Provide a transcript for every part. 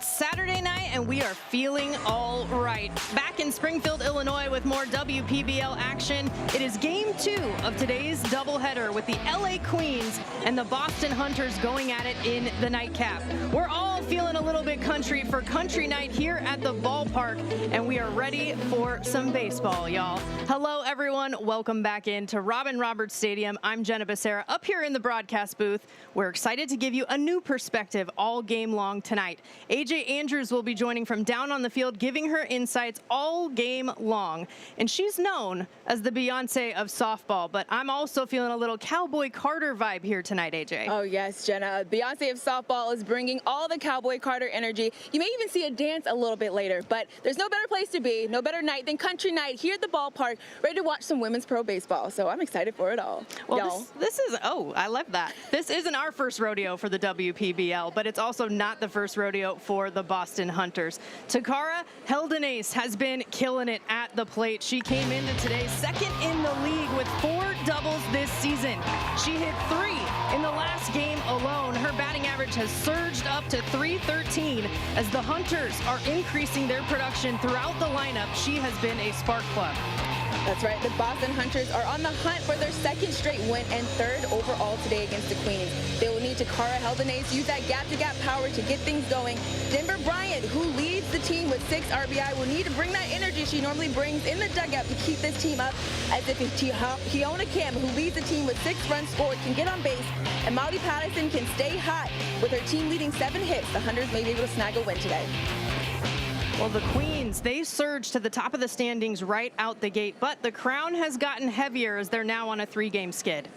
It's Saturday night and we are feeling all right. Back in Springfield, Illinois with more WPBL action. It is game 2 of today's doubleheader with the LA Queens and the Boston Hunters going at it in the nightcap. We're all feeling a little bit country for country night here at the ballpark, and we are ready for some baseball, y'all. Hello, everyone. Welcome back into Robin Roberts Stadium. I'm Jenna Becerra up here in the broadcast booth. We're excited to give you a new perspective all game long tonight. AJ Andrews will be joining from down on the field, giving her insights all game long. And she's known as the Beyonce of softball, but I'm also feeling a little Cowboy Carter vibe here tonight, AJ. Oh, yes, Jenna. Beyonce of softball is bringing all the Cowboy Carter energy. You may even see a dance a little bit later, but there's no better place to be, no better night than country night here at the ballpark, ready to watch some women's pro baseball. So I'm excited for it all. Well, this is, I love that. This isn't our first rodeo for the WPBL, but it's also not the first rodeo for the Boston Hunters. Takara Heldenace has been killing it at the plate. She came into today second in the league with 4 doubles this season. She hit 3 in the last game alone. Her batting average has surged up to .313 as the Hunters are increasing their production throughout the lineup. She has been a spark plug. That's right. The Boston Hunters are on the hunt for their 2nd straight win and 3rd overall today against the Queens. They will need Takara Heldenace use that gap-to-gap power to get things going. Denver Bryant, who leads the team with 6 RBI, will need to bring that energy she normally brings in the dugout to keep this team up, as if Kiona Kim, who leads the team with 6 runs scored, can get on base, and Molly Patterson can stay hot. With her team leading 7 hits, the Hunters may be able to snag a win today. Well, the Queens, they surged to the top of the standings right out the gate, but the crown has gotten heavier as they're now on a 3-game skid.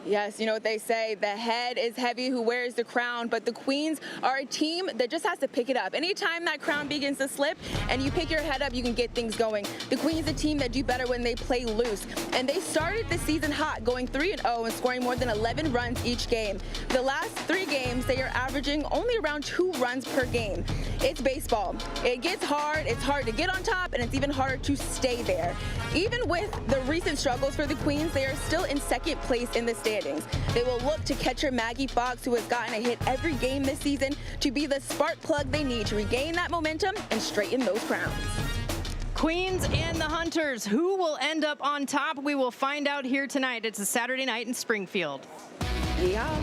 Yes, you know what they say, the head is heavy who wears the crown, but the Queens are a team that just has to pick it up. Anytime that crown begins to slip and you pick your head up, you can get things going. The Queens are a team that do better when they play loose, and they started the season hot, going 3-0 and scoring more than 11 runs each game. The last 3 games, they are averaging only around 2 runs per game. It's baseball. It gets hard, it's hard to get on top, and it's even harder to stay there. Even with the recent struggles for the Queens, they are still in 2nd place in the standings. They will look to catcher Maggie Fox, who has gotten a hit every game this season, to be the spark plug they need to regain that momentum and straighten those crowns. Queens and the Hunters, who will end up on top? We will find out here tonight. It's a Saturday night in Springfield. Yeah.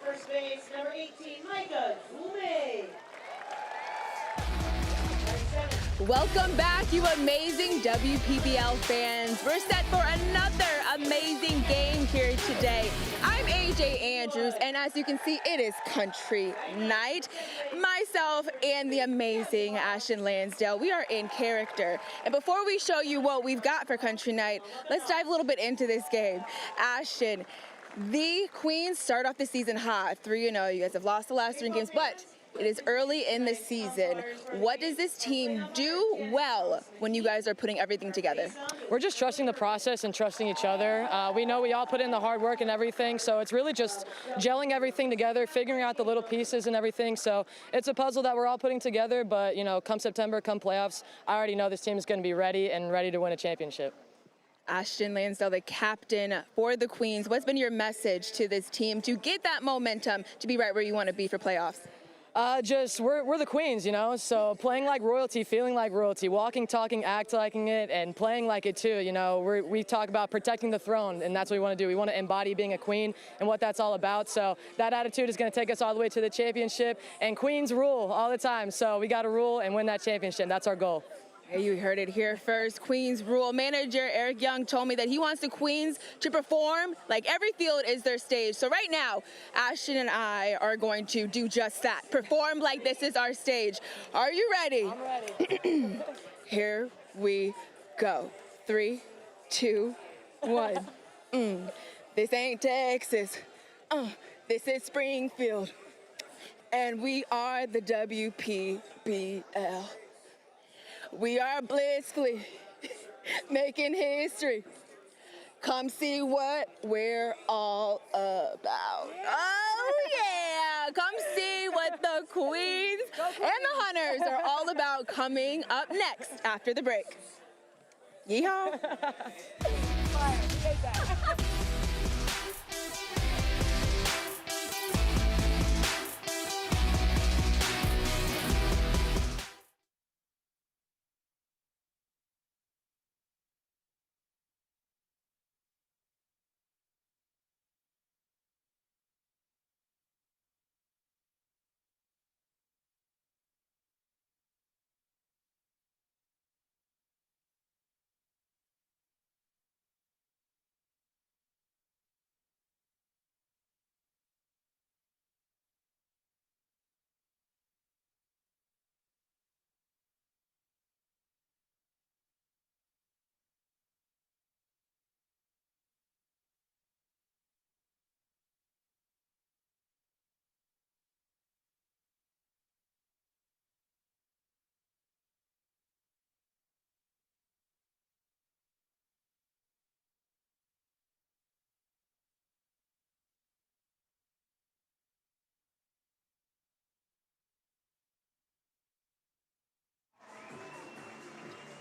First base, number 18, Micah Zume. Welcome back, you amazing WPBL fans. We're set for another amazing game here today. I'm AJ Andrews, and as you can see, it is country night. Myself and the amazing Ashton Lansdale, we are in character. And before we show you what we've got for country night, let's dive a little bit into this game. Ashton, the Queens start off the season hot, 3-0. You guys have lost the last 3 games, but It is early in the season. What does this team do well when you guys are putting everything together? We're just trusting the process and trusting each other. We know we all put in the hard work and everything, so it's really just gelling everything together, figuring out the little pieces and everything. So it's a puzzle that we're all putting together, but you know, come September, come playoffs, I already know this team is going to be ready to win a championship. Ashton Lansdale, the captain for the Queens. What's been your message to this team to get that momentum to be right where you want to be for playoffs? We're the Queens, you know, so playing like royalty, feeling like royalty, walking, talking, act like it, and playing like it too. You know, we talk about protecting the throne, and that's what we want to do. We want to embody being a queen and what that's all about. So that attitude is going to take us all the way to the championship, and Queens rule all the time. So we got to rule and win that championship. That's our goal. You heard it here first. Queens rule. Manager Eric Young told me that he wants the Queens to perform like every field is their stage. So right now, Ashton and I are going to do just that. Perform like this is our stage. Are you ready? I'm ready. Here we go. 3, 2, 1. This ain't Texas. This is Springfield. And we are the WPBL. We are blissfully making history. Come see what we're all about. Oh yeah, come see what the Queens and the Hunters are all about coming up next after the break. Yeehaw.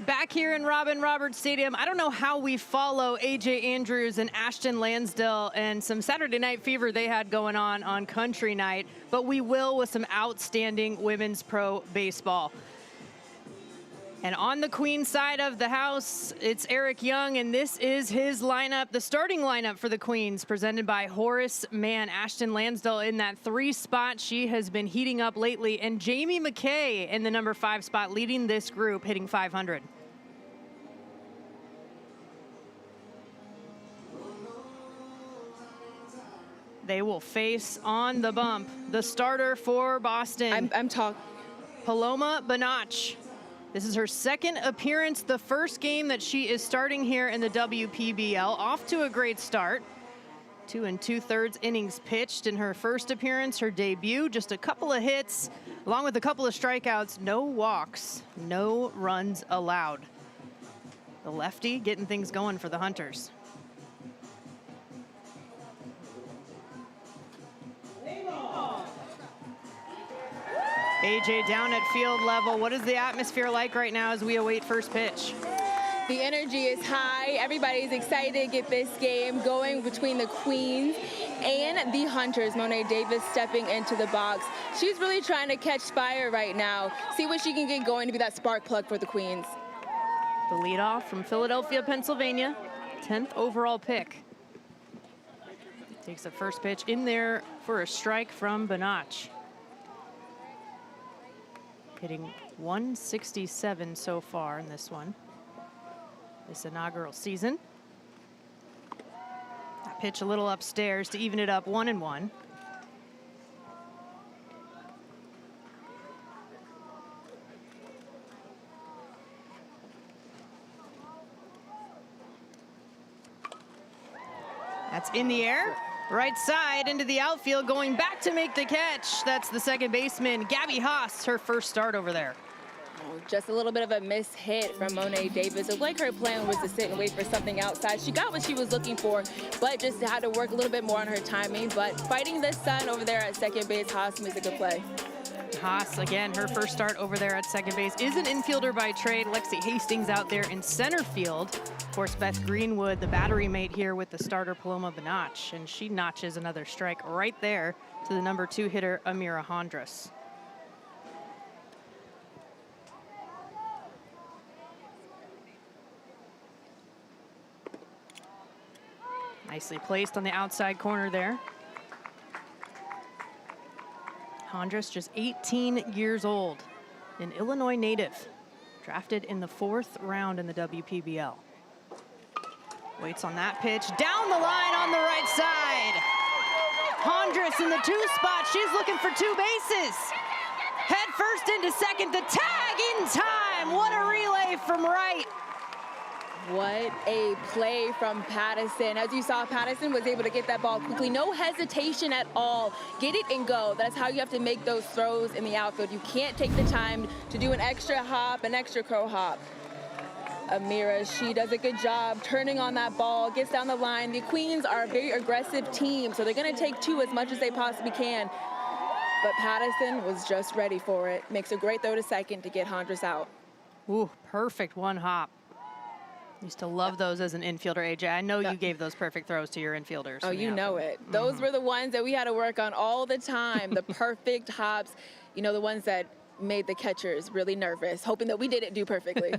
Back here in Robin Roberts Stadium, I don't know how we follow AJ Andrews and Ashton Lansdale and some Saturday Night Fever they had going on Country Night, but we will with some outstanding women's pro baseball. And on the Queens side of the house, it's Eric Young, and this is his lineup, the starting lineup for the Queens, presented by Horace Mann. Ashton Lansdale in that 3 spot. She has been heating up lately. And Jamie McKay in the number 5 spot, leading this group, hitting 500. They will face on the bump the starter for Boston. I'm talking. Paloma Banach. This is her second appearance, the first game that she is starting here in the WPBL. Off to a great start. 2 2/3 innings pitched in her first appearance, her debut. Just a couple of hits, along with a couple of strikeouts. No walks, no runs allowed. The lefty getting things going for the Hunters. AJ down at field level. What is the atmosphere like right now as we await first pitch? The energy is high. Everybody's excited to get this game going between the Queens and the Hunters. Monet Davis stepping into the box. She's really trying to catch fire right now. See what she can get going to be that spark plug for the Queens. The leadoff from Philadelphia, Pennsylvania. 10th overall pick. Takes the first pitch in there for a strike from Banach. Hitting 167 so far in this one, this inaugural season. That pitch a little upstairs to even it up 1-1. That's in the air. Right side into the outfield, going back to make the catch. That's the second baseman, Gabby Haas, her first start over there. Oh, just a little bit of a miss hit from Monet Davis. It looked like her plan was to sit and wait for something outside. She got what she was looking for, but just had to work a little bit more on her timing. But fighting the sun over there at second base, Haas makes a good play. Haas, again, her first start over there at second base, is an infielder by trade. Lexi Hastings out there in center field. Of course, Beth Greenwood, the battery mate here with the starter Paloma Benach, and she notches another strike right there to the number 2 hitter, Amira Hondras. Nicely placed on the outside corner there. Hondras, just 18 years old, an Illinois native, drafted in the 4th round in the WPBL. Waits on that pitch, down the line on the right side. Hondras in the 2 spot, she's looking for 2 bases. Head first into second, the tag in time. What a relay from right. What a play from Pattison. As you saw, Pattison was able to get that ball quickly. No hesitation at all. Get it and go. That's how you have to make those throws in the outfield. You can't take the time to do an extra hop, an extra crow hop. Amira, she does a good job turning on that ball, gets down the line. The Queens are a very aggressive team, so they're going to take 2 as much as they possibly can. But Pattison was just ready for it. Makes a great throw to second to get Hondras out. Ooh, perfect one hop. Used to love those as an infielder, AJ. I know you gave those perfect throws to your infielders. Oh, you know it. Those were the ones that we had to work on all the time. The perfect hops, you know, the ones that made the catchers really nervous, hoping that we didn't do perfectly.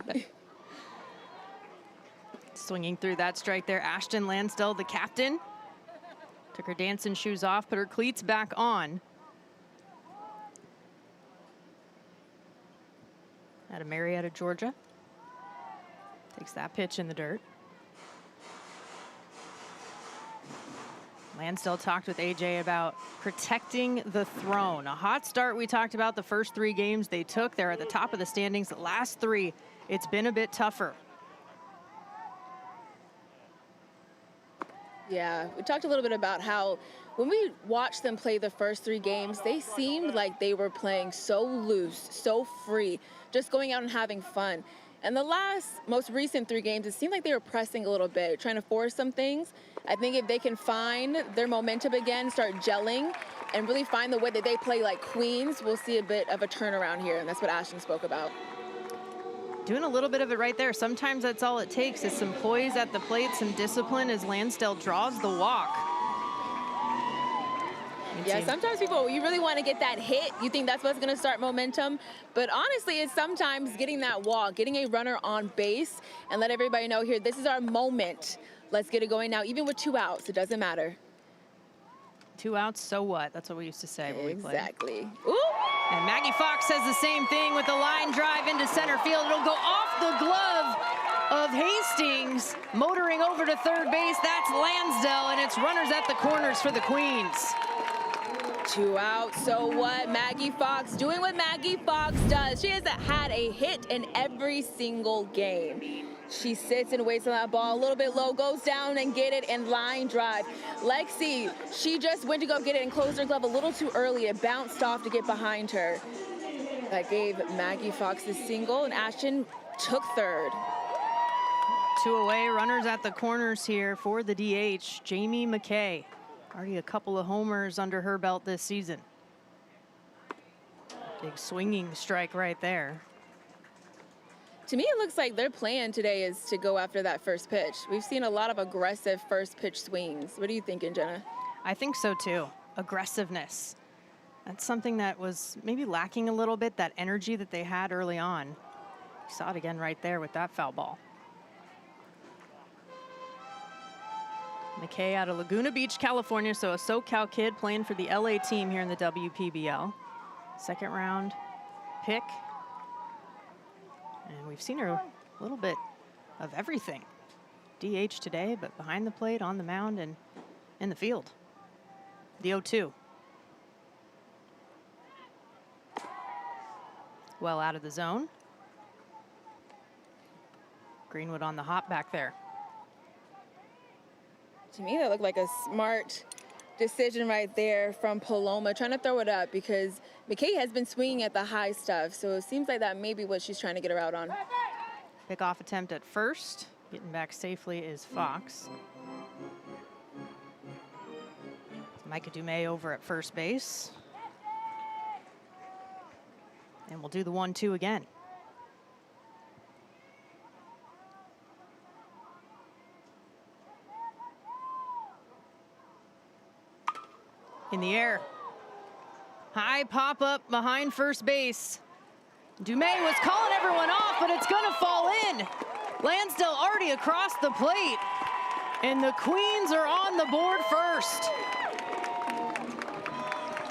Swinging through that strike there, Ashton Lansdell, the captain. Took her dancing shoes off, put her cleats back on. Out of Marietta, Georgia. Takes that pitch in the dirt. Lansdell talked with AJ about protecting the throne. A hot start we talked about the first 3 games they took. They're at the top of the standings. The last 3, it's been a bit tougher. Yeah, we talked a little bit about how when we watched them play the first 3 games, they seemed like they were playing so loose, so free, just going out and having fun. And the most recent 3 games, it seemed like they were pressing a little bit, trying to force some things. I think if they can find their momentum again, start gelling, and really find the way that they play like queens, we'll see a bit of a turnaround here, and that's what Ashton spoke about. Doing a little bit of it right there. Sometimes that's all it takes is some poise at the plate, some discipline as Lansdell draws the walk. Yeah, sometimes people, you really want to get that hit. You think that's what's going to start momentum. But honestly, it's sometimes getting that walk, getting a runner on base, and let everybody know here, this is our moment. Let's get it going now. Even with 2 outs, it doesn't matter. 2 outs, so what? That's what we used to say when we played. Exactly. Ooh. And Maggie Fox says the same thing with the line drive into center field. It'll go off the glove of Hastings, motoring over to third base. That's Lansdell, and it's runners at the corners for the Queens. 2 outs, so what? Maggie Fox doing what Maggie Fox does. She has had a hit in every single game. She sits and waits on that ball a little bit low, goes down and get it, and line drive. Lexi, she just went to go get it and closed her glove a little too early. It bounced off to get behind her. That gave Maggie Fox the single, and Ashton took third. 2 away, runners at the corners here for the DH, Jamie McKay. Already a couple of homers under her belt this season. Big swinging strike right there. To me, it looks like their plan today is to go after that first pitch. We've seen a lot of aggressive first pitch swings. What are you thinking, Jenna? I think so too. Aggressiveness. That's something that was maybe lacking a little bit, that energy that they had early on. You saw it again right there with that foul ball. McKay out of Laguna Beach, California, so a SoCal kid playing for the LA team here in the WPBL. Second round pick. And we've seen her a little bit of everything. DH today, but behind the plate, on the mound, and in the field. The 0-2. Well out of the zone. Greenwood on the hop back there. To me, that looked like a smart decision right there from Paloma, trying to throw it up because McKay has been swinging at the high stuff. So it seems like that may be what she's trying to get her out on. Pickoff attempt at first. Getting back safely is Fox. Micah Dumais over at first base. And we'll do the 1-2 again. In the air. High pop up behind first base. Dumais was calling everyone off, but it's gonna fall in. Lansdale already across the plate. And the Queens are on the board first.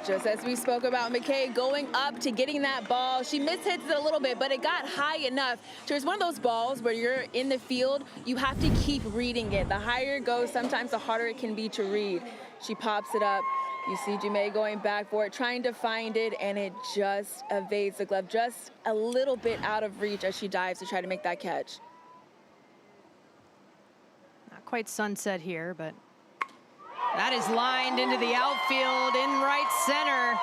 Just as we spoke about McKay going up to getting that ball, she mishits it a little bit, but it got high enough. So it's one of those balls where you're in the field, you have to keep reading it. The higher it goes, sometimes the harder it can be to read. She pops it up. You see Dumais going back for it, trying to find it, and it just evades the glove, just a little bit out of reach as she dives to try to make that catch. Not quite sunset here, but that is lined into the outfield in right center.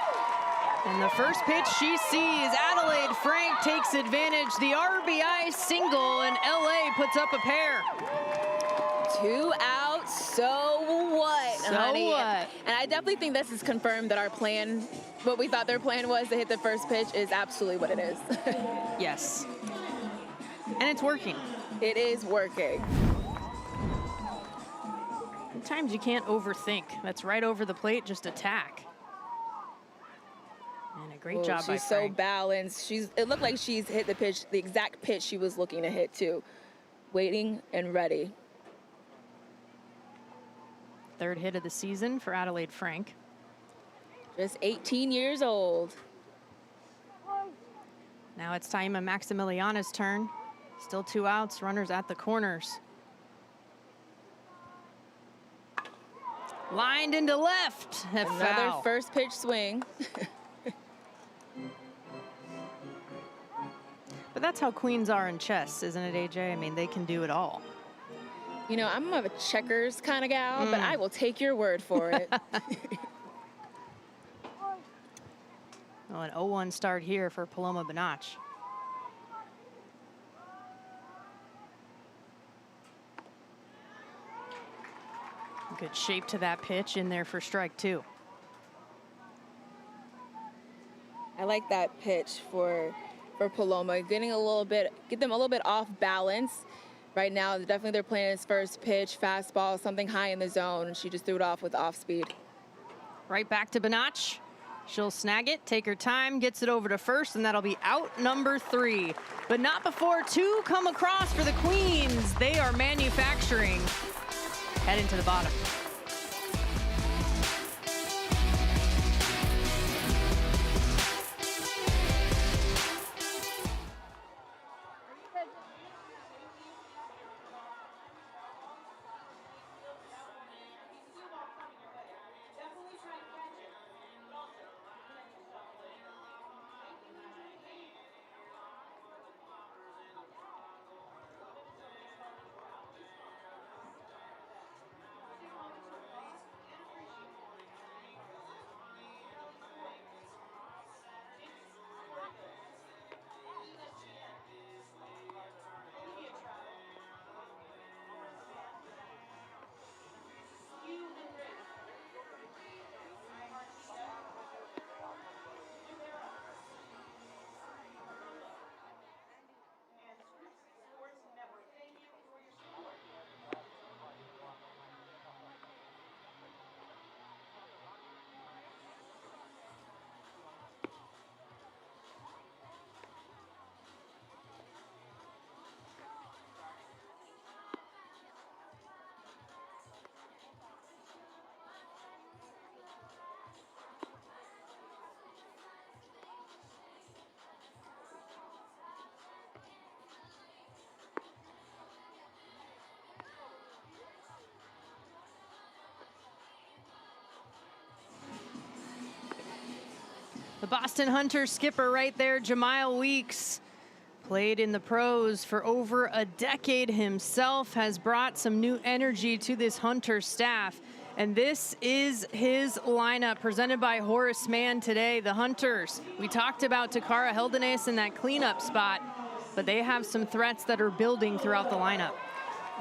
And the first pitch she sees, Adelaide Frank takes advantage. The RBI single, and LA puts up a pair. 2 out, so what, honey? What? And I definitely think this is confirmed that our plan, what we thought their plan was to hit the first pitch, is absolutely what it is. Yes. And it's working. It is working. Sometimes you can't overthink. That's right over the plate, just attack. And a great job by She's so Frank. balanced. It looked like she's hit the pitch, the exact pitch she was looking to hit too. Waiting and ready. Third hit of the season for Adelaide Frank. Just 18 years old. Now it's Taima Maximiliana's turn. Still 2 outs, runners at the corners. Lined into left. Another Foul. first pitch swing. But that's how queens are in chess, isn't it, AJ? I mean, they can do it all. You know, I'm more of a checkers kind of gal, but I will take your word for it. Well, an 0-1 start here for Paloma Benach. Good shape to that pitch, in there for strike 2. I like that pitch for Paloma, get them a little bit off balance. Right now, definitely they're playing his first pitch, fastball, something high in the zone, and she just threw it off with off speed. Right back to Benach. She'll snag it, take her time, gets it over to first, and that'll be out number 3. But not before 2 come across for the Queens. They are manufacturing. Head into the bottom. The Boston Hunter skipper right there, Jemiah Weeks, played in the pros for over a decade himself, has brought some new energy to this Hunter staff. And this is his lineup presented by Horace Mann today. The Hunters, we talked about Takara Heldenes in that cleanup spot, but they have some threats that are building throughout the lineup.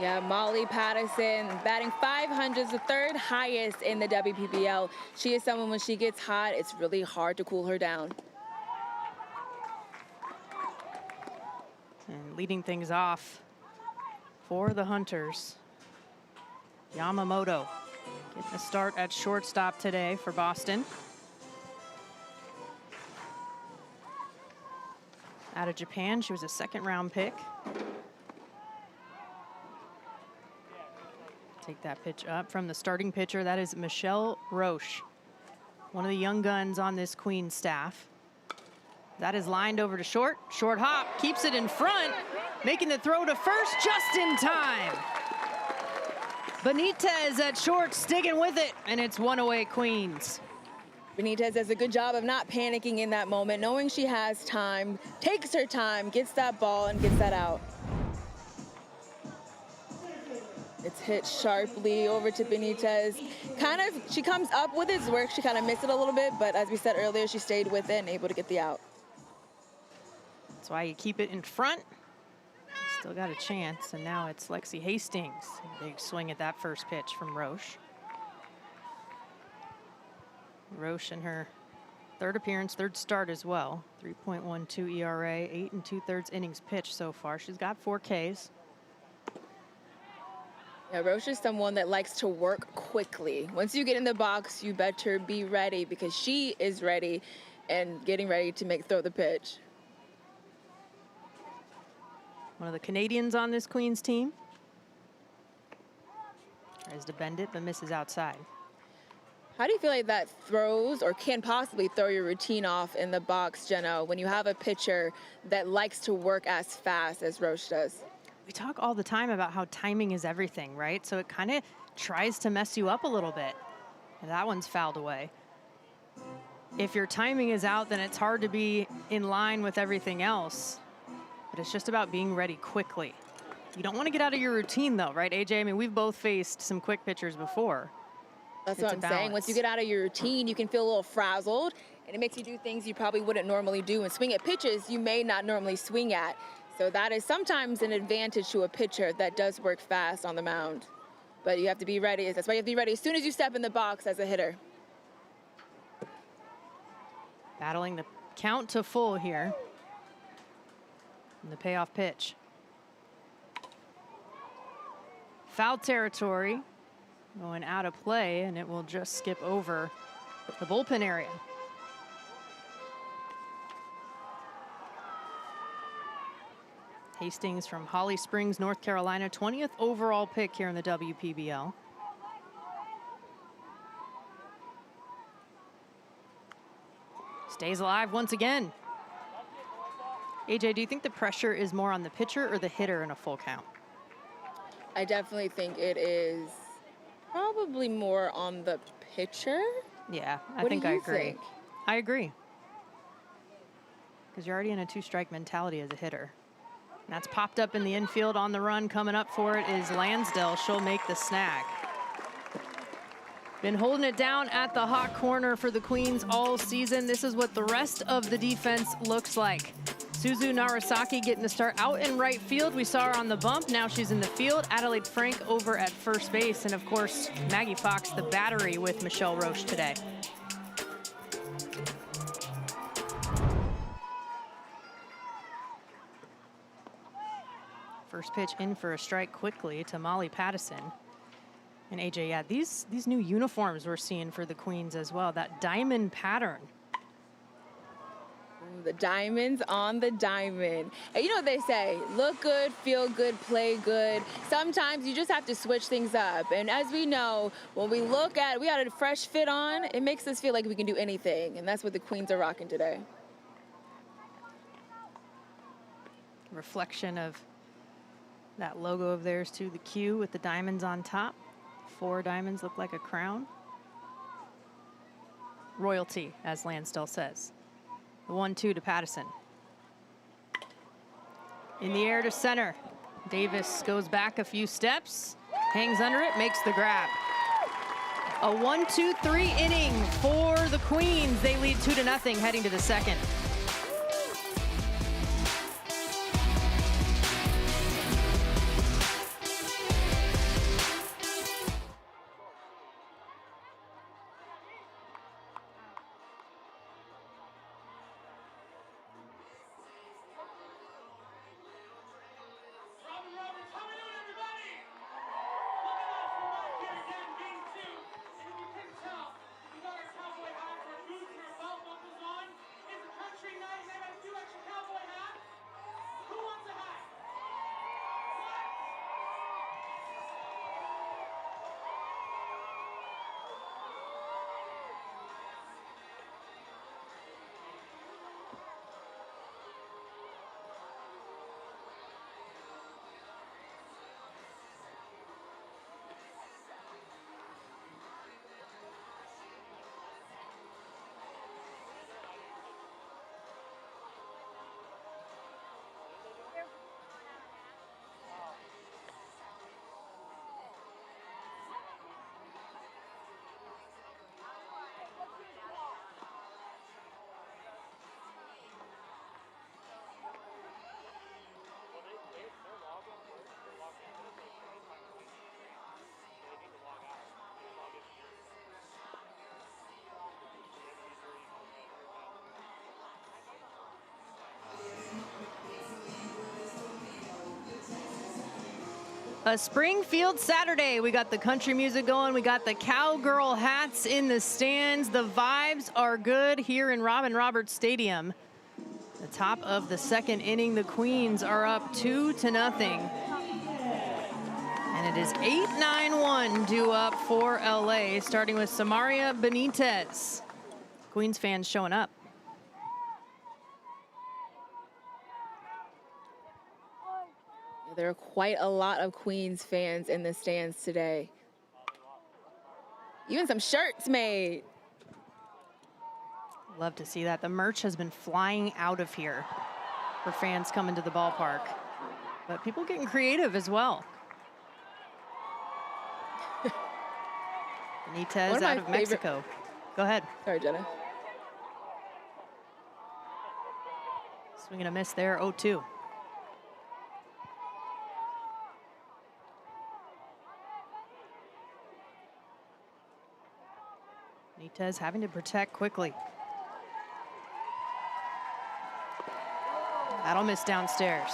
Yeah, Molly Patterson batting 500, the third highest in the WPBL. She is someone, when she gets hot, it's really hard to cool her down. And leading things off for the Hunters, Yamamoto getting a start at shortstop today for Boston. Out of Japan, she was a second-round pick. Take that pitch up from the starting pitcher. That is Michelle Roche, one of the young guns on this Queens staff. That is lined over to short. Short hop, keeps it in front, making the throw to first just in time. Benitez at short, sticking with it, and it's one away Queens. Benitez does a good job of not panicking in that moment, knowing she has time, takes her time, gets that ball, and gets that out. It's hit sharply over to Benitez. She comes up with his work. She kind of missed it a little bit, but as we said earlier, she stayed with it and able to get the out. That's why you keep it in front. Still got a chance, and now it's Lexi Hastings. A big swing at that first pitch from Roche. Roche in her third appearance, third start as well. 3.12 ERA, 8 2/3 innings pitched so far. She's got 4 Ks. Yeah, Roche is someone that likes to work quickly. Once you get in the box, you better be ready, because she is ready and getting ready to throw the pitch. One of the Canadians on this Queens team. Tries to bend it, but misses outside. How do you feel like that throws or can possibly throw your routine off in the box, Jenna, when you have a pitcher that likes to work as fast as Roche does? We talk all the time about how timing is everything, right? So it kind of tries to mess you up a little bit. And that one's fouled away. If your timing is out, then it's hard to be in line with everything else. But it's just about being ready quickly. You don't want to get out of your routine, though, right, AJ? I mean, we've both faced some quick pitchers before. That's what I'm saying. Once you get out of your routine, you can feel a little frazzled, and it makes you do things you probably wouldn't normally do and swing at pitches you may not normally swing at. So that is sometimes an advantage to a pitcher that does work fast on the mound. But you have to be ready. That's why you have to be ready as soon as you step in the box as a hitter. Battling the count to full here. And the payoff pitch. Foul territory. Going out of play, and it will just skip over the bullpen area. Hastings from Holly Springs, North Carolina, 20th overall pick here in the WPBL. Stays alive once again. AJ, do you think the pressure is more on the pitcher or the hitter in a full count? I definitely think it is probably more on the pitcher. Yeah, I What think do I you agree. think? I agree. Because you're already in a 2-strike mentality as a hitter. And that's popped up in the infield on the run. Coming up for it is Lansdale. She'll make the snag. Been holding it down at the hot corner for the Queens all season. This is what the rest of the defense looks like. Suzu Narasaki getting the start out in right field. We saw her on the bump. Now she's in the field. Adelaide Frank over at first base. And, of course, Maggie Fox, the battery with Michelle Roche today. First pitch in for a strike quickly to Molly Patterson. And, AJ, yeah, these new uniforms we're seeing for the Queens as well. That diamond pattern. The diamonds on the diamond. And you know what they say, look good, feel good, play good. Sometimes you just have to switch things up. And as we know, when we got a fresh fit on, it makes us feel like we can do anything. And that's what the Queens are rocking today. Reflection of that logo of theirs to the Q with the diamonds on top. 4 diamonds look like a crown. Royalty, as Lansdale says. The 1-2 to Patterson. In the air to center. Davis goes back a few steps, hangs under it, makes the grab. A 1-2-3 inning for the Queens. They lead 2-0 heading to the second. A Springfield Saturday. We got the country music going. We got the cowgirl hats in the stands. The vibes are good here in Robin Roberts Stadium. The top of the second inning, the Queens are up 2-0. And it is 8-9-1 due up for LA, starting with Samaria Benitez. Queens fans showing up. There are quite a lot of Queens fans in the stands today. Even some shirts made. Love to see that. The merch has been flying out of here for fans coming to the ballpark. But people getting creative as well. Benitez out of Mexico. Go ahead. Sorry, Jenna. Swing and a miss there, 0-2. Benitez having to protect quickly. That'll miss downstairs.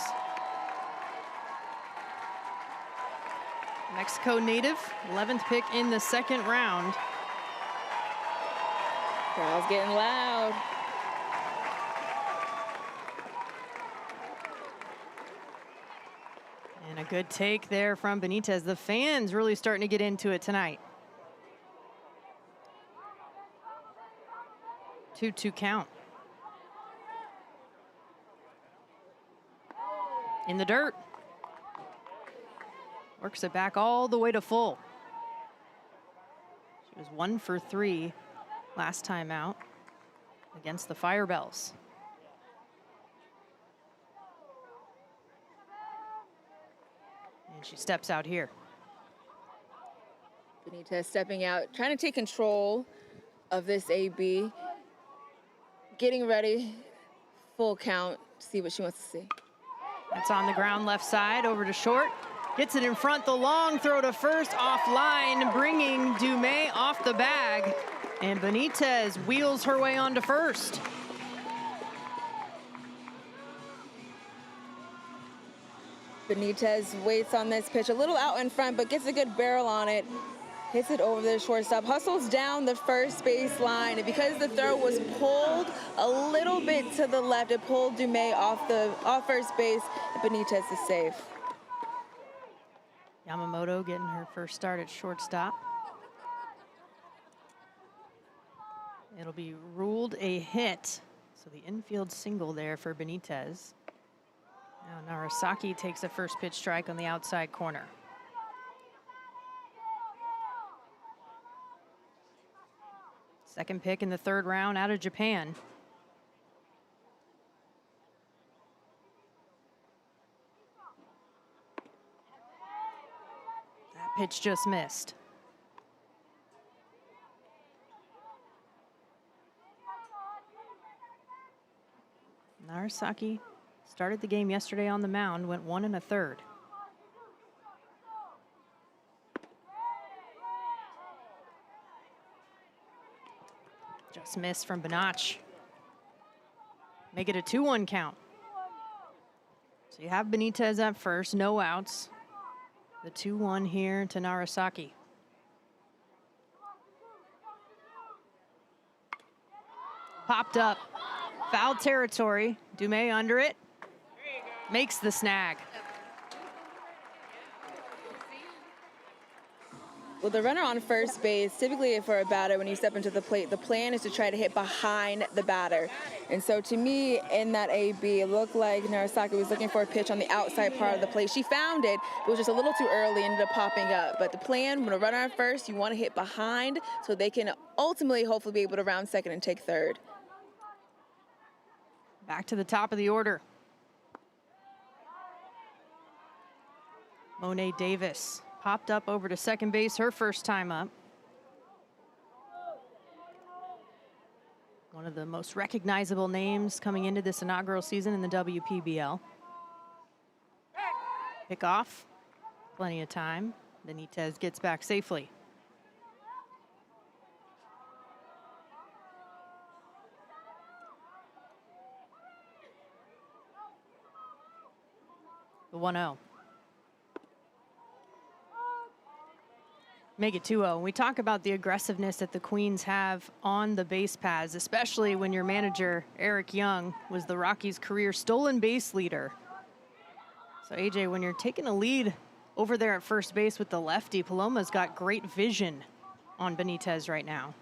Mexico native, 11th pick in the second round. Crowd's getting loud. And a good take there from Benitez. The fans really starting to get into it tonight. 2-2 count. In the dirt. Works it back all the way to full. She was 1 for 3 last time out against the Firebells. And she steps out here. Benitez stepping out, trying to take control of this AB. Getting ready, full count, see what she wants to see. That's on the ground left side, over to short. Gets it in front, the long throw to first, offline, bringing Dumais off the bag. And Benitez wheels her way on to first. Benitez waits on this pitch, a little out in front, but gets a good barrel on it. Hits it over the shortstop, hustles down the first base line. And because the throw was pulled a little bit to the left, it pulled Dumais off first base, and Benitez is safe. Yamamoto getting her first start at shortstop. It'll be ruled a hit. So the infield single there for Benitez. Now Narasaki takes a first pitch strike on the outside corner. Second pick in the third round out of Japan. That pitch just missed. Narasaki started the game yesterday on the mound, went 1 1/3. Just missed from Banach. Make it a 2-1 count. So you have Benitez at first, no outs. The 2-1 here to Narasaki. Popped up, foul territory. Dumais under it, makes the snag. Well, the runner on first base, typically for a batter, when you step into the plate, the plan is to try to hit behind the batter. And so to me, in that AB, it looked like Narasaki was looking for a pitch on the outside part of the plate. She found it, it was just a little too early, ended up popping up. But the plan, when a runner on first, you want to hit behind so they can ultimately, hopefully, be able to round second and take third. Back to the top of the order. Monet Davis popped up over to second base, her first time up. One of the most recognizable names coming into this inaugural season in the WPBL. Pick off, plenty of time. Benitez gets back safely. The 1-0. Make it 2-0. We talk about the aggressiveness that the Queens have on the base paths, especially when your manager, Eric Young, was the Rockies' career stolen base leader. So AJ, when you're taking a lead over there at first base with the lefty, Paloma's got great vision on Benitez right now.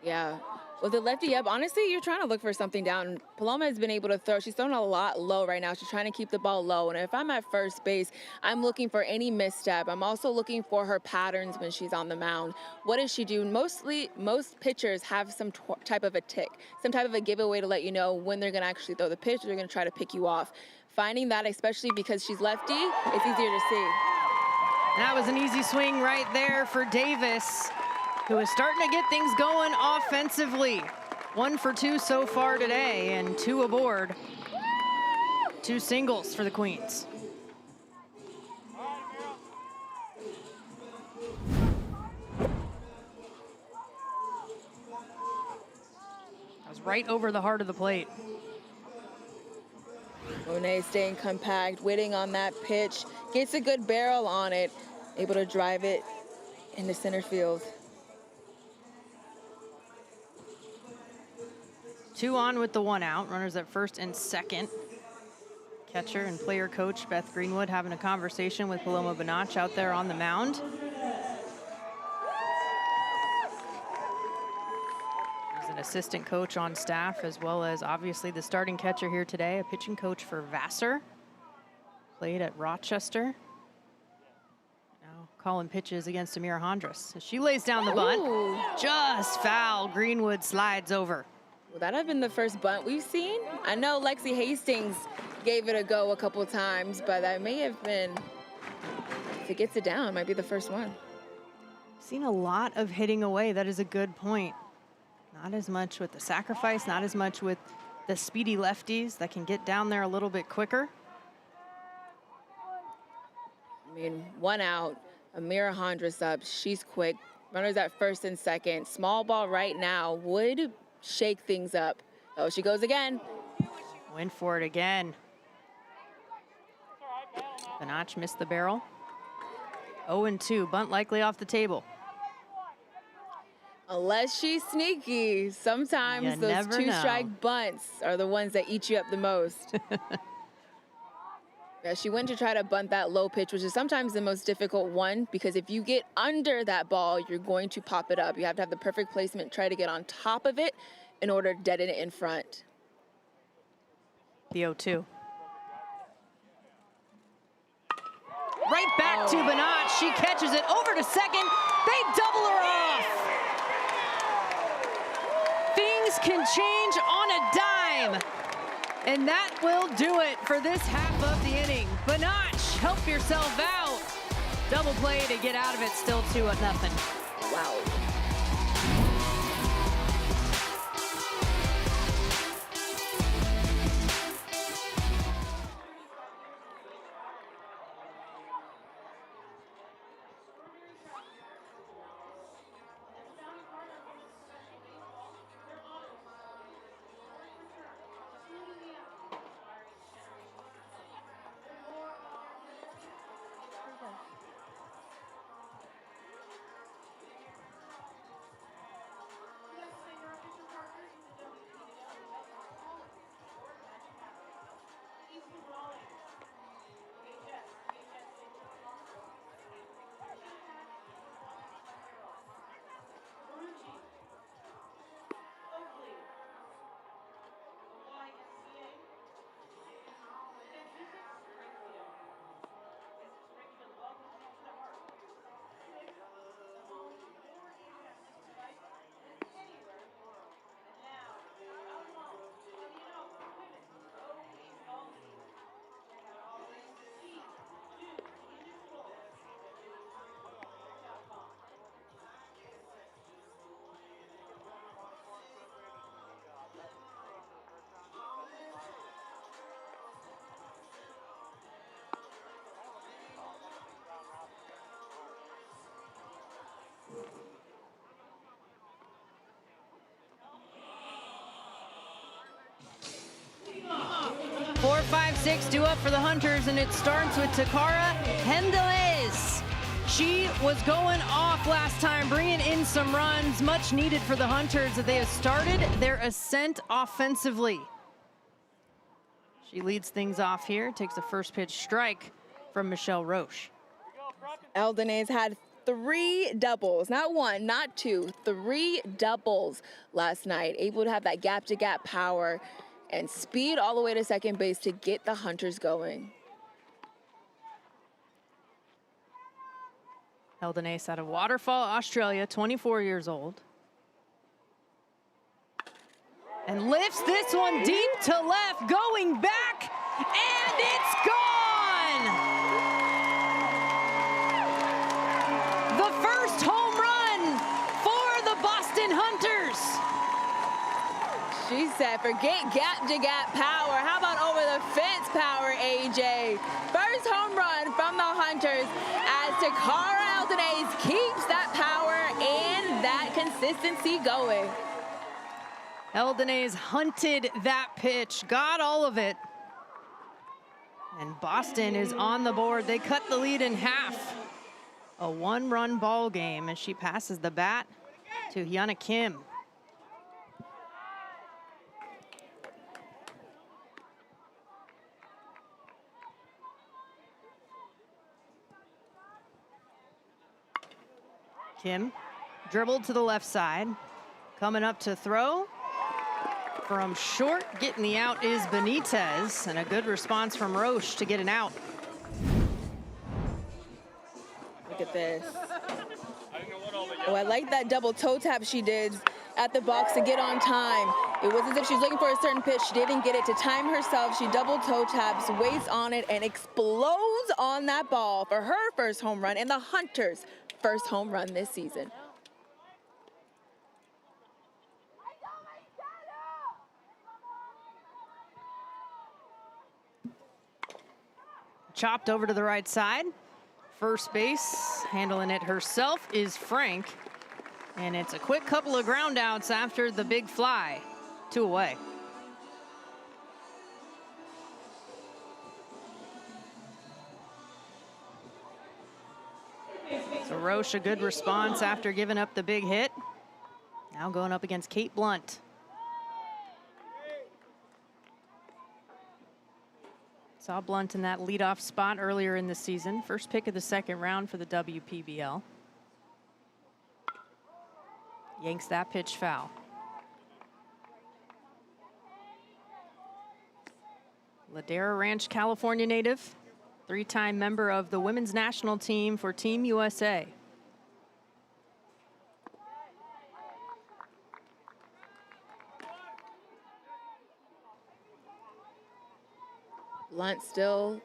Yeah. With the lefty up, honestly, you're trying to look for something down. Paloma has been able to throw. She's thrown a lot low right now. She's trying to keep the ball low. And if I'm at first base, I'm looking for any misstep. I'm also looking for her patterns when she's on the mound. What does she do? Most pitchers have some type of a tick, some type of a giveaway to let you know when they're going to actually throw the pitch or they're going to try to pick you off. Finding that, especially because she's lefty, it's easier to see. That was an easy swing right there for Davis, who is starting to get things going offensively. 1 for 2 so far today, and 2 aboard. 2 singles for the Queens. That was right over the heart of the plate. Monet staying compact, waiting on that pitch, gets a good barrel on it, able to drive it into center field. 2 on with the 1 out. Runners at first and second. Catcher and player coach Beth Greenwood having a conversation with Paloma Banach out there on the mound. There's an assistant coach on staff, as well as obviously the starting catcher here today, a pitching coach for Vassar. Played at Rochester. Now calling pitches against Amira Hondras. She lays down the bunt. Ooh. Just foul. Greenwood slides over. Will that have been the first bunt we've seen? I know Lexi Hastings gave it a go a couple times, but that may have been, if it gets it down, it might be the first one. Seen a lot of hitting away. That is a good point. Not as much with the sacrifice, not as much with the speedy lefties that can get down there a little bit quicker. I mean, 1 out, Amira Hondras up, she's quick. Runners at first and second. Small ball right now would shake things up. Oh, she goes again. Went for it again. Banach missed the barrel. 0-2, bunt likely off the table. Unless she's sneaky, sometimes You those never know. 2-strike bunts are the ones that eat you up the most. Yeah, she went to try to bunt that low pitch, which is sometimes the most difficult one, because if you get under that ball, you're going to pop it up. You have to have the perfect placement, try to get on top of it in order to deaden it in front. The 0-2. Right back to Banach. She catches it over to second. They double her off. Things can change on a dime. And that will do it for this half of the inning. Banach, help yourself out. Double play to get out of it, still 2-0. Wow. 6 due up for the Hunters, and it starts with Takara Hendeles. She was going off last time, bringing in some runs, much needed for the Hunters as they have started their ascent offensively. She leads things off here, takes the first pitch strike from Michelle Roche. Eldenay's had 3 doubles, not 1, not 2, 3 doubles last night, able to have that gap-to-gap power and speed all the way to second base to get the Hunters going. Eldenay out of Waterfall, Australia, 24 years old. And lifts this one deep to left, going back, and it's gone! The first home run for the Boston Hunters. She said, forget gap-to-gap power. How about over-the-fence power, AJ? First home run from the Hunters as Takara Eldenay keeps that power and that consistency going. Eldenay's hunted that pitch, got all of it. And Boston is on the board. They cut the lead in half. A 1-run ball game as she passes the bat to Hyuna Kim. Kim dribbled to the left side. Coming up to throw. From short, getting the out is Benitez, and a good response from Roche to get an out. Look at this. Oh, I like that double toe tap she did at the box to get on time. It was as if she was looking for a certain pitch. She didn't get it to time herself. She double toe taps, waits on it, and explodes on that ball for her first home run and the Hunters' first home run this season. Chopped over to the right side. First base, handling it herself, is Frank. And it's a quick couple of ground outs after the big fly. 2 away. So Roche, a good response after giving up the big hit. Now going up against Kate Blunt. Saw Blunt in that leadoff spot earlier in the season. First pick of the second round for the WPBL. Yanks that pitch foul. Ladera Ranch, California native. 3-time member of the women's national team for Team USA. Blunt still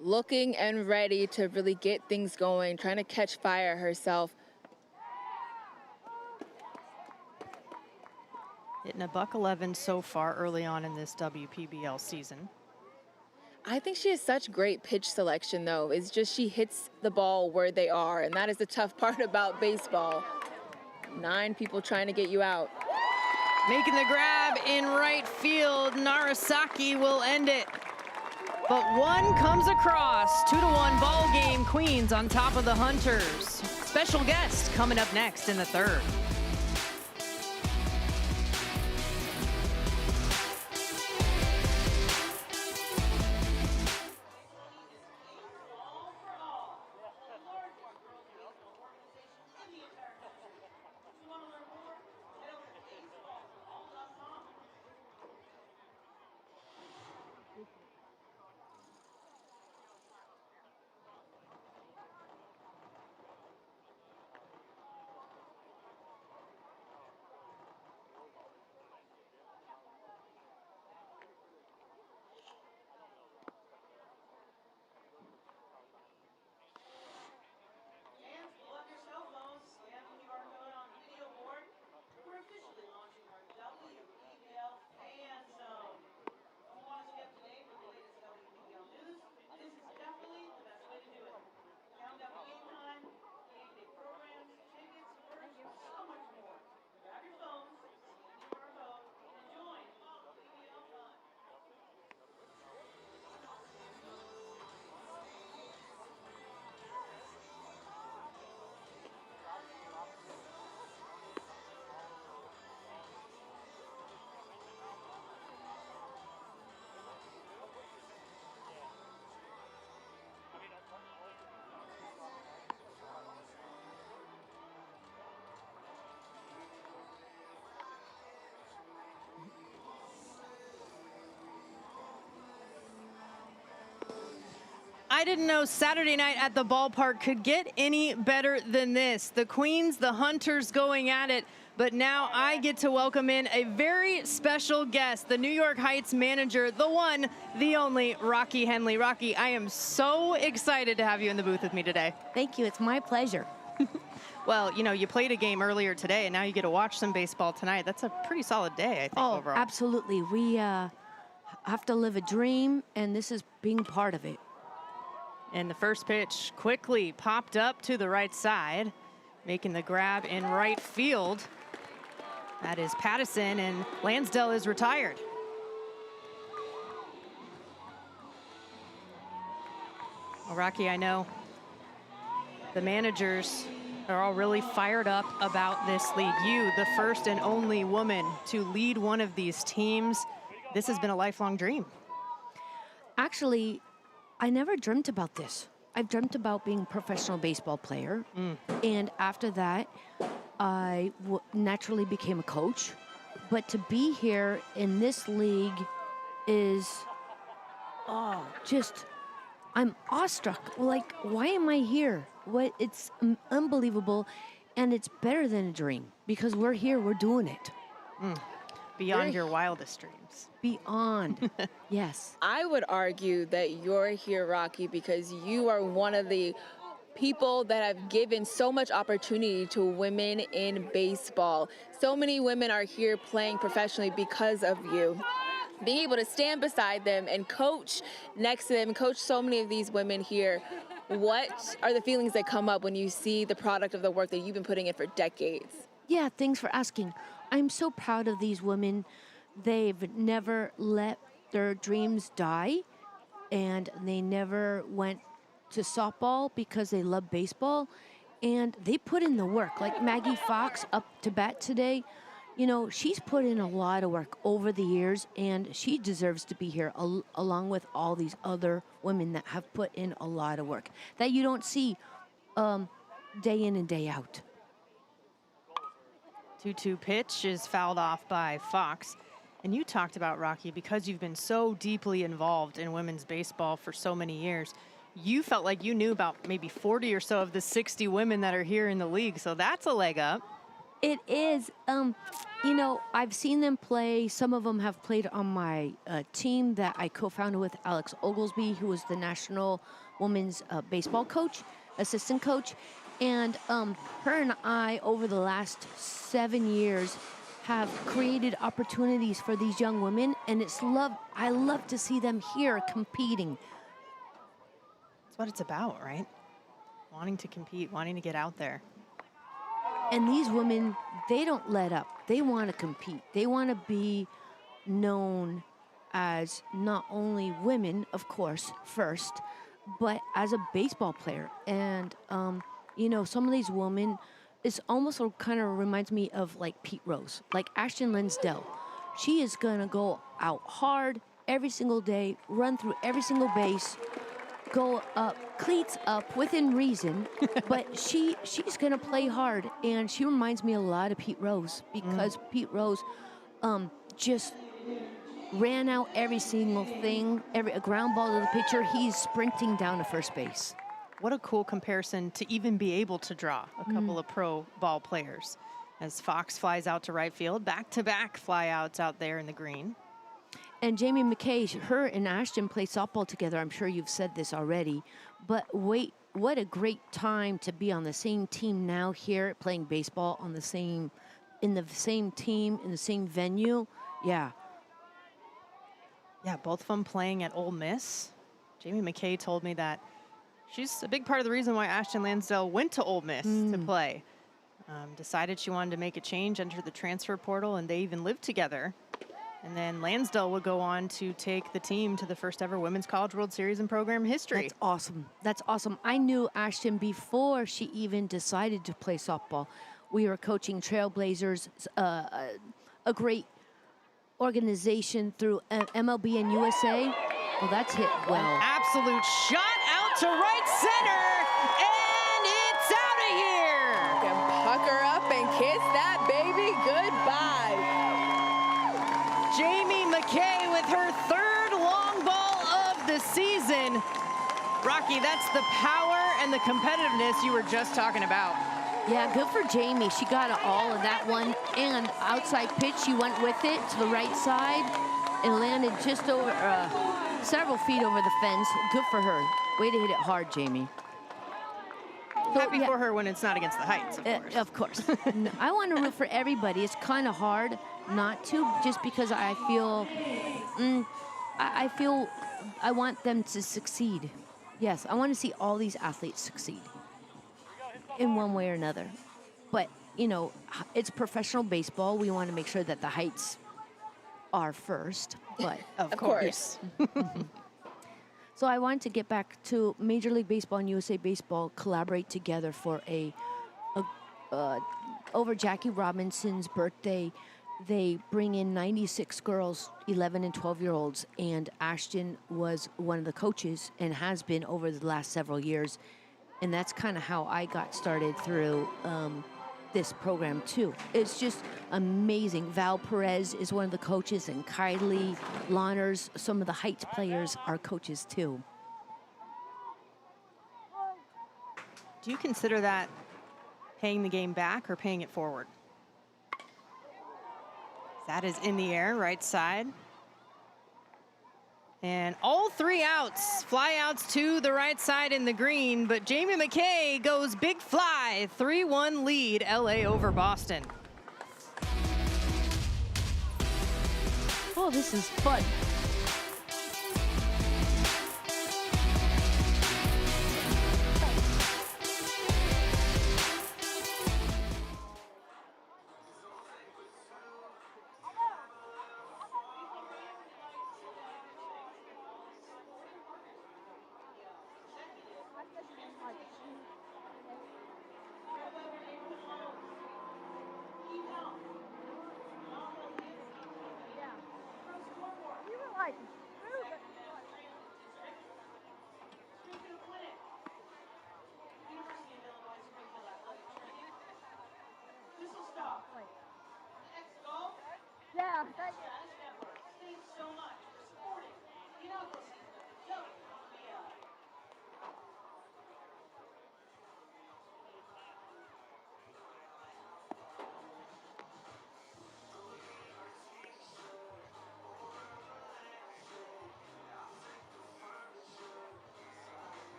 looking and ready to really get things going, trying to catch fire herself. Hitting a .111 so far early on in this WPBL season. I think she has such great pitch selection, though. It's just she hits the ball where they are, and that is the tough part about baseball. 9 people trying to get you out. Making the grab in right field. Narasaki will end it. But one comes across. 2-1 ball game. Queens on top of the Hunters. Special guest coming up next in the 3rd. I didn't know Saturday night at the ballpark could get any better than this. The Queens, the Hunters going at it. But now I get to welcome in a very special guest, the New York Heights manager, the one, the only, Rocky Henley. Rocky, I am so excited to have you in the booth with me today. Thank you. It's my pleasure. Well, you know, you played a game earlier today, and now you get to watch some baseball tonight. That's a pretty solid day, I think, overall. Absolutely. We have to live a dream, and this is being part of it. And the first pitch quickly popped up to the right side, making the grab in right field. That is Pattison, and Lansdale is retired. Well, Rocky, I know the managers are all really fired up about this league. You, the first and only woman to lead one of these teams. This has been a lifelong dream. Actually, I never dreamt about this. I've dreamt about being a professional baseball player. And after that, I naturally became a coach. But to be here in this league is, I'm awestruck. Like, why am I here? It's unbelievable, and it's better than a dream because we're here, we're doing it. Beyond your wildest dreams. Beyond, yes. I would argue that you're here, Rocky, because you are one of the people that have given so much opportunity to women in baseball. So many women are here playing professionally because of you. Being able to stand beside them and coach next to them, coach so many of these women here, what are the feelings that come up when you see the product of the work that you've been putting in for decades? Yeah, thanks for asking. I'm so proud of these women. They've never let their dreams die, and they never went to softball because they love baseball, and they put in the work. Like Maggie Fox up to bat today, you know, she's put in a lot of work over the years, and she deserves to be here along with all these other women that have put in a lot of work that you don't see day in and day out. 2-2 pitch is fouled off by Fox. And you talked about, Rocky, because you've been so deeply involved in women's baseball for so many years, you felt like you knew about maybe 40 or so of the 60 women that are here in the league. So that's a leg up. It is. You know, I've seen them play. Some of them have played on my team that I co-founded with Alex Oglesby, who was the national women's baseball coach, assistant coach. And her and I, over the last 7 years, have created opportunities for these young women. And I love to see them here competing. That's what it's about, right? Wanting to compete, wanting to get out there. And these women, they don't let up. They want to compete. They want to be known as not only women, of course, first, but as a baseball player. And, you know, some of these women, it's almost kind of reminds me of like Pete Rose, like Ashton Lansdale. She is going to go out hard every single day, run through every single base, go up, cleats up within reason, but she's gonna play hard, and she reminds me a lot of Pete Rose because Pete Rose just ran out every single thing, a ground ball to the pitcher, he's sprinting down to first base. What a cool comparison to even be able to draw a couple of pro ball players. As Fox flies out to right field, back-to-back flyouts out there in the green. And Jamie McKay, her and Ashton play softball together. I'm sure you've said this already. But wait, what a great time to be on the same team now here, playing baseball in the same team, in the same venue. Yeah. Yeah, both of them playing at Ole Miss. Jamie McKay told me that she's a big part of the reason why Ashton Lansdale went to Ole Miss to play. Decided she wanted to make a change, enter the transfer portal, and they even lived together. And then Lansdale would go on to take the team to the first ever Women's College World Series in program history. That's awesome. That's awesome. I knew Ashton before she even decided to play softball. We were coaching Trailblazers, a great organization through MLB and USA. Well, that's hit well. Absolute shot out to right center, and it's out of here. You can pucker up and kiss that baby goodbye. Jamie McKay with her third long ball of the season. Rocky, that's the power and the competitiveness you were just talking about. Yeah, good for Jamie. She got all of that one. And outside pitch, she went with it to the right side and landed just over, several feet over the fence. Good for her. Way to hit it hard, Jamie. So, Happy yeah, for her when it's not against the heights, of course. Of course. No, I want to root for everybody. It's kind of hard not to, just because I feel, I want them to succeed. Yes, I want to see all these athletes succeed in one way or another. But, you know, it's professional baseball. We want to make sure that the heights are first. But Of course. so I wanted to get back to Major League Baseball and USA Baseball collaborate together for over Jackie Robinson's birthday. They bring in 96 girls, 11 and 12-year-olds, and Ashton was one of the coaches and has been over the last several years. And that's kind of how I got started through this program too. It's just amazing. Val Perez is one of the coaches, and Kylie Lawners, some of the Heights players, are coaches too. Do you consider that paying the game back or paying it forward? That is in the air, right side. And all 3 outs, fly outs to the right side in the green, but Jamie McKay goes big fly, 3-1 lead, LA over Boston. Oh, this is fun.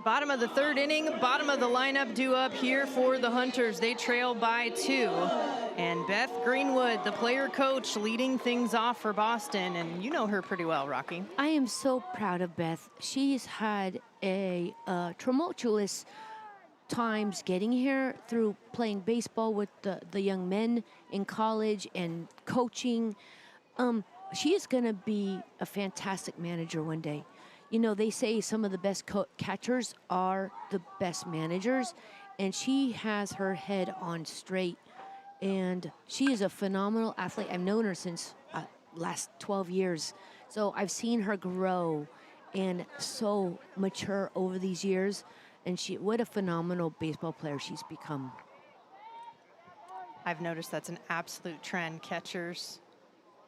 Bottom of the 3rd inning, bottom of the lineup due up here for the Hunters. They trail by 2. And Beth Greenwood, the player coach, leading things off for Boston. And you know her pretty well, Rocky. I am so proud of Beth. She's had a tumultuous times getting here through playing baseball with the young men in college and coaching. She is going to be a fantastic manager one day. You know, they say some of the best catchers are the best managers, and she has her head on straight. And she is a phenomenal athlete. I've known her since last 12 years. So I've seen her grow and so mature over these years. And what a phenomenal baseball player she's become. I've noticed that's an absolute trend. Catchers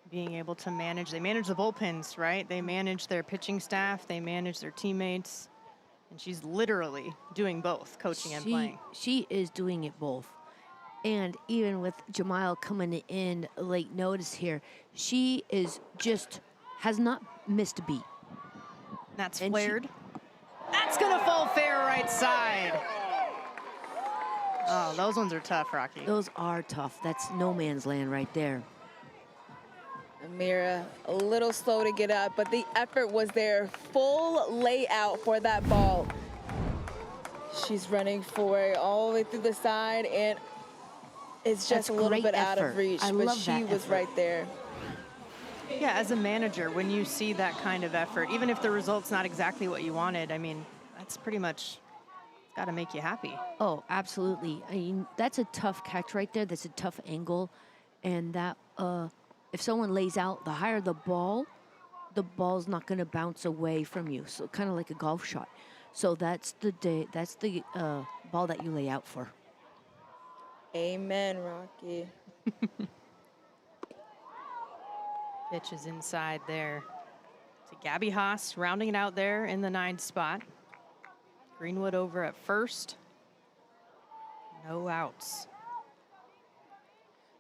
being able to manage, they manage the bullpens, right? They manage their pitching staff, they manage their teammates. And she's literally doing both, coaching and playing. She is doing it both. And even with Jamal coming in late notice here, she is has not missed a beat. That's flared. That's gonna fall fair right side. Oh, those ones are tough, Rocky. Those are tough. That's no man's land right there. Amira, a little slow to get up, but the effort was there. Full layout for that ball. She's running for it all the way through the side, and it's just a little bit out of reach, but she was right there. Yeah, as a manager, when you see that kind of effort, even if the result's not exactly what you wanted, I mean, that's pretty much got to make you happy. Oh, absolutely. I mean, that's a tough catch right there. That's a tough angle. And that, if someone lays out, the higher the ball's not going to bounce away from you. So kind of like a golf shot. So that's the ball that you lay out for. Amen, Rocky. Pitch is inside there. To Gabby Haas, rounding it out there in the 9th spot. Greenwood over at first. No outs.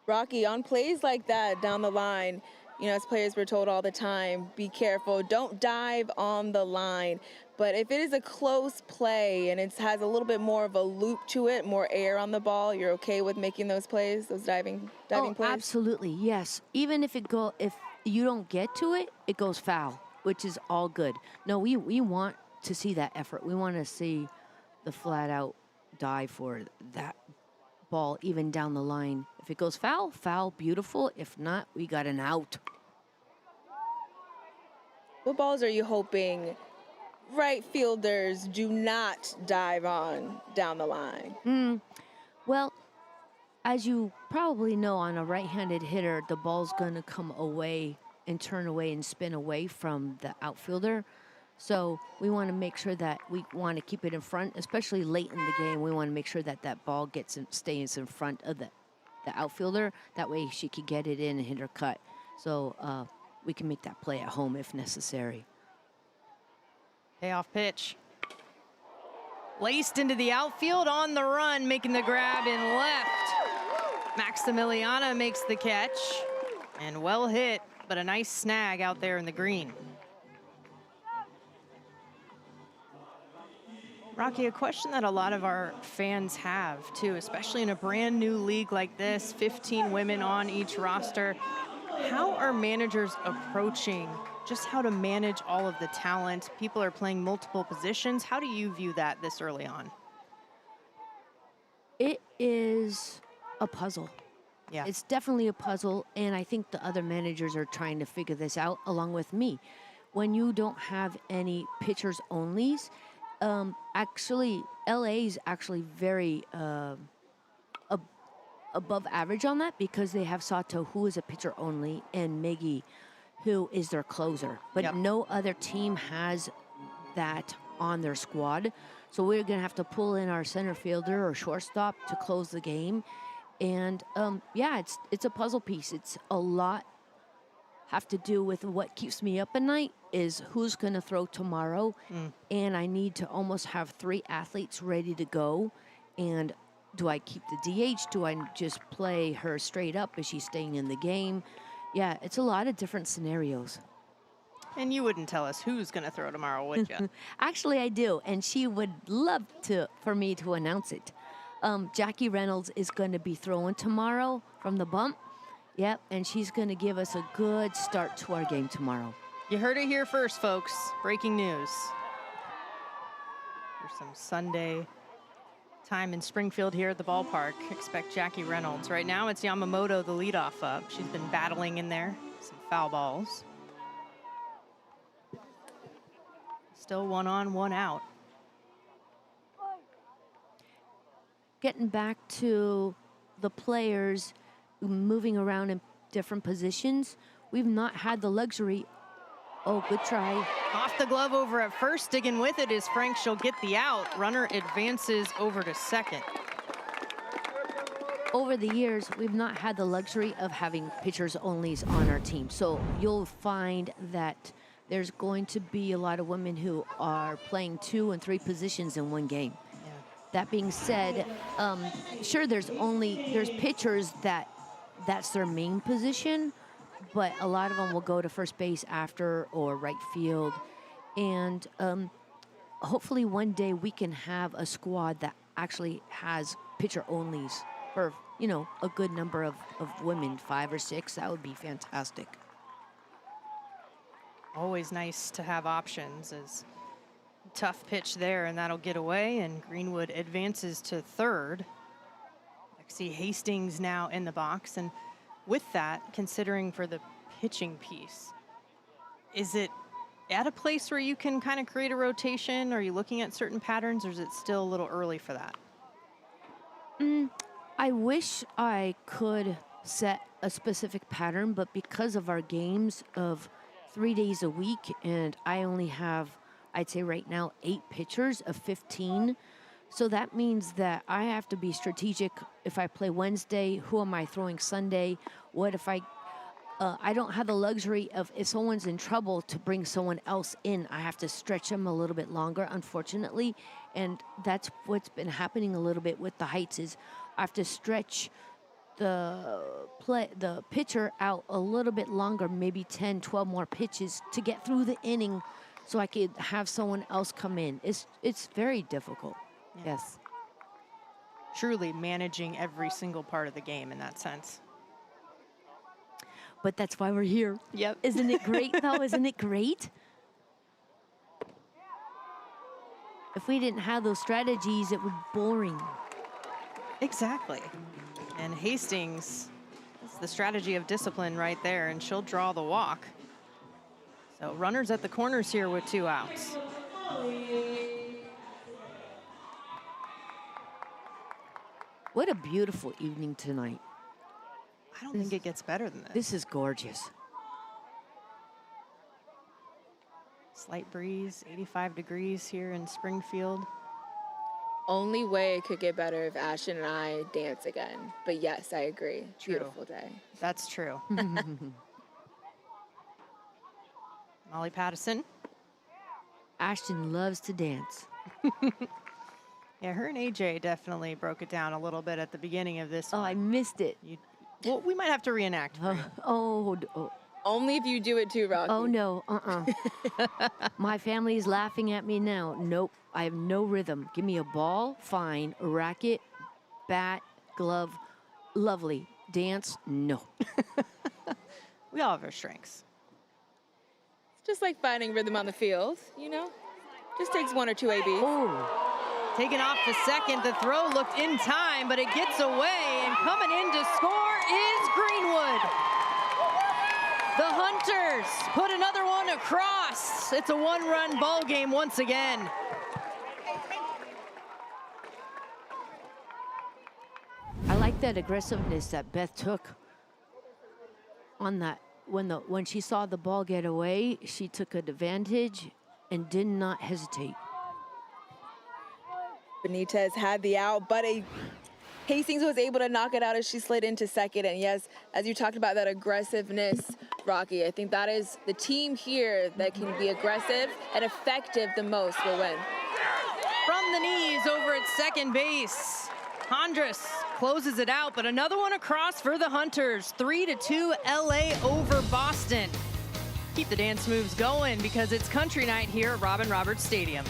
Rocky, on plays like that down the line, you know, as players we're told all the time, be careful, don't dive on the line. But if it is a close play and it has a little bit more of a loop to it, more air on the ball, you're okay with making those plays, those diving plays? Absolutely, yes. Even if if you don't get to it, it goes foul, which is all good. No, we want to see that effort. We want to see the flat out dive for that ball, even down the line. If it goes foul, foul, beautiful. If not, we got an out. What balls are you hoping right fielders do not dive on down the line? Well, as you probably know, on a right-handed hitter, the ball's going to come away and turn away and spin away from the outfielder. So we want to make sure that we want to keep it in front, especially late in the game. We want to make sure that that ball stays in front of the outfielder. That way she can get it in and hit her cut. So we can make that play at home if necessary. Payoff pitch. Laced into the outfield, on the run, making the grab in left. Maximiliana makes the catch. And well hit, but a nice snag out there in the green. Rocky, a question that a lot of our fans have too, especially in a brand new league like this, 15 women on each roster. How are managers approaching just how to manage all of the talent? People are playing multiple positions. How do you view that this early on? It is a puzzle. Yeah. It's definitely a puzzle, and I think the other managers are trying to figure this out along with me. When you don't have any pitchers onlys, actually, LA is actually very above average on that because they have Sato, who is a pitcher only, and Miggy, who is their closer. But no other team has that on their squad. So we're going to have to pull in our center fielder or shortstop to close the game. And yeah, it's a puzzle piece. It's a lot have to do with what keeps me up at night is who's going to throw tomorrow. And I need to almost have 3 athletes ready to go. And do I keep the DH? Do I just play her straight up? Is she staying in the game? Yeah, it's a lot of different scenarios. And you wouldn't tell us who's going to throw tomorrow, would you? Actually, I do, and she would love for me to announce it. Jackie Reynolds is going to be throwing tomorrow from the bump. Yep, and she's going to give us a good start to our game tomorrow. You heard it here first, folks. Breaking news. There's some Sunday time in Springfield here at the ballpark. Expect Jackie Reynolds. Right now, it's Yamamoto, the leadoff up. She's been battling in there. Some foul balls. Still 1 on, 1 out. Getting back to the players moving around in different positions, we've not had the luxury. Oh, good try. Off the glove over at first, digging with it is Frank. She'll get the out. Runner advances over to second. Over the years, we've not had the luxury of having pitchers onlys on our team. So you'll find that there's going to be a lot of women who are playing 2 and 3 positions in one game. Yeah. That being said, sure, there's pitchers that's their main position, but a lot of them will go to first base after or right field. And hopefully one day we can have a squad that actually has pitcher onlys for, you know, a good number of women, 5 or 6. That would be fantastic. Always nice to have options. As tough pitch there, and that'll get away, and Greenwood advances to third. I see Hastings now in the box, and with that, considering for the pitching piece. Is it at a place where you can kind of create a rotation? Are you looking at certain patterns, or is it still a little early for that? I wish I could set a specific pattern, but because of our games of 3 days a week, and I only have, I'd say right now, 8 pitchers of 15. So that means that I have to be strategic. If I play Wednesday, who am I throwing Sunday? What if I don't have the luxury of, if someone's in trouble, to bring someone else in. I have to stretch them a little bit longer, unfortunately. And that's what's been happening a little bit with the Heights is I have to stretch the pitcher out a little bit longer, maybe 10, 12 more pitches to get through the inning so I could have someone else come in. It's very difficult. Yeah. Yes. Truly managing every single part of the game in that sense. But that's why we're here. Yep. Isn't it great, though? Isn't it great? If we didn't have those strategies, it would be boring. Exactly. And Hastings, that's the strategy of discipline right there, and she'll draw the walk. So runners at the corners here with 2 outs. What a beautiful evening tonight. I don't think it gets better than this. This is gorgeous. Slight breeze, 85 degrees here in Springfield. Only way it could get better if Ashton and I dance again. But yes, I agree. True. Beautiful day. That's true. Molly Pattison. Ashton loves to dance. Yeah, her and AJ definitely broke it down a little bit at the beginning of this Oh, one. I missed it. Well, we might have to reenact. For you. Oh, Only if you do it too, Rocky. oh no, My family is laughing at me now. Nope, I have no rhythm. Give me a ball, fine. A racket, bat, glove, lovely. Dance, no. We all have our strengths. It's just like finding rhythm on the field, you know? Just takes 1 or 2 ABs. Oh, Taken off the second, the throw looked in time, but it gets away, and coming in to score is Greenwood. The Hunters put another one across. It's a 1-run ball game once again. I like that aggressiveness that Beth took on that. When she saw the ball get away, she took advantage and did not hesitate. Benitez had the out, but Hastings was able to knock it out as she slid into second. And yes, as you talked about that aggressiveness, Rocky, I think that is the team here that can be aggressive and effective the most will win. From the knees over at second base, Hondras closes it out, but another one across for the Hunters. 3-2 LA over Boston. Keep the dance moves going because it's country night here at Robin Roberts Stadium.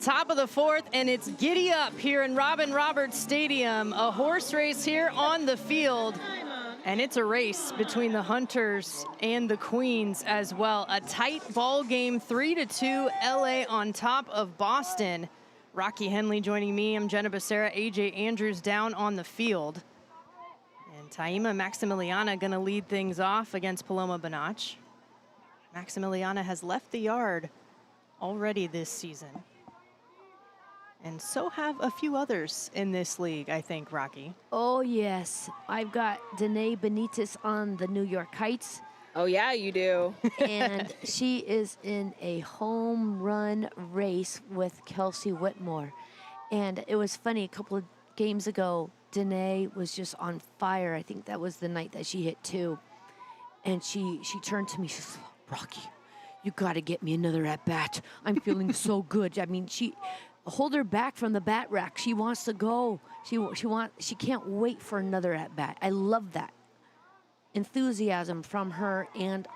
Top of the fourth, and it's giddy up here in Robin Roberts Stadium. A horse race here on the field, and it's a race between the Hunters and the Queens as well. A tight ball game, 3-2, LA on top of Boston. Rocky Henley joining me. I'm Jenna Becerra, AJ Andrews down on the field. And Taima Maximiliana gonna lead things off against Paloma Banach. Maximiliana has left the yard already this season. And so have a few others in this league, I think, Rocky. Oh, yes. I've got Danae Benitez on the New York Heights. Oh, yeah, you do. And she is in a home run race with Kelsey Whitmore. And it was funny, a couple of games ago, Danae was just on fire. I think that was the night that she hit 2. And she turned to me, she said, Rocky, you got to get me another at-bat. I'm feeling so good. I mean, hold her back from the bat rack. She wants to go. She can't wait for another at-bat. I love that enthusiasm from her, and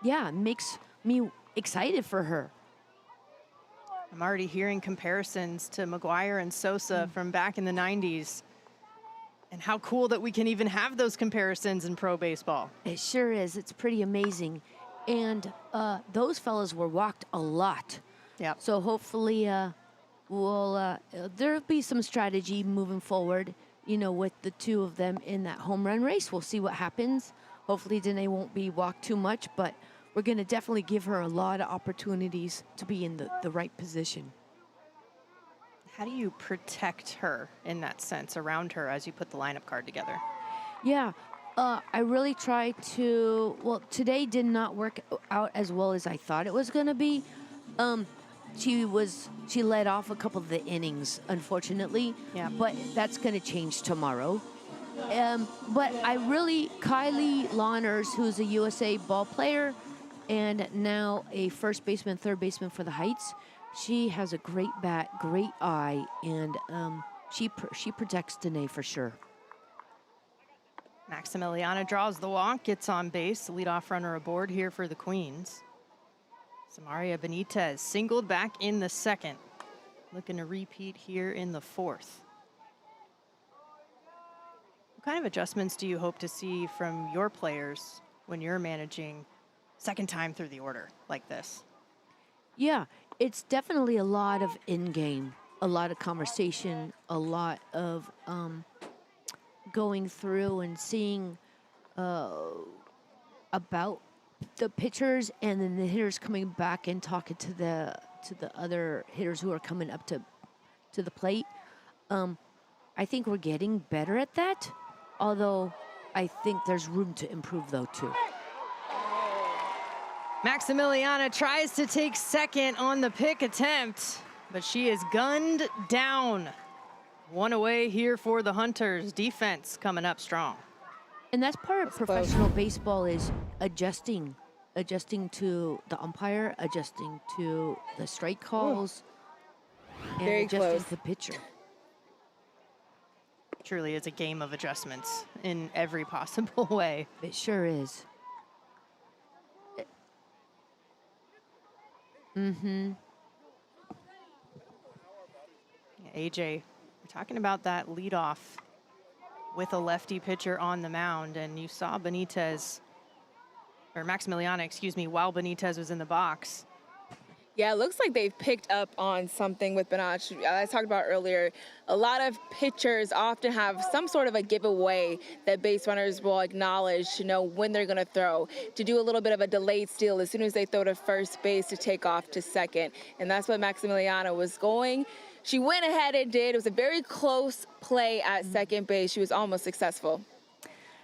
yeah, it makes me excited for her. I'm already hearing comparisons to McGuire and Sosa from back in the 90s. And how cool that we can even have those comparisons in pro baseball. It sure is. It's pretty amazing. And those fellas were walked a lot. Yeah. So hopefully there'll be some strategy moving forward, with the two of them in that home run race. We'll see what happens. Hopefully Danae won't be walked too much, but we're going to definitely give her a lot of opportunities to be in the right position. How do you protect her in that sense around her as you put the lineup card together? Yeah, I really tried to, today did not work out as well as I thought it was going to be. She led off a couple of the innings, unfortunately. Yeah. But that's going to change tomorrow. But Kylie Lawners, who's a USA ball player and now a first baseman, third baseman for the Heights, she has a great bat, great eye, and she protects Danae for sure. Maximiliana draws the walk, gets on base, leadoff runner aboard here for the Queens. Samaria Benitez singled back in the second, looking to repeat here in the fourth. What kind of adjustments do you hope to see from your players when you're managing second time through the order like this? Yeah, it's definitely a lot of in-game, a lot of conversation, a lot of going through and seeing about the pitchers, and then the hitters coming back and talking to the other hitters who are coming up to the plate. I think we're getting better at that, although I think there's room to improve though too. Maximiliana tries to take second on the pick attempt, but she is gunned down. One away here for the Hunters. Defense coming up strong. And that's part of professional baseball, is adjusting to the umpire, adjusting to the strike calls, and Very adjusting close. to the pitcher. Truly is a game of adjustments in every possible way. It sure is. Yeah, AJ, we're talking about that leadoff with a lefty pitcher on the mound, and you saw Maximiliana, excuse me, while Benitez was in the box. Yeah, it looks like they've picked up on something with Banach. As I talked about earlier, a lot of pitchers often have some sort of a giveaway that base runners will acknowledge to know when they're going to throw, to do a little bit of a delayed steal as soon as they throw to first base to take off to second. And that's what Maximiliana was going. She went ahead and did. It was a very close play at second base. She was almost successful.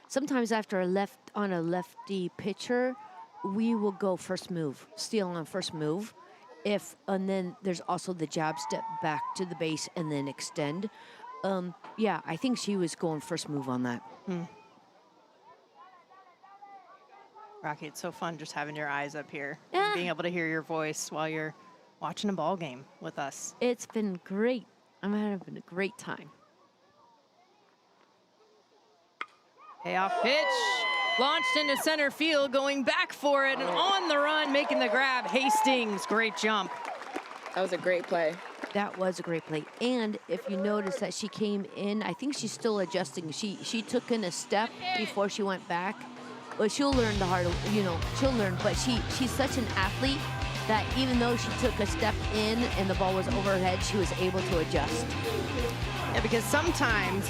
Sometimes after a lefty pitcher, we will go first move, steal on first move. And then there's also the jab step back to the base and then extend. Yeah, I think she was going first move on that. Rocky, it's so fun just having your eyes up here, Yeah. and being able to hear your voice while you're watching a ball game with us. It's been great. I'm having a great time. Payoff pitch. Launched into center field, going back for it, and on the run, making the grab. Hastings, great jump. That was a great play. That was a great play. And if you notice that she came in, I think she's still adjusting. She took in a step before she went back. Well, she'll learn the hard, she'll learn. But she's such an athlete that even though she took a step in and the ball was over her head, she was able to adjust. Yeah, because sometimes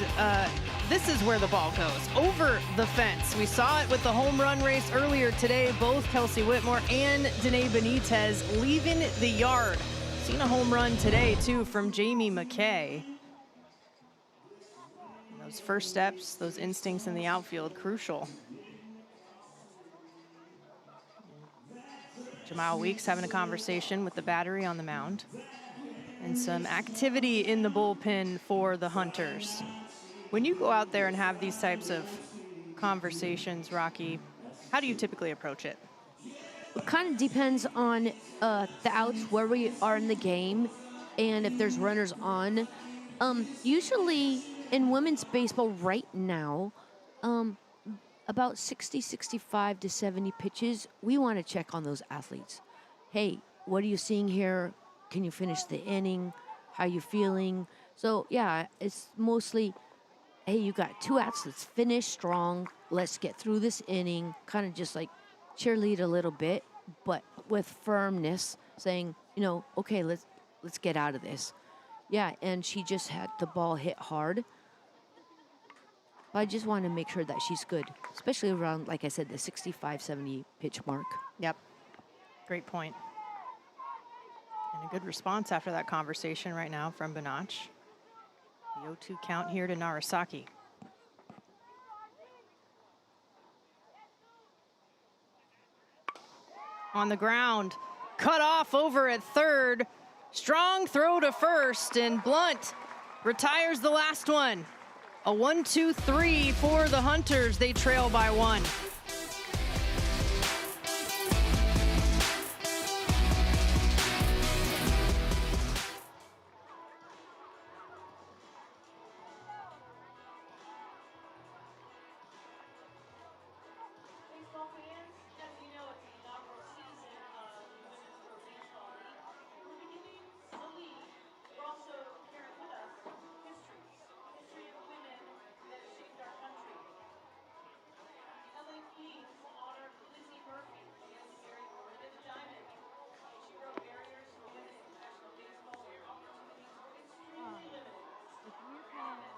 this is where the ball goes, over the fence. We saw it with the home run race earlier today. Both Kelsey Whitmore and Danae Benitez leaving the yard. Seen a home run today, too, from Jamie McKay. And those first steps, those instincts in the outfield, crucial. Jamal Weeks having a conversation with the battery on the mound. And some activity in the bullpen for the Hunters. When you go out there and have these types of conversations, Rocky, how do you typically approach it? It kind of depends on the outs, where we are in the game, and if there's runners on. Usually in women's baseball right now, about 60, 65 to 70 pitches, we want to check on those athletes. Hey, what are you seeing here? Can you finish the inning? How are you feeling? So, yeah, it's mostly, hey, you got 2 outs. Let's finish strong. Let's get through this inning. Kind of just like cheerlead a little bit, but with firmness, saying, okay, let's get out of this. Yeah, and she just had the ball hit hard. But I just want to make sure that she's good, especially around, like I said, the 65, 70 pitch mark. Yep, great point. And a good response after that conversation right now from Benach. The 0-2 count here to Narasaki. On the ground, cut off over at third. Strong throw to first, and Blunt retires the last one. A 1-2-3 for the Hunters. They trail by 1. Baseball fans, as you know, it's the inaugural season of the Women's Pro Baseball League. We're beginning the league. We're also carrying with us history of women that have shaped our country. The LA Queens honor Lizzie Murphy. She has a very limited diamond. She broke barriers for women in professional baseball where opportunities were extremely limited. Talents,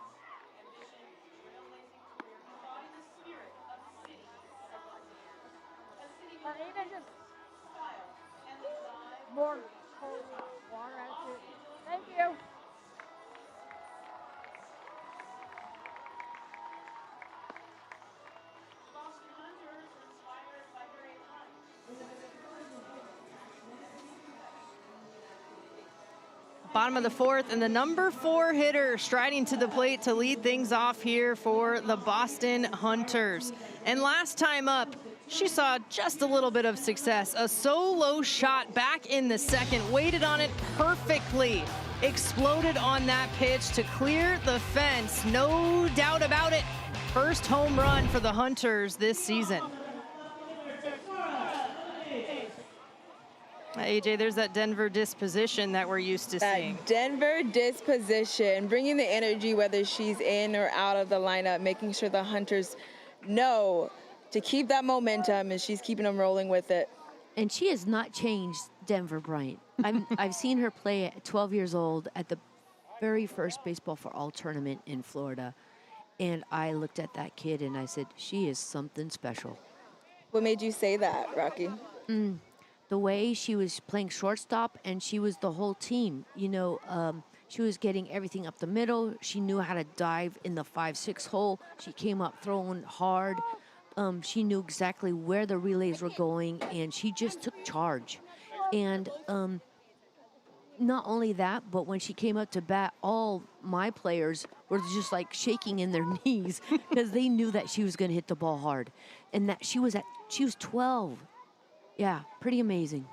ambition, trailblazing career embody the spirit of the city of Los Angeles. A city with style and the drive More cold water at it. Thank you. Boston Hunters were inspired by Harry Hines. Bottom of the 4th, and the number 4 hitter striding to the plate to lead things off here for the Boston Hunters. And last time up, she saw just a little bit of success. A solo shot back in the second, waited on it perfectly. Exploded on that pitch to clear the fence, no doubt about it. First home run for the Hunters this season. AJ, there's that Denver disposition that we're used to seeing. That Denver disposition, bringing the energy whether she's in or out of the lineup, making sure the Hunters know to keep that momentum, and she's keeping them rolling with it. And she has not changed, Denver Bryant. I've seen her play at 12 years old at the very first Baseball for All tournament in Florida. And I looked at that kid and I said, she is something special. What made you say that, Rocky? The way she was playing shortstop, and she was the whole team. She was getting everything up the middle. She knew how to dive in the 5-6 hole. She came up throwing hard. She knew exactly where the relays were going, and she just took charge. And not only that, but when she came up to bat, all my players were just like shaking in their knees because they knew that she was going to hit the ball hard, and that she was 12. Yeah, pretty amazing.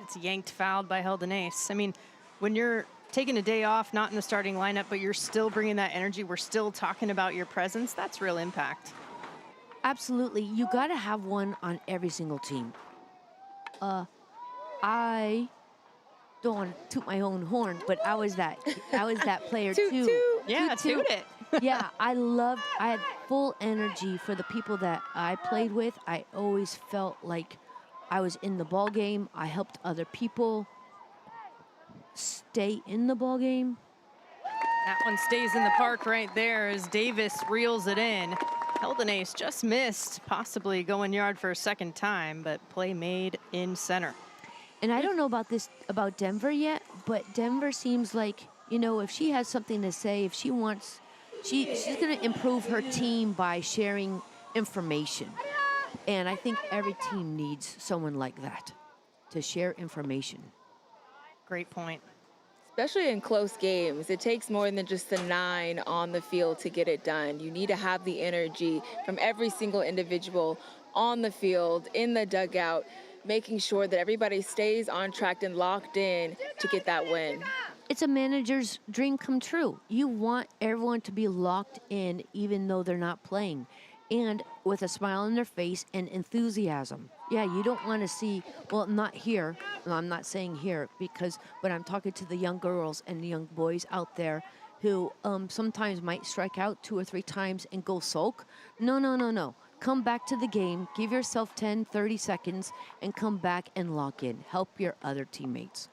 It's yanked fouled by Helden Ace. I mean, when you're taking a day off, not in the starting lineup, but you're still bringing that energy. We're still talking about your presence. That's real impact. Absolutely. You got to have one on every single team. I don't want to toot my own horn, but I was that player Toot, too. toot. Yeah, toot it. Yeah, I had full energy for the people that I played with. I always felt like I was in the ball game. I helped other people stay in the ball game. That one stays in the park right there as Davis reels it in. Held an ace, just missed, possibly going yard for a second time, but play made in center. And I don't know about Denver yet, but Denver seems like, you know, if she has something to say, if she wants, she's going to improve her team by sharing information. And I think every team needs someone like that to share information. Great point. Especially in close games, it takes more than just the 9 on the field to get it done. You need to have the energy from every single individual on the field, in the dugout, making sure that everybody stays on track and locked in to get that win. It's a manager's dream come true. You want everyone to be locked in even though they're not playing, and with a smile on their face and enthusiasm. Yeah, you don't want to see, well, not here, well, I'm not saying here, but I'm talking to the young girls and the young boys out there who sometimes might strike out 2 or 3 times and go sulk. No. Come back to the game, give yourself 10, 30 seconds, and come back and lock in. Help your other teammates.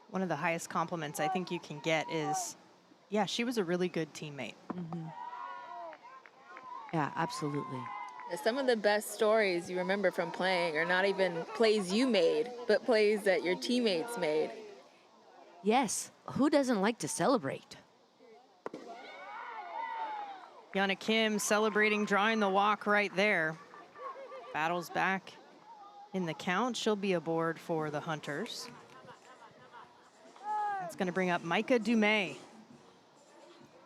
One of the highest compliments I think you can get is, yeah, she was a really good teammate. Yeah, absolutely. Some of the best stories you remember from playing are not even plays you made, but plays that your teammates made. Yes, who doesn't like to celebrate? Yana Kim celebrating, drawing the walk right there. Battles back in the count. She'll be aboard for the Hunters. That's going to bring up Micah Dumais.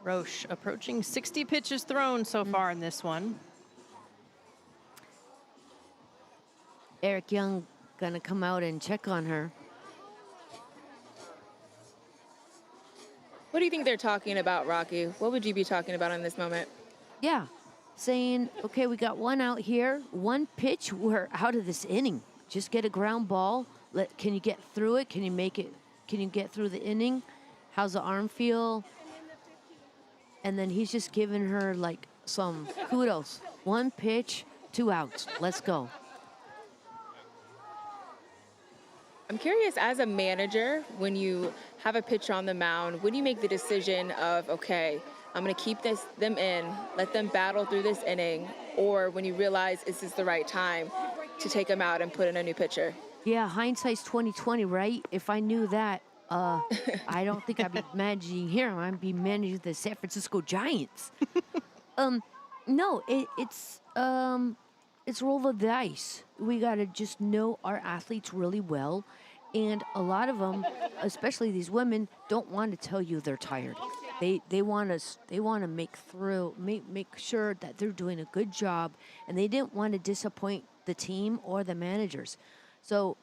Roche approaching 60 pitches thrown so far in this one. Eric Young gonna come out and check on her. What do you think they're talking about, Rocky? What would you be talking about in this moment? Yeah, saying, okay, we got one out here, one pitch, we're out of this inning. Just get a ground ball. Can you get through it? Can you make it? Can you get through the inning? How's the arm feel? And then he's just giving her like some kudos. One pitch, 2 outs. Let's go. I'm curious, as a manager, when you have a pitcher on the mound, when you make the decision of, okay, I'm going to keep them in, let them battle through this inning, or when you realize this is the right time to take them out and put in a new pitcher? Yeah, hindsight's 2020, right? If I knew that, I don't think I'd be managing here. I'd be managing the San Francisco Giants. No, it's roll of the dice. We gotta just know our athletes really well, and a lot of them, especially these women, don't want to tell you they're tired. They want to make sure that they're doing a good job, and they didn't want to disappoint the team or the managers. So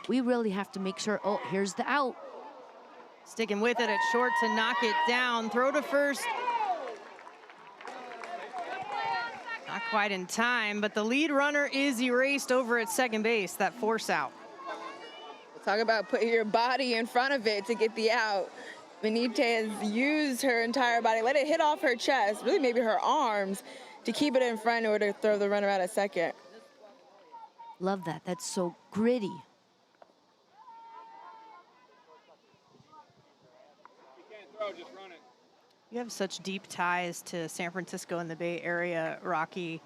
we really have to make sure. Oh, here's the out. Sticking with it at short to knock it down. Throw to first. Not quite in time, but the lead runner is erased over at second base. That force out. Talk about putting your body in front of it to get the out. Benitez used her entire body, let it hit off her chest, really maybe her arms, to keep it in front in order to throw the runner out at second. Love that. That's so gritty. You have such deep ties to San Francisco and the Bay Area, Rocky.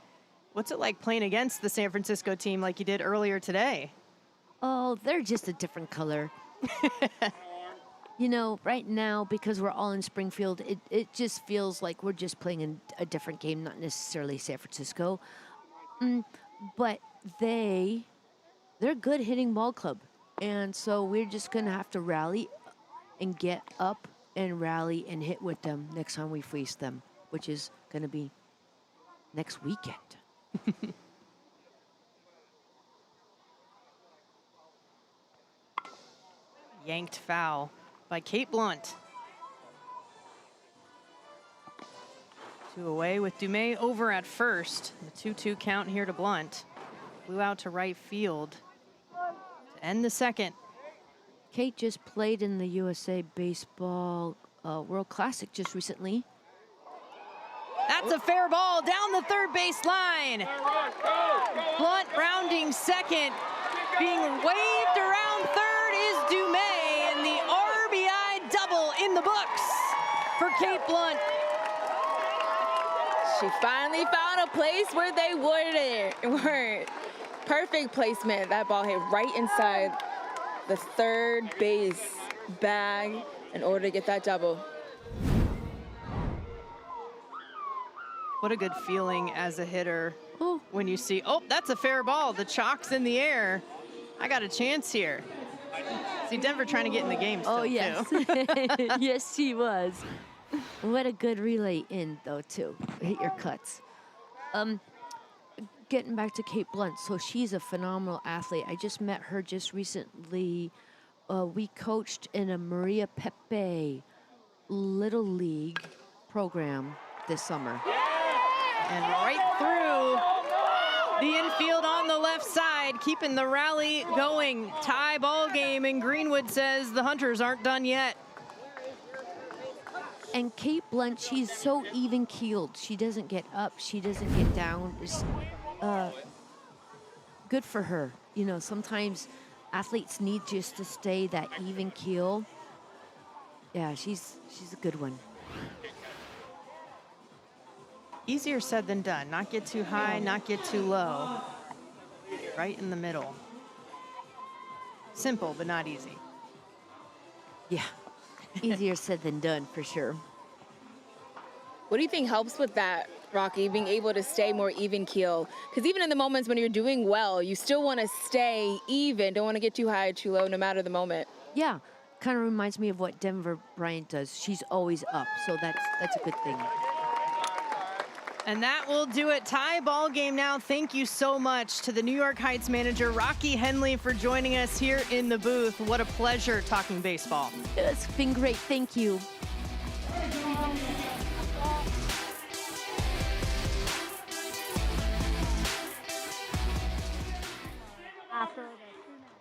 What's it like playing against the San Francisco team like you did earlier today? Oh, they're just a different color. You know, right now, because we're all in Springfield, it just feels like we're just playing in a different game, not necessarily San Francisco. But they're a good hitting ball club. And so we're just going to have to rally and get up and rally and hit with them next time we face them, which is going to be next weekend. Yanked foul by Kate Blunt. 2 away with Dumais over at first. The 2-2 count here to Blunt. Flew out to right field to end the second. Kate just played in the USA Baseball World Classic just recently. That's a fair ball down the third base line. Blunt rounding second. Being waved around third is Dumais, and the RBI double in the books for Kate Blunt. She finally found a place where they weren't. Perfect placement. That ball hit right inside the third base bag in order to get that double. What a good feeling as a hitter Oh. when you see, oh, that's a fair ball. The chalk's in the air. I got a chance here. See, Denver trying to get in the game still, Oh, yes. too. Yes, she was. What a good relay in, though, too. Hit your cuts. Getting back to Kate Blunt, so she's a phenomenal athlete. I just met her just recently. We coached in a Maria Pepe Little League program this summer. And right through the infield on the left side, keeping the rally going. Tie ball game, and Greenwood says the Hunters aren't done yet. And Kate Blunt, she's so even-keeled. She doesn't get up. She doesn't get down. It's good for her. You know, sometimes athletes need just to stay that even keel. Yeah, she's a good one. Easier said than done. Not get too high, not get too low. Right in the middle. Simple, but not easy. Yeah, easier said than done, for sure. What do you think helps with that, Rocky, being able to stay more even keel? Because even in the moments when you're doing well, you still want to stay even, don't want to get too high or too low, no matter the moment. Yeah, kind of reminds me of what Denver Bryant does. She's always up, so that's a good thing. And that will do it. Tie ball game now. Thank you so much to the New York Heights manager, Rocky Henley, for joining us here in the booth. What a pleasure talking baseball. It's been great. Thank you. After the 2 minutes.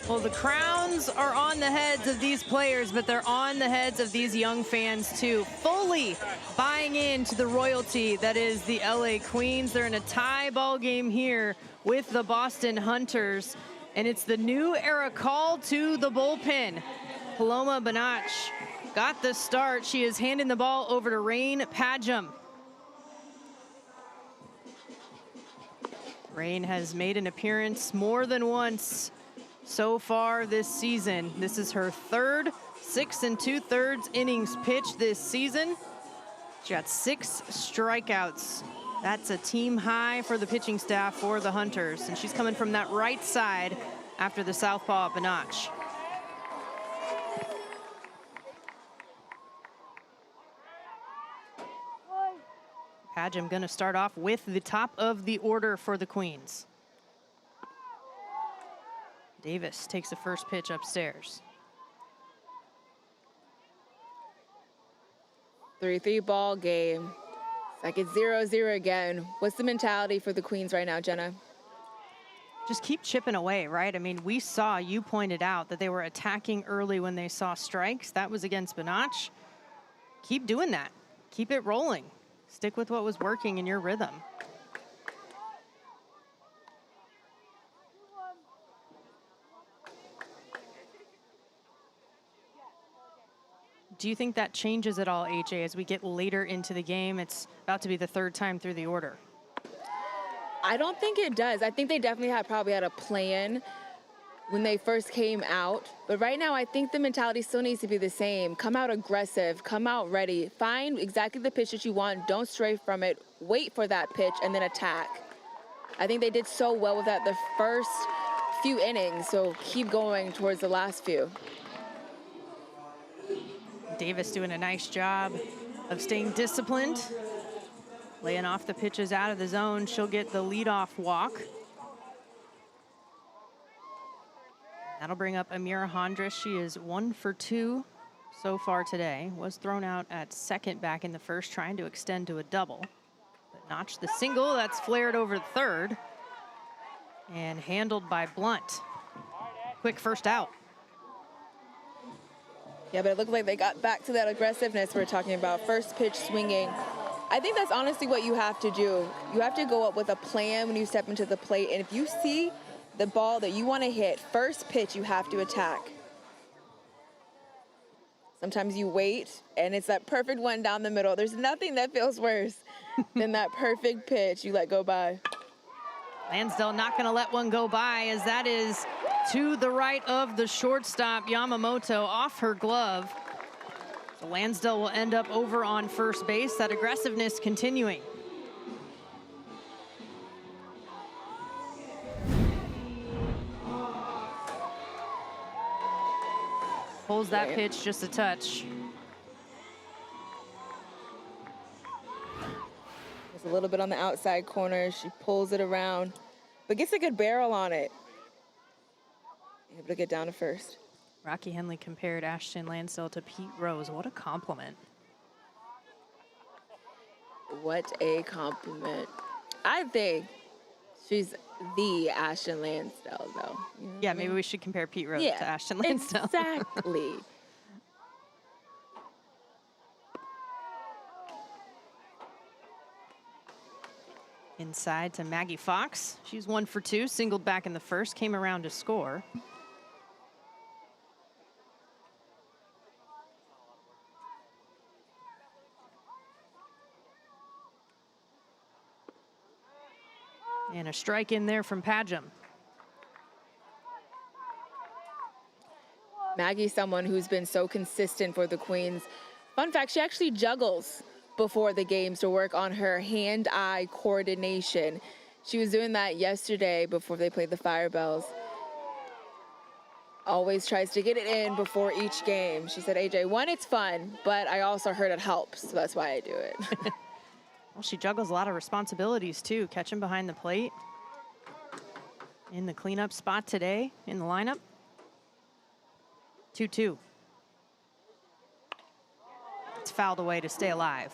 Well, the crowns are on the heads of these players, but they're on the heads of these young fans too. Fully buying into the royalty that is the LA Queens. They're in a tie ball game here with the Boston Hunters, and it's the new era call to the bullpen. Paloma Banach got the start. She is handing the ball over to Rain Padgham. Rain has made an appearance more than once so far this season. This is her third 6 2/3 innings pitched this season. She got 6 strikeouts. That's a team high for the pitching staff for the Hunters. And she's coming from that right side after the southpaw Banach. Padgham going to start off with the top of the order for the Queens. Davis takes the first pitch upstairs. 3-3 ball game. It's like it's 0-0 again. What's the mentality for the Queens right now, Jenna? Just keep chipping away, right? I mean, we saw, you pointed out that they were attacking early when they saw strikes. That was against Benach. Keep doing that. Keep it rolling. Stick with what was working in your rhythm. Do you think that changes at all, AJ, as we get later into the game? It's about to be the third time through the order. I don't think it does. I think they definitely probably had a plan when they first came out. But right now, I think the mentality still needs to be the same. Come out aggressive, come out ready, find exactly the pitch that you want, don't stray from it, wait for that pitch, and then attack. I think they did so well with that the first few innings, so keep going towards the last few. Davis doing a nice job of staying disciplined, laying off the pitches out of the zone. She'll get the leadoff walk. That'll bring up Amira Hondras. She is 1 for 2 so far today. Was thrown out at second back in the first, trying to extend to a double. But notched the single, that's flared over third. And handled by Blunt. Quick first out. Yeah, but it looked like they got back to that aggressiveness we're talking about. First pitch swinging. I think that's honestly what you have to do. You have to go up with a plan when you step into the plate. And if you see the ball that you want to hit, first pitch, you have to attack. Sometimes you wait, and it's that perfect one down the middle. There's nothing that feels worse than that perfect pitch you let go by. Lansdale not going to let one go by, as that is to the right of the shortstop, Yamamoto, off her glove. So Lansdale will end up over on first base. That aggressiveness continuing. Pulls that pitch just a touch. It's a little bit on the outside corner. She pulls it around, but gets a good barrel on it. Able to get down to first. Rocky Henley compared Ashton Lansdale to Pete Rose. What a compliment. What a compliment. I think she's the Ashton Lansdale, though. You know Yeah, maybe we should compare Pete Rose to Ashton Lansdale. Exactly. Inside to Maggie Fox. She's 1 for 2, singled back in the first, came around to score. And a strike in there from Padgham. Maggie's someone who's been so consistent for the Queens. Fun fact, she actually juggles before the games to work on her hand-eye coordination. She was doing that yesterday before they played the Fire Bells. Always tries to get it in before each game. She said, AJ, one, it's fun, but I also heard it helps, so that's why I do it. Well, she juggles a lot of responsibilities, too. Catching behind the plate. In the cleanup spot today in the lineup. 2-2. It's fouled away to stay alive.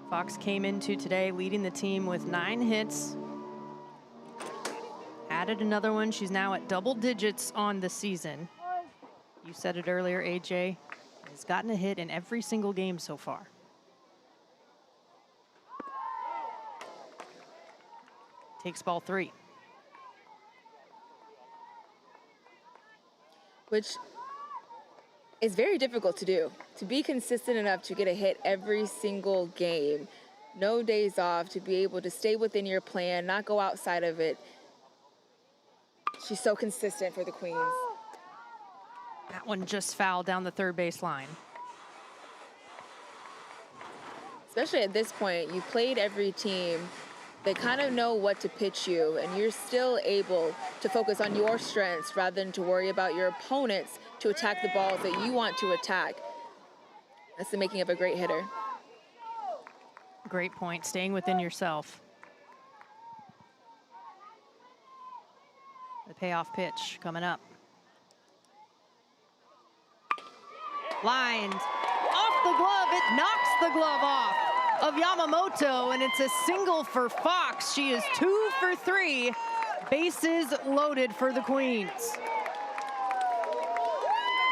Fox came into today leading the team with 9 hits. Added another one. She's now at double digits on the season. You said it earlier, AJ. Has gotten a hit in every single game so far. Takes ball 3. Which is very difficult to do. To be consistent enough to get a hit every single game. No days off, to be able to stay within your plan, not go outside of it. She's so consistent for the Queens. That one just fouled down the third base line. Especially at this point, you played every team. They kind of know what to pitch you, and you're still able to focus on your strengths rather than to worry about your opponents to attack the balls that you want to attack. That's the making of a great hitter. Great point, staying within yourself. The payoff pitch coming up. Lined off the glove, it knocks the glove off of Yamamoto, and it's a single for Fox. She is 2 for 3, bases loaded for the Queens.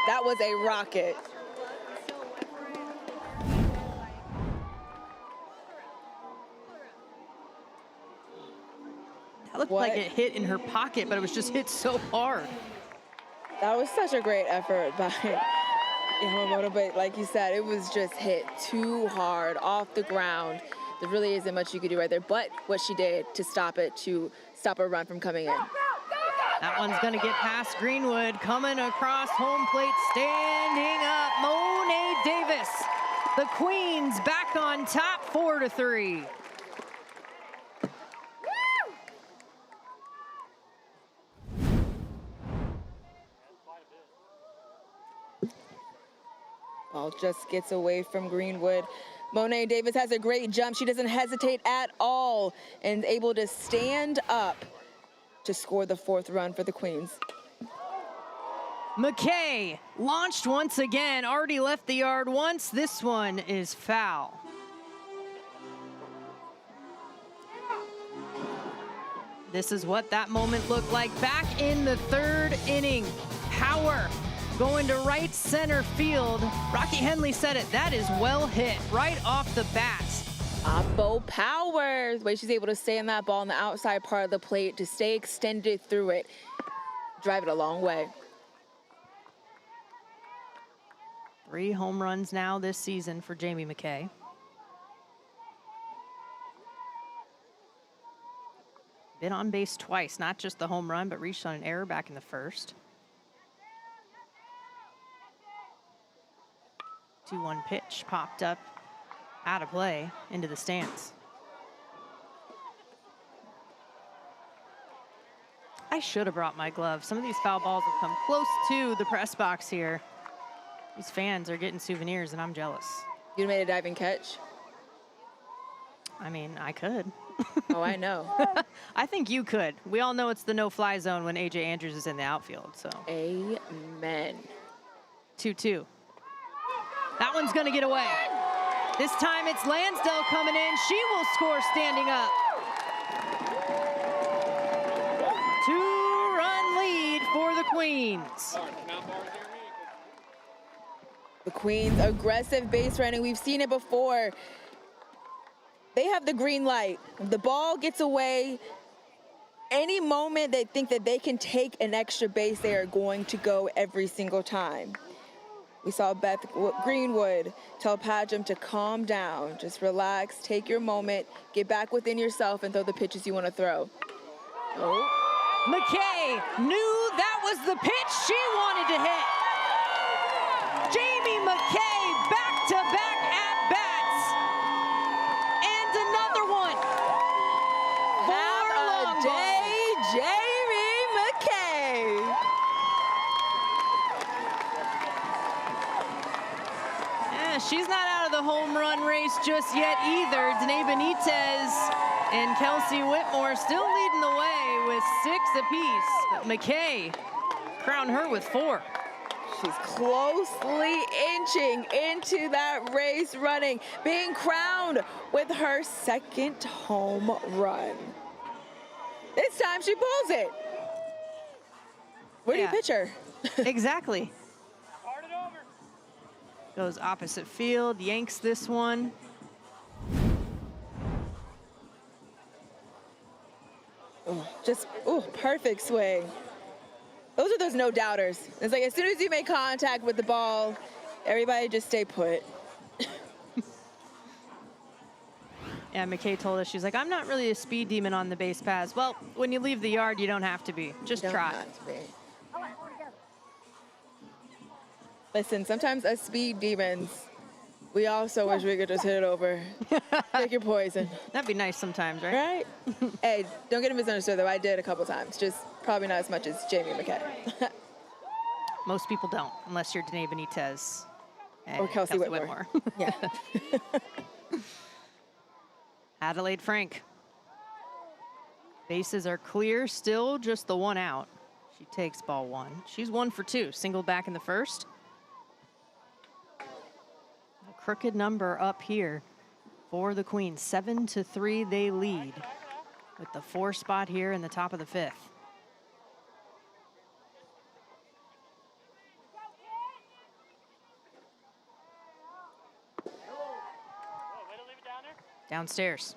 That was a rocket. That looked like it hit in her pocket, but it was just hit so hard. That was such a great effort by Yamamoto, but like you said, it was just hit too hard off the ground. There really isn't much you could do right there, but what she did to stop a run from coming in. That one's gonna get past Greenwood, coming across home plate, standing up, Monet Davis. The Queens back on top, 4-3. Ball just gets away from Greenwood. Monet Davis has a great jump. She doesn't hesitate at all and able to stand up to score the 4th run for the Queens. McKay launched once again, already left the yard once. This one is foul. This is what that moment looked like back in the 3rd inning. Power going to right center field. Rocky Henley said it, that is well hit right off the bat. Oppo power, the way she's able to stay on that ball on the outside part of the plate, to stay extended through it, drive it a long way. 3 home runs now this season for Jamie McKay. Been on base twice, not just the home run, but reached on an error back in the 1st. 2-1 pitch popped up out of play into the stands. I should have brought my glove. Some of these foul balls have come close to the press box here. These fans are getting souvenirs and I'm jealous. You made a diving catch? I mean, I could. Oh, I know. I think you could. We all know it's the no-fly zone when AJ Andrews is in the outfield, so. Amen. 2-2. That one's gonna get away. This time it's Lansdale coming in. She will score standing up. 2-run lead for the Queens. The Queens, aggressive base running. We've seen it before. They have the green light. If the ball gets away, any moment they think that they can take an extra base, they are going to go every single time. We saw Beth Greenwood tell Padgham to calm down, just relax, take your moment, get back within yourself and throw the pitches you want to throw. Oh. McKay knew that was the pitch she wanted to hit. Jamie McKay back-to-back at-bats. And another one. Have a day, Jamie McKay. She's not out of the home run race just yet either. Danae Benitez and Kelsey Whitmore still leading the way with 6 apiece. But McKay crowned her with 4. She's closely inching into that race running, being crowned with her 2nd home run. This time she pulls it. Where do you pitch her? Exactly. Goes opposite field, yanks this one. Perfect swing. Those are those no doubters. It's like as soon as you make contact with the ball, everybody just stay put. Yeah, McKay told us, she's like, I'm not really a speed demon on the base paths. Well, when you leave the yard, you don't have to be. Just try. Listen, sometimes us speed demons, we also wish we could just hit it over. Take your poison. That'd be nice sometimes, right? Right? Hey, don't get it misunderstood, though. I did a couple times. Just probably not as much as Jamie McKay. Most people don't, unless you're Danae Benitez. Or Kelsey Whitmore. Whitmore. Yeah. Adelaide Frank. Bases are clear still, just the one out. She takes ball one. She's 1 for 2, single back in the first. A crooked number up here for the Queens. 7-3 they lead with the 4 spot here in the top of the 5th. Downstairs.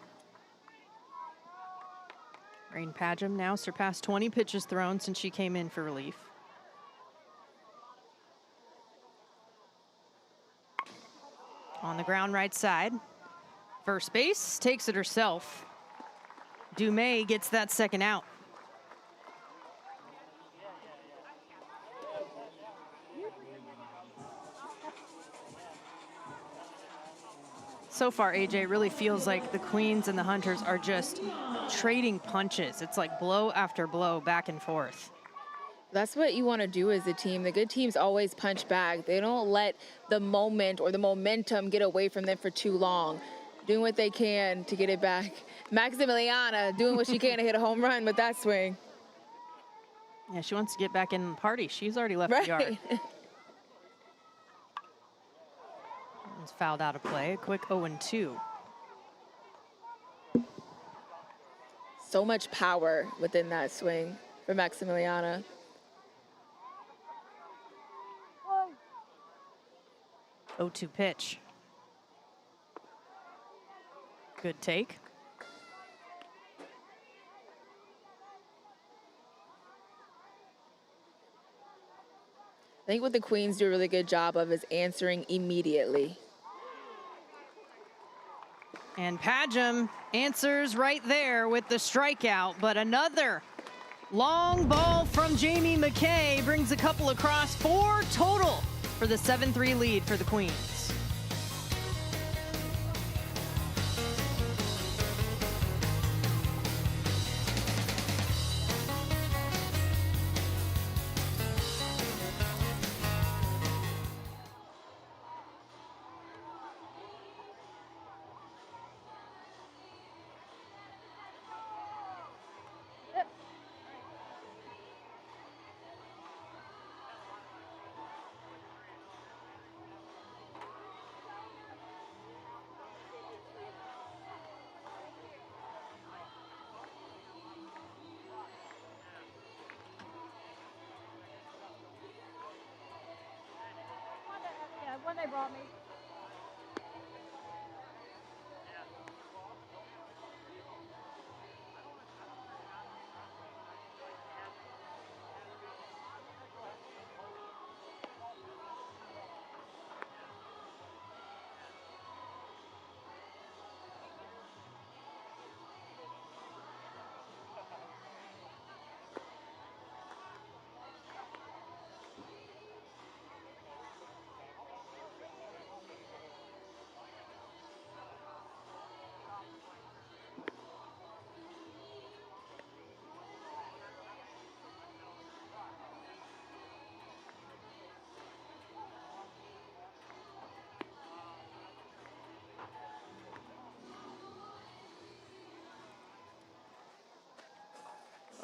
Rain Padgham now surpassed 20 pitches thrown since she came in for relief. On the ground right side. First base takes it herself. Dumais gets that second out. So far, AJ, really feels like the Queens and the Hunters are just trading punches. It's like blow after blow, back and forth. That's what you want to do as a team. The good teams always punch back. They don't let the moment or the momentum get away from them for too long. Doing what they can to get it back. Maximiliana doing what she can to hit a home run with that swing. Yeah, she wants to get back in the party. She's already left the yard. It's fouled out of play. A quick 0-2. So much power within that swing for Maximiliana. 0-2 pitch. Good take. I think what the Queens do a really good job of is answering immediately. And Padgham answers right there with the strikeout, but another long ball from Jamie McKay brings a couple across. 4 total for the 7-3 lead for the Queens. Yeah, when they brought me.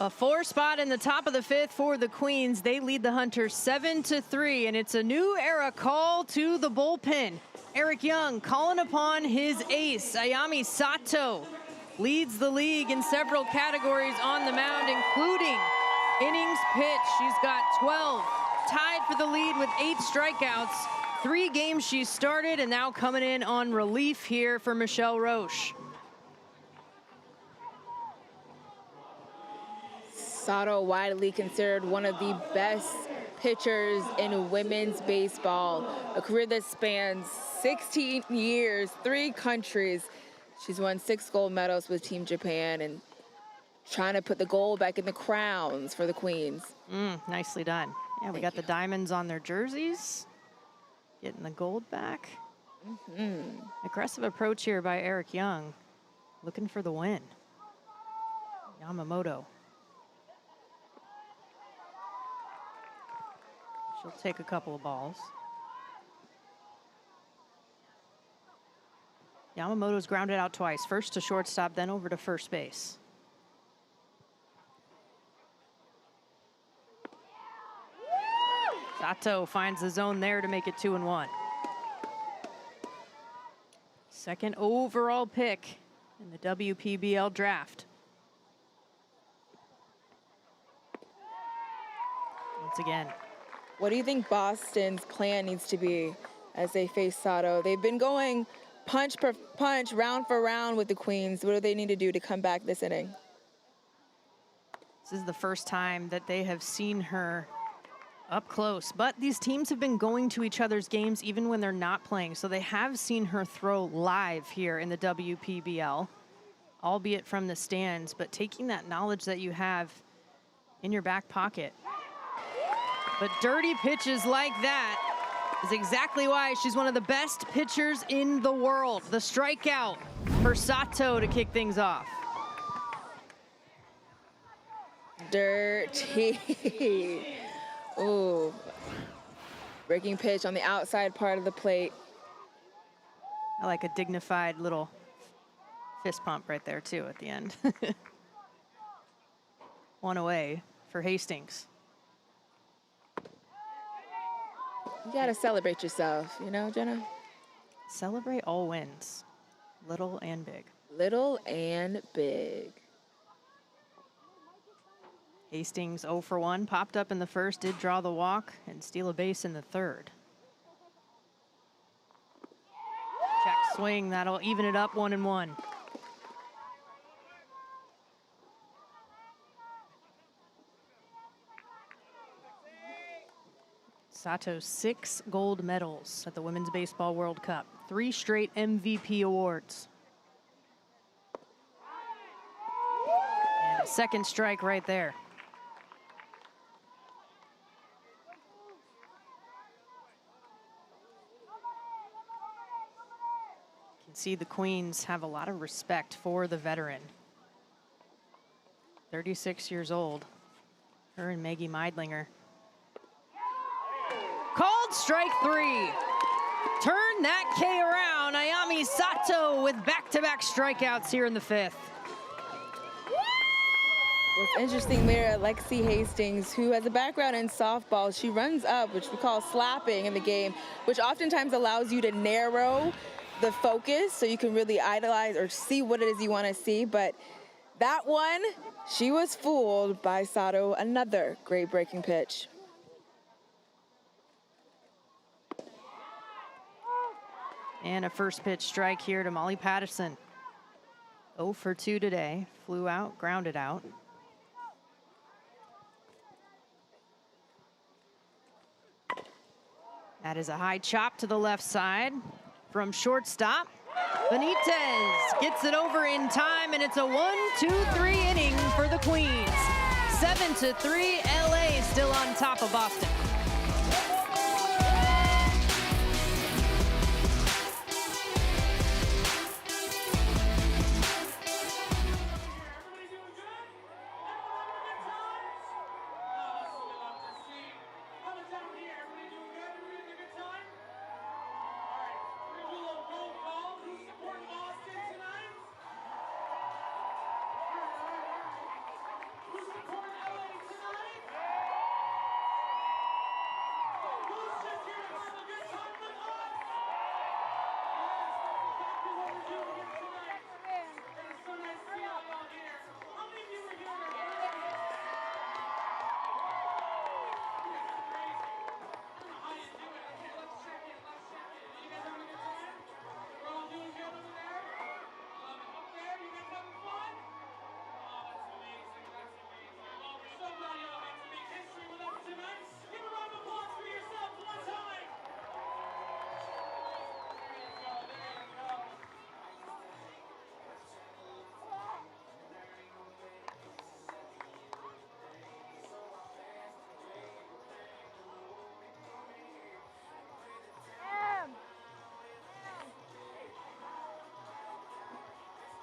A 4 spot in the top of the 5th for the Queens. They lead the Hunters 7-3, and it's a new era call to the bullpen. Eric Young calling upon his ace. Ayami Sato leads the league in several categories on the mound, including innings pitched. She's got 12, tied for the lead with 8 strikeouts. 3 games she's started, and now coming in on relief here for Michelle Roche. Sato, widely considered one of the best pitchers in women's baseball. A career that spans 16 years, 3 countries. She's won 6 gold medals with Team Japan and trying to put the gold back in the crowns for the Queens. Nicely done. Yeah, we got the diamonds on their jerseys. Getting the gold back. Aggressive approach here by Eric Young. Looking for the win. Yamamoto. She'll take a couple of balls. Yamamoto's grounded out twice, first to shortstop, then over to first base. Sato finds the zone there to make it 2-1. Second overall pick in the WPBL draft. Once again. What do you think Boston's plan needs to be as they face Sato? They've been going punch per punch, round for round with the Queens. What do they need to do to come back this inning? This is the first time that they have seen her up close, but these teams have been going to each other's games even when they're not playing, so they have seen her throw live here in the WPBL, albeit from the stands, but taking that knowledge that you have in your back pocket. But dirty pitches like that is exactly why she's one of the best pitchers in the world. The strikeout for Sato to kick things off. Dirty. Ooh. Breaking pitch on the outside part of the plate. I like a dignified little fist pump right there too at the end. One away for Hastings. You gotta celebrate yourself, you know, Jenna? Celebrate all wins, little and big. Little and big. Hastings 0 for 1, popped up in the first, did draw the walk and steal a base in the third. Check swing, that'll even it up 1-1. Sato's 6 gold medals at the Women's Baseball World Cup, 3 straight MVP awards. And a second strike right there. You can see the Queens have a lot of respect for the veteran. 36 years old, her and Maggie Meidlinger. Called strike 3. Turn that K around. Ayami Sato with back-to-back strikeouts here in the 5th. What's interesting there, Lexi Hastings, who has a background in softball, she runs up, which we call slapping in the game, which oftentimes allows you to narrow the focus so you can really idolize or see what it is you want to see. But that one, she was fooled by Sato. Another great breaking pitch. And a first pitch strike here to Molly Patterson. 0 for 2 today. Flew out, grounded out. That is a high chop to the left side from shortstop. Benitez gets it over in time, and it's a 1-2-3 inning for the Queens. 7-3, LA still on top of Boston.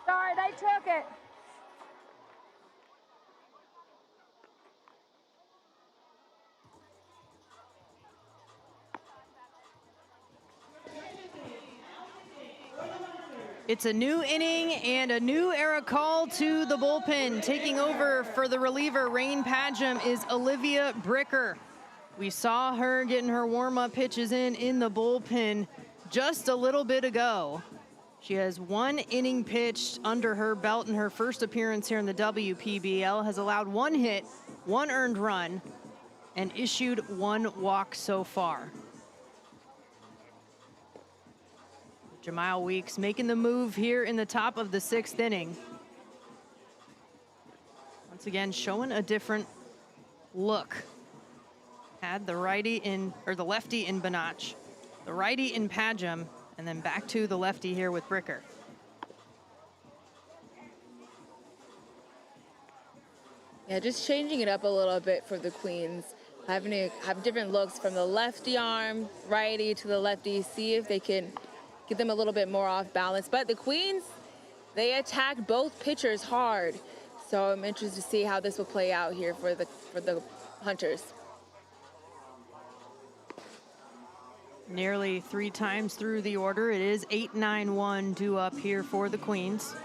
Sorry, they took it. It's a new inning and a new era call to the bullpen. Taking over for the reliever, Rain Padgham, is Olivia Bricker. We saw her getting her warm-up pitches in the bullpen just a little bit ago. She has 1 inning pitched under her belt in her first appearance here in the WPBL, has allowed 1 hit, 1 earned run, and issued 1 walk so far. Jemile Weeks making the move here in the top of the 6th inning. Once again, showing a different look. Had the righty in, or the lefty in Banach, the righty in Padgham, and then back to the lefty here with Bricker. Yeah, just changing it up a little bit for the Queens. Having to have different looks from the lefty arm, righty to the lefty, see if they can get them a little bit more off balance. But the Queens, they attacked both pitchers hard. So I'm interested to see how this will play out here for the Hunters. Nearly 3 times through the order. It is 8-9-1 due up here for the Queens.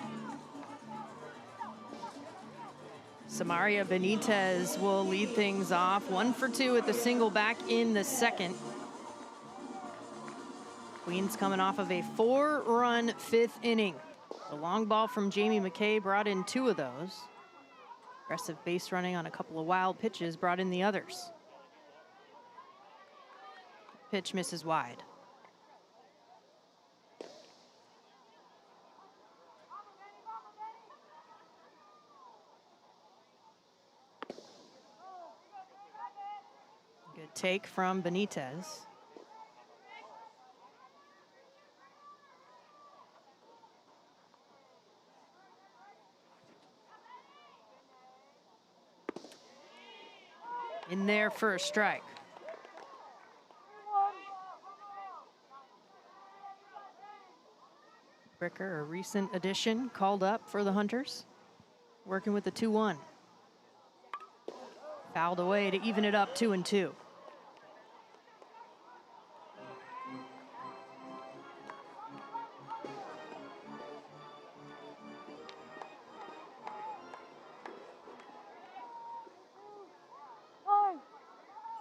Samaria Benitez will lead things off. 1 for 2 with a single back in the 2nd. Queens coming off of a 4-run 5th inning. The long ball from Jamie McKay brought in 2 of those. Aggressive base running on a couple of wild pitches brought in the others. Pitch misses wide. Good take from Benitez. In there for a strike. Bricker, a recent addition, called up for the Hunters. Working with the 2-1. Fouled away to even it up 2-2.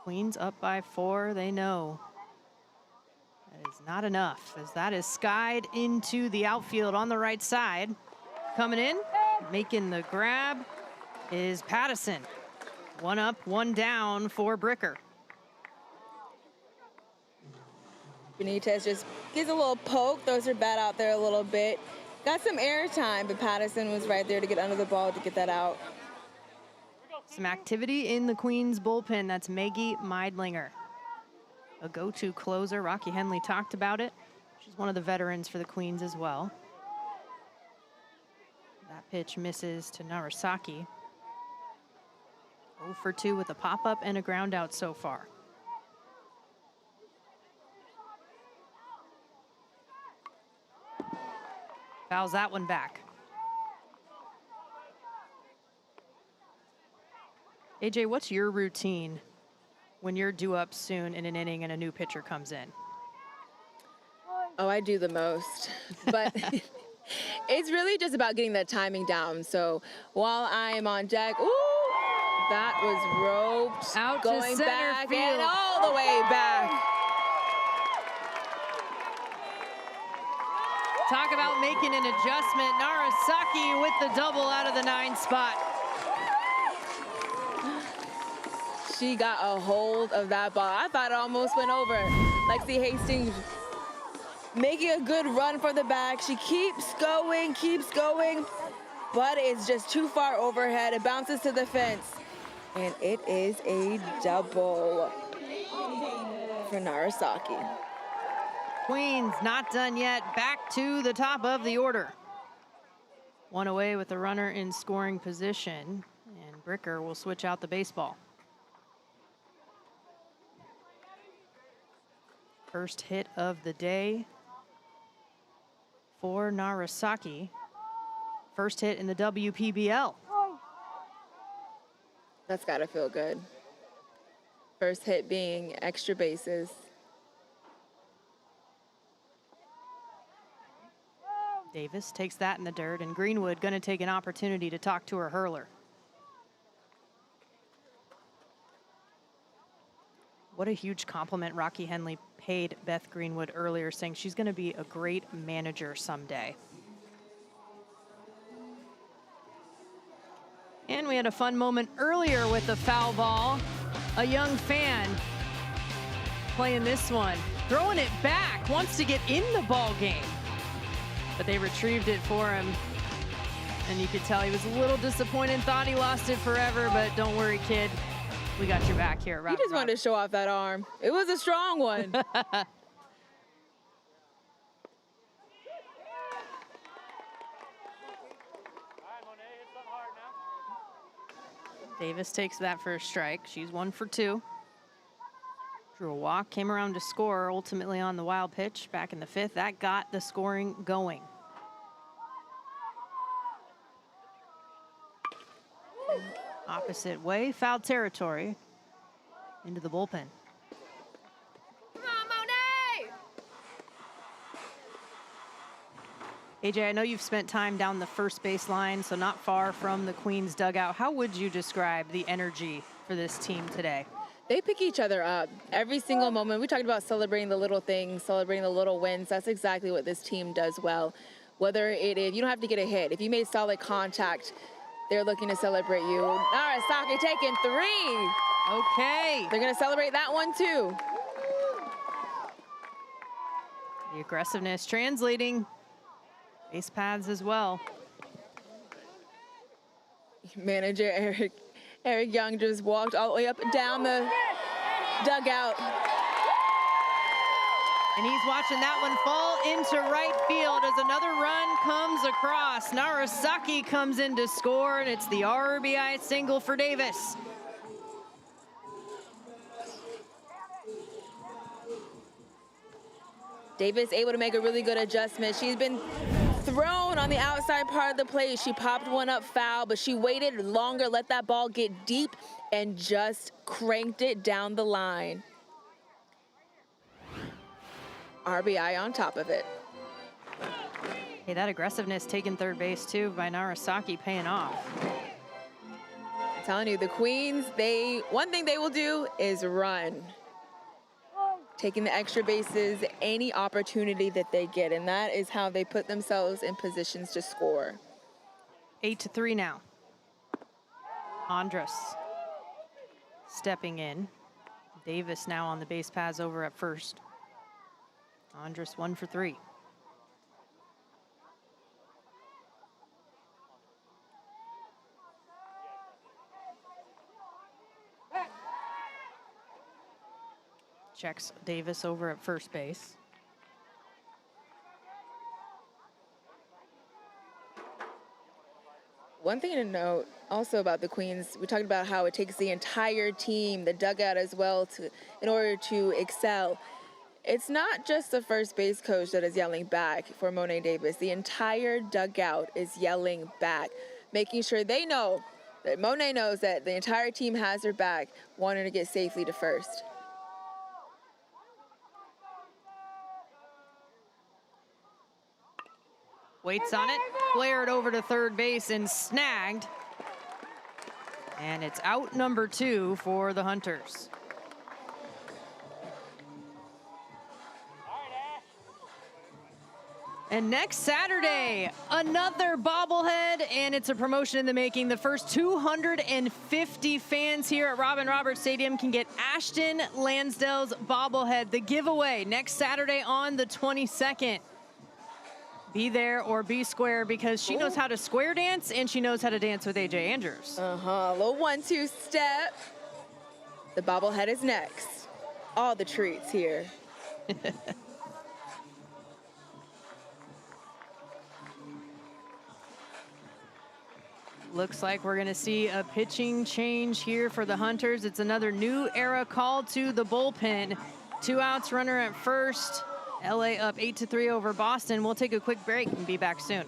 Queens up by 4, they know. That is not enough, as that is skied into the outfield on the right side. Coming in, making the grab is Pattison. 1 up, 1 down for Bricker. Benitez just gives a little poke, throws her bat out there a little bit. Got some air time, but Pattison was right there to get under the ball to get that out. Some activity in the Queens bullpen. That's Maggie Meidlinger, a go-to closer. Rocky Henley talked about it. She's one of the veterans for the Queens as well. That pitch misses to Narasaki. 0 for 2 with a pop-up and a ground out so far. Fouls that one back. AJ, what's your routine when you're due up soon in an inning and a new pitcher comes in? Oh, I do the most, but it's really just about getting that timing down. So while I am on deck, ooh, that was roped. Out to going center back field. and all the way back. Talk about making an adjustment. Narasaki with the double out of the 9 spot. She got a hold of that ball. I thought it almost went over. Lexi Hastings making a good run for the back. She keeps going, but it's just too far overhead. It bounces to the fence, and it is a double for Narasaki. Queens not done yet. Back to the top of the order. 1 away with the runner in scoring position, and Bricker will switch out the baseball. First hit of the day for Narasaki. First hit in the WPBL. That's gotta feel good. First hit being extra bases. Davis takes that in the dirt, and Greenwood going to take an opportunity to talk to her hurler. What a huge compliment Rocky Henley paid Beth Greenwood earlier, saying she's going to be a great manager someday. And we had a fun moment earlier with the foul ball. A young fan playing this one, throwing it back, wants to get in the ball game. But they retrieved it for him. And you could tell he was a little disappointed, thought he lost it forever, but don't worry, kid. We got your back here. He just wanted to show off that arm. It was a strong one. Davis takes that for a strike. She's 1 for 2. Drew a walk, came around to score, ultimately on the wild pitch back in the 5th. That got the scoring going. Opposite way, foul territory, into the bullpen. Come on, Monet! AJ, I know you've spent time down the first baseline, so not far from the Queens dugout. How would you describe the energy for this team today? They pick each other up every single moment. We talked about celebrating the little things, celebrating the little wins. That's exactly what this team does well. Whether it is, you don't have to get a hit. If you made solid contact, they're looking to celebrate you. Narasaki taking 3. Okay. They're going to celebrate that one too. The aggressiveness translating. Base paths as well. Manager Eric Young just walked all the way up and down the dugout. And he's watching that one fall into right field as another run comes across. Narasaki comes in to score, and it's the RBI single for Davis. Davis able to make a really good adjustment. She's been thrown on the outside part of the plate. She popped one up foul, but she waited longer, let that ball get deep, and just cranked it down the line. RBI on top of it. Hey, that aggressiveness taking third base too by Narasaki paying off. I'm telling you, the Queens, one thing they will do is run. Taking the extra bases, any opportunity that they get, and that is how they put themselves in positions to score. 8-3 now. Andres stepping in. Davis now on the base paths over at first. Andres 1 for 3. Checks Davis over at first base. One thing to note also about the Queens, we talked about how it takes the entire team, the dugout as well, in order to excel. It's not just the first base coach that is yelling back for Monet Davis. The entire dugout is yelling back, making sure they know that Monet knows that the entire team has her back, wanting to get safely to first. Waits on it, flared over to third base and snagged. And it's out number 2 for the Hunters. And next Saturday, another bobblehead, and it's a promotion in the making. The first 250 fans here at Robin Roberts Stadium can get Ashton Lansdale's bobblehead, the giveaway, next Saturday on the 22nd. Be there or be square, because she knows how to square dance and she knows how to dance with AJ Andrews. A little 1-2 step. The bobblehead is next. All the treats here. Looks like we're gonna see a pitching change here for the Hunters. It's another new era call to the bullpen. 2 outs, runner at first. LA up 8-3 over Boston. We'll take a quick break and be back soon.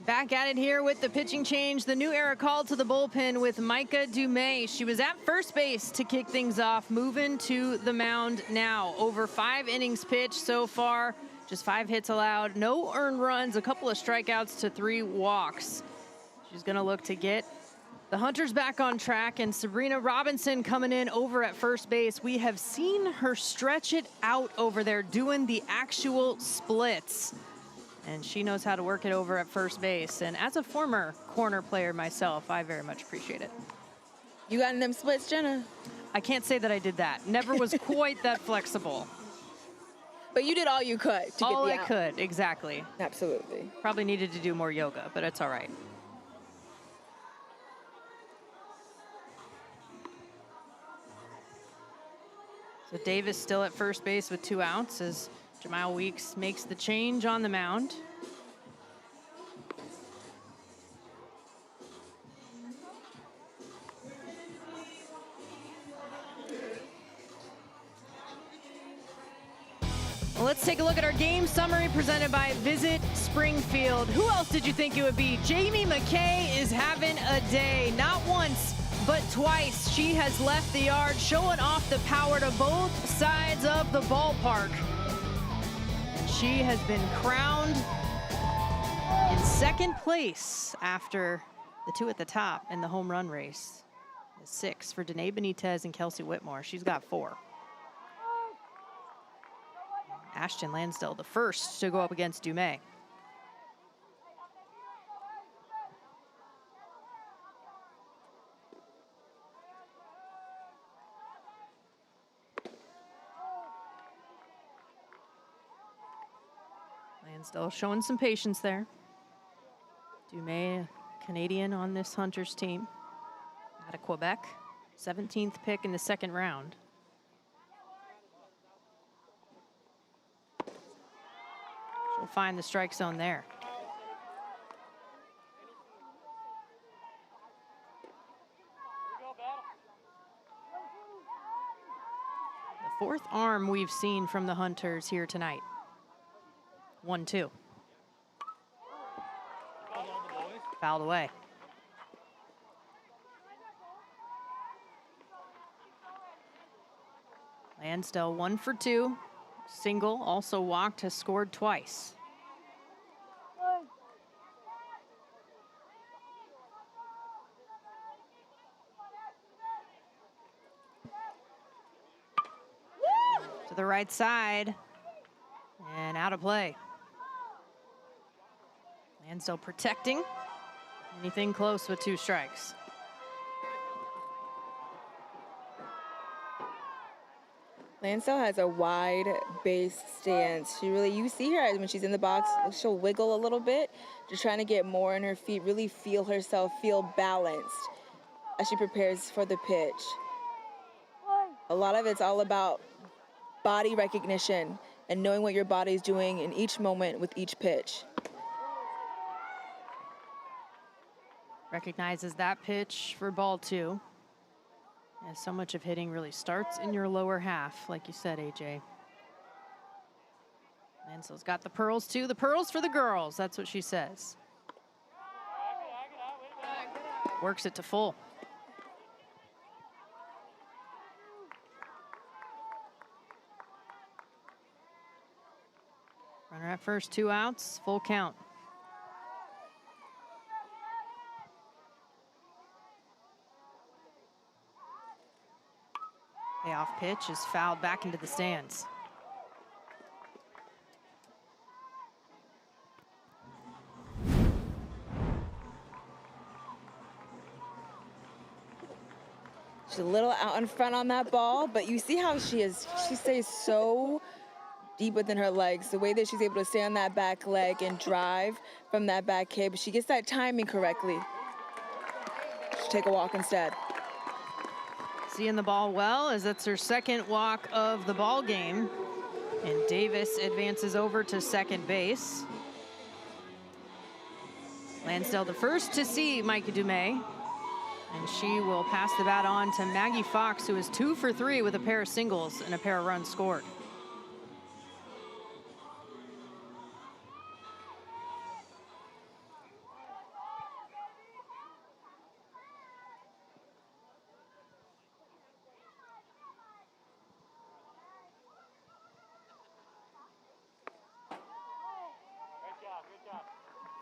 Back at it here with the pitching change. The new era called to the bullpen with Micah Dumais. She was at first base to kick things off, moving to the mound now. Over 5 innings pitched so far, just 5 hits allowed, no earned runs, a couple of strikeouts to 3 walks. She's gonna look to get the Hunters back on track, and Sabrina Robinson coming in over at first base. We have seen her stretch it out over there, doing the actual splits. And she knows how to work it over at first base. And as a former corner player myself, I very much appreciate it. You got in them splits, Jenna? I can't say that I did that. Never was quite that flexible. But you did all you could to All get I the out. could, exactly. Absolutely. Probably needed to do more yoga, but it's all right. So Davis still at first base with 2 outs as Jamal Weeks makes the change on the mound. Well, let's take a look at our game summary presented by Visit Springfield. Who else did you think it would be? Jamie McKay is having a day. Not once, but twice she has left the yard, showing off the power to both sides of the ballpark. She has been crowned in second place after the 2 at the top in the home run race. The 6 for Danae Benitez and Kelsey Whitmore. She's got 4. Ashton Lansdell, the first to go up against Dumais. Lansdell showing some patience there. Dumais, Canadian on this Hunters team. Out of Quebec, 17th pick in the 2nd round. She'll find the strike zone there. The 4th arm we've seen from the Hunters here tonight. 1-2. Fouled away. Lansdell 1 for 2. Single, also walked, has scored twice. To the right side and out of play. Lansdell protecting. Anything close with 2 strikes. Lansdell has a wide base stance. You see her when she's in the box, she'll wiggle a little bit, just trying to get more in her feet, really feel herself, feel balanced as she prepares for the pitch. A lot of it's all about body recognition and knowing what your body's doing in each moment with each pitch. Recognizes that pitch for ball 2. As so much of hitting really starts in your lower half, like you said, AJ. Lansdell's got the pearls too. The pearls for the girls, that's what she says. Works it to full. Runner at first, 2 outs, full count. Payoff pitch is fouled back into the stands. She's a little out in front on that ball, but you see how she stays so deep within her legs. The way that she's able to stay on that back leg and drive from that back hip, but she gets that timing correctly. She'll take a walk instead. Seeing the ball well, as that's her 2nd walk of the ball game. And Davis advances over to second base. Lansdell the first to see Micah Dumais. And she will pass the bat on to Maggie Fox, who is 2 for 3 with a pair of singles and a pair of runs scored.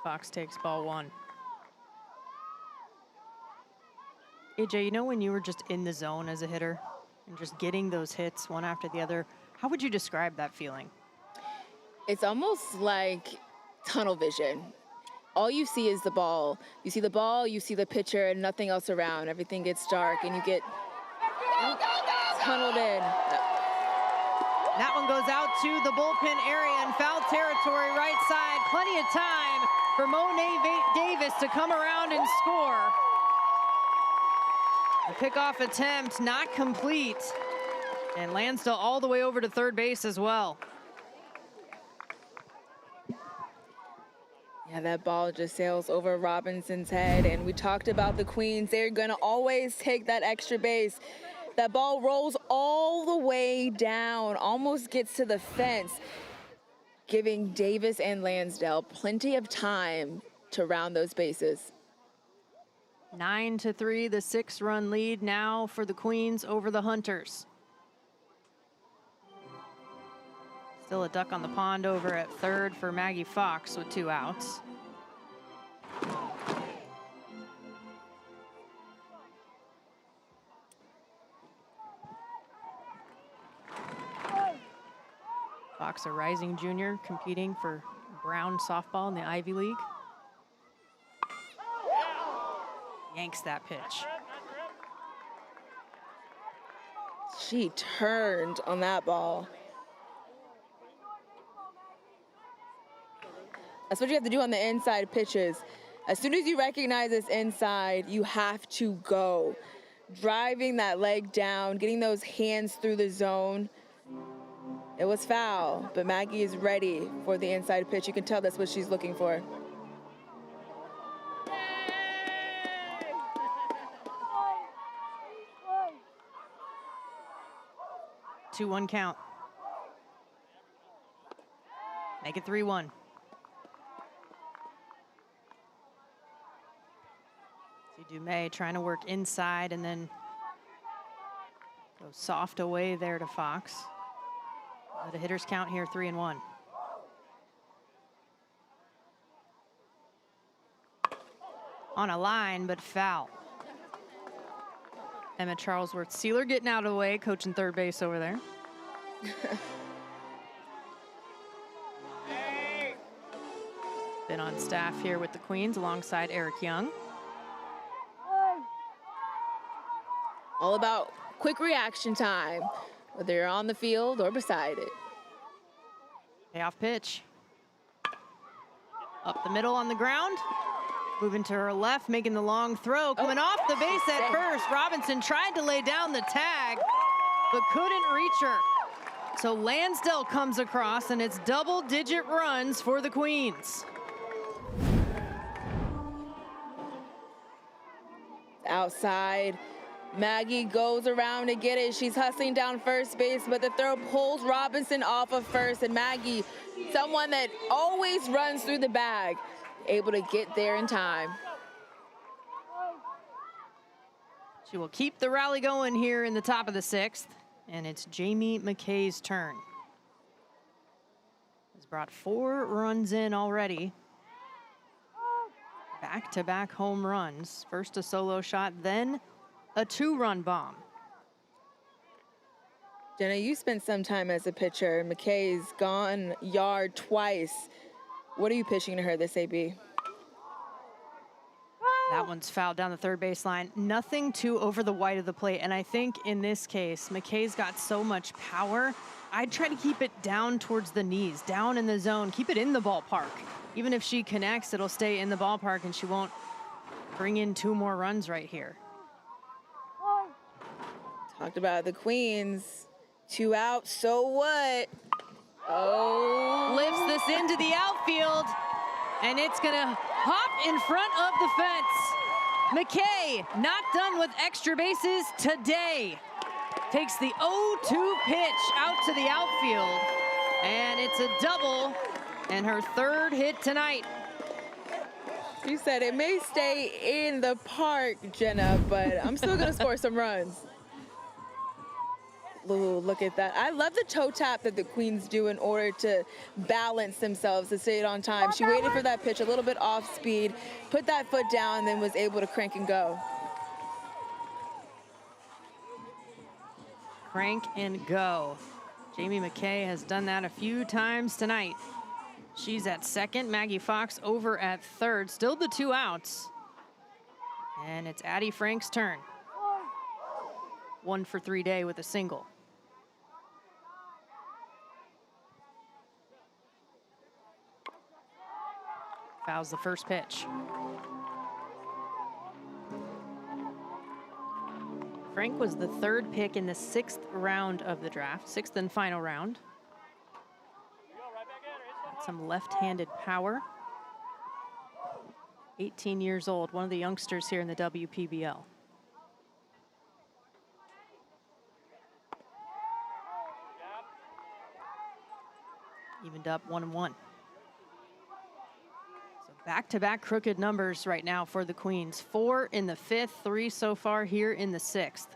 Fox takes ball 1. AJ, you know when you were just in the zone as a hitter and just getting those hits one after the other, how would you describe that feeling? It's almost like tunnel vision. All you see is the ball. You see the ball, you see the pitcher, and nothing else around. Everything gets dark, and you get tunneled in. That one goes out to the bullpen area in foul territory, right side. Plenty of time for Monet Davis to come around and score. The pickoff attempt not complete. And Lansdale all the way over to third base as well. Yeah, that ball just sails over Robinson's head, and we talked about the Queens. They're gonna always take that extra base. That ball rolls all the way down, almost gets to the fence, giving Davis and Lansdale plenty of time to round those bases. 9-3, the 6-run lead now for the Queens over the Hunters. Still a duck on the pond over at third for Maggie Fox with 2 outs. Fox, a rising junior, competing for Brown softball in the Ivy League. Yanks that pitch. She turned on that ball. That's what you have to do on the inside pitches. As soon as you recognize it's inside, you have to go. Driving that leg down, getting those hands through the zone. It was foul, but Maggie is ready for the inside pitch. You can tell that's what she's looking for. 2-1 count. Make it 3-1. See Dumais trying to work inside and then go soft away there to Fox. The hitters count here 3-1. On a line, but foul. Emma Charlesworth-Sealer getting out of the way, coaching third base over there. Been on staff here with the Queens alongside Eric Young. All about quick reaction time, whether you're on the field or beside it. Payoff pitch. Up the middle on the ground. Moving to her left, making the long throw. Coming off the base at first. Robinson tried to lay down the tag, but couldn't reach her. So Lansdale comes across, and it's double-digit runs for the Queens. Outside, Maggie goes around to get it. She's hustling down first base, but the throw pulls Robinson off of first, and Maggie, someone that always runs through the bag, able to get there in time. She will keep the rally going here in the top of the 6th, and it's Jamie McKay's turn. Has brought 4 runs in already. Back-to-back home runs. First a solo shot, then a 2-run bomb. Jenna, you spent some time as a pitcher. McKay's gone yard twice. What are you pitching to her this AB? That one's fouled down the third baseline. Nothing too over the white of the plate. And I think in this case, McKay's got so much power. I'd try to keep it down towards the knees, down in the zone, keep it in the ballpark. Even if she connects, it'll stay in the ballpark and she won't bring in 2 more runs right here. Talked about the Queens. 2 out, so what? Oh. Lifts this into the outfield, and it's gonna hop in front of the fence. McKay not done with extra bases today. Takes the 0-2 pitch out to the outfield, and it's a double and her 3rd hit tonight. You said it may stay in the park, Jenna, but I'm still gonna score some runs. Ooh, look at that. I love the toe tap that the queens do in order to balance themselves to stay on time. She waited for that pitch a little bit off speed, put that foot down, and then was able to crank and go. Crank and go. Jamie McKay has done that a few times tonight. She's at second, Maggie Fox over at third. Still the 2 outs. And it's Addie Frank's turn. 1 for 3 day with a single. Fouls the first pitch. Frank was the 3rd pick in the 6th round of the draft, 6th and final round. Got some left-handed power. 18 years old, one of the youngsters here in the WPBL. Evened up 1-1. So back-to-back crooked numbers right now for the Queens. 4 in the 5th, 3 so far here in the 6th.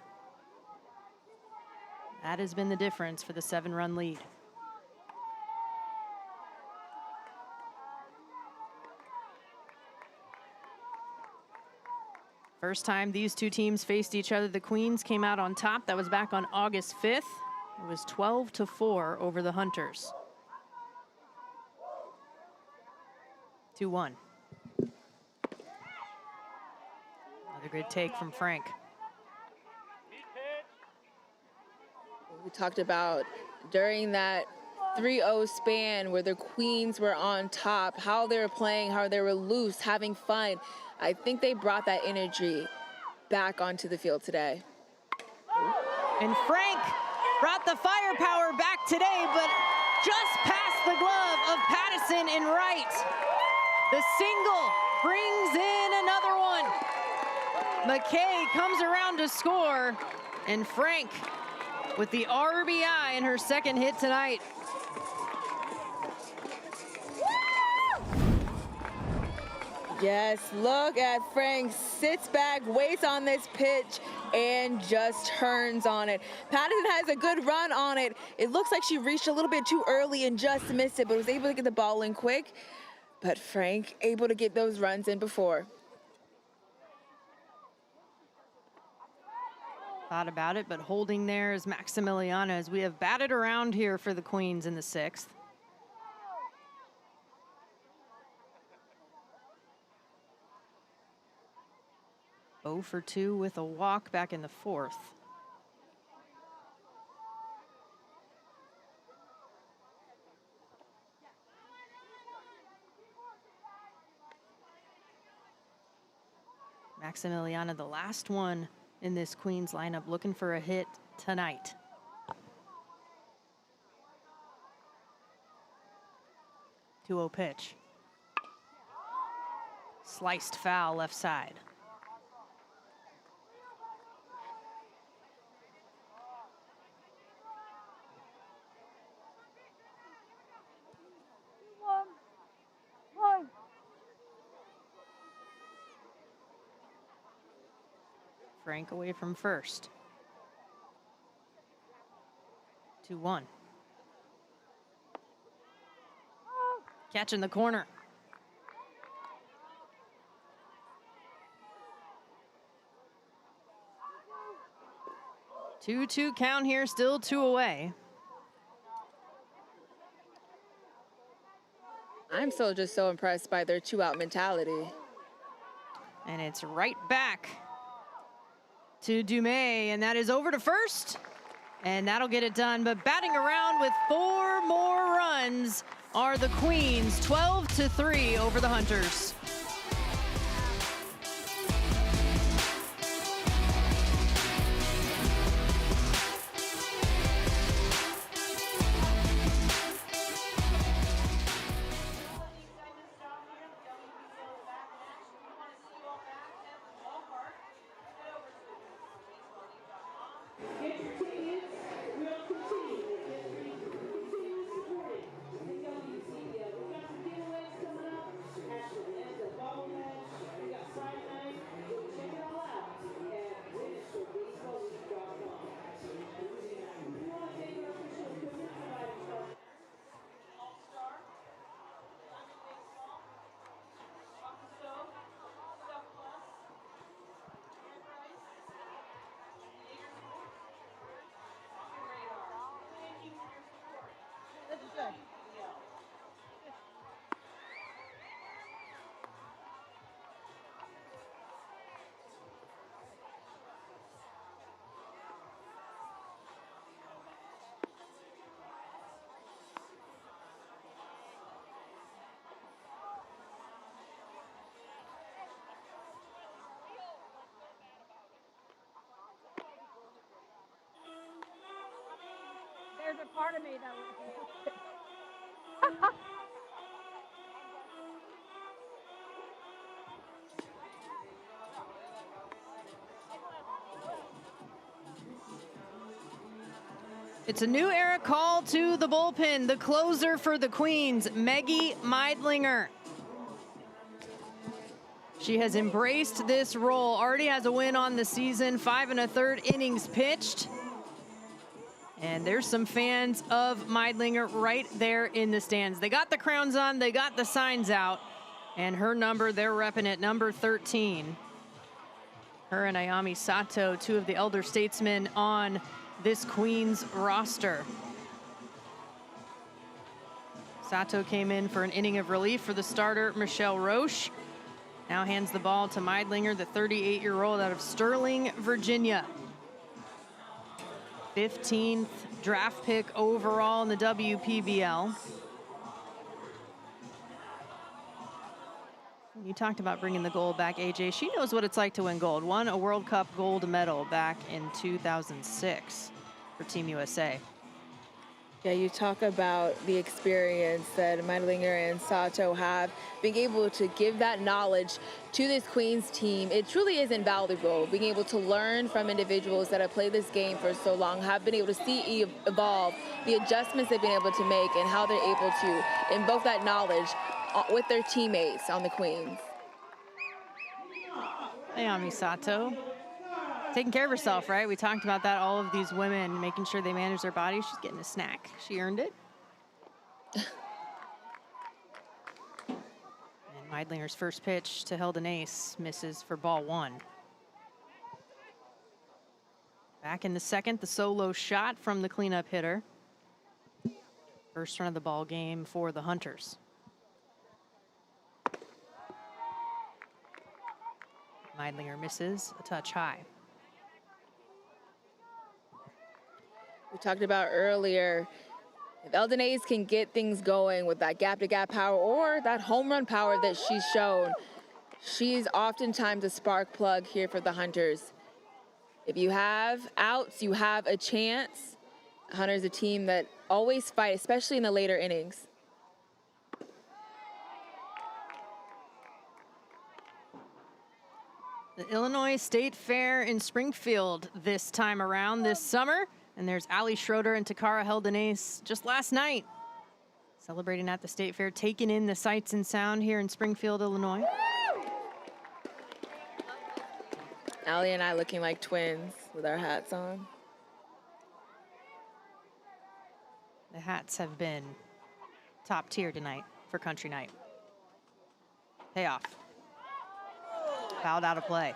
That has been the difference for the 7-run lead. First time these two teams faced each other, the Queens came out on top. That was back on August 5th. It was 12-4 over the Hunters. 2-1. Another good take from Frank. We talked about during that 3-0 span where the Queens were on top, how they were playing, how they were loose, having fun. I think they brought that energy back onto the field today. And Frank brought the firepower back today, but just past the glove of Pattison in right. The single brings in another one. McKay comes around to score, and Frank with the RBI in her 2nd hit tonight. Yes, look at Frank, sits back, waits on this pitch, and just turns on it. Pattison has a good run on it. It looks like she reached a little bit too early and just missed it, but was able to get the ball in quick. But Frank able to get those runs in before. Thought about it, but holding there is Maximiliana as we have batted around here for the Queens in the 6th. Oh for 2 with a walk back in the 4th. Maximiliana, the last one in this Queens lineup, looking for a hit tonight. Two-0 pitch. Sliced foul left side. Frank away from first. 2-1. Catch in the corner. Two count here, still 2 away. I'm still just so impressed by their 2-out mentality. And it's right back to Dumais, and that is over to first. And that'll get it done, but batting around with 4 more runs are the Queens, 12-3 over the Hunters. part of me that was. It's a new era call to the bullpen. The closer for the Queens, Maggie Meidlinger. She has embraced this role, already has a win on the season, 5 1/3 innings pitched. And there's some fans of Meidlinger right there in the stands. They got the crowns on, they got the signs out, and her number, they're repping it, number 13. Her and Ayami Sato, two of the elder statesmen on this Queens roster. Sato came in for an inning of relief for the starter, Michelle Roche. Now hands the ball to Meidlinger, the 38-year-old out of Sterling, Virginia. 15th draft pick overall in the WPBL. You talked about bringing the gold back, AJ. She knows what it's like to win gold. Won a World Cup gold medal back in 2006 for Team USA. Yeah, you talk about the experience that Meidlinger and Sato have, being able to give that knowledge to this Queens team. It truly is invaluable, being able to learn from individuals that have played this game for so long, have been able to see evolve, the adjustments they've been able to make, and how they're able to invoke that knowledge with their teammates on the Queens. Ayami Sato, taking care of herself, right? We talked about that, all of these women making sure they manage their bodies. She's getting a snack. She earned it. And Meidlinger's first pitch to Hilden Ace misses for ball 1. Back in the second, the solo shot from the cleanup hitter. First run of the ball game for the Hunters. Meidlinger misses a touch high. We talked about earlier, if Hilden Ace can get things going with that gap-to-gap power or that home run power that she's shown, she's oftentimes a spark plug here for the Hunters. If you have outs, you have a chance. Hunters, a team that always fight, especially in the later innings. The Illinois State Fair in Springfield this time around this summer. And there's Ali Schroeder and Takara Hilden Ace just last night, celebrating at the State Fair, taking in the sights and sound here in Springfield, Illinois. Ali and I looking like twins with our hats on. The hats have been top tier tonight for country night. Payoff. Fouled out of play.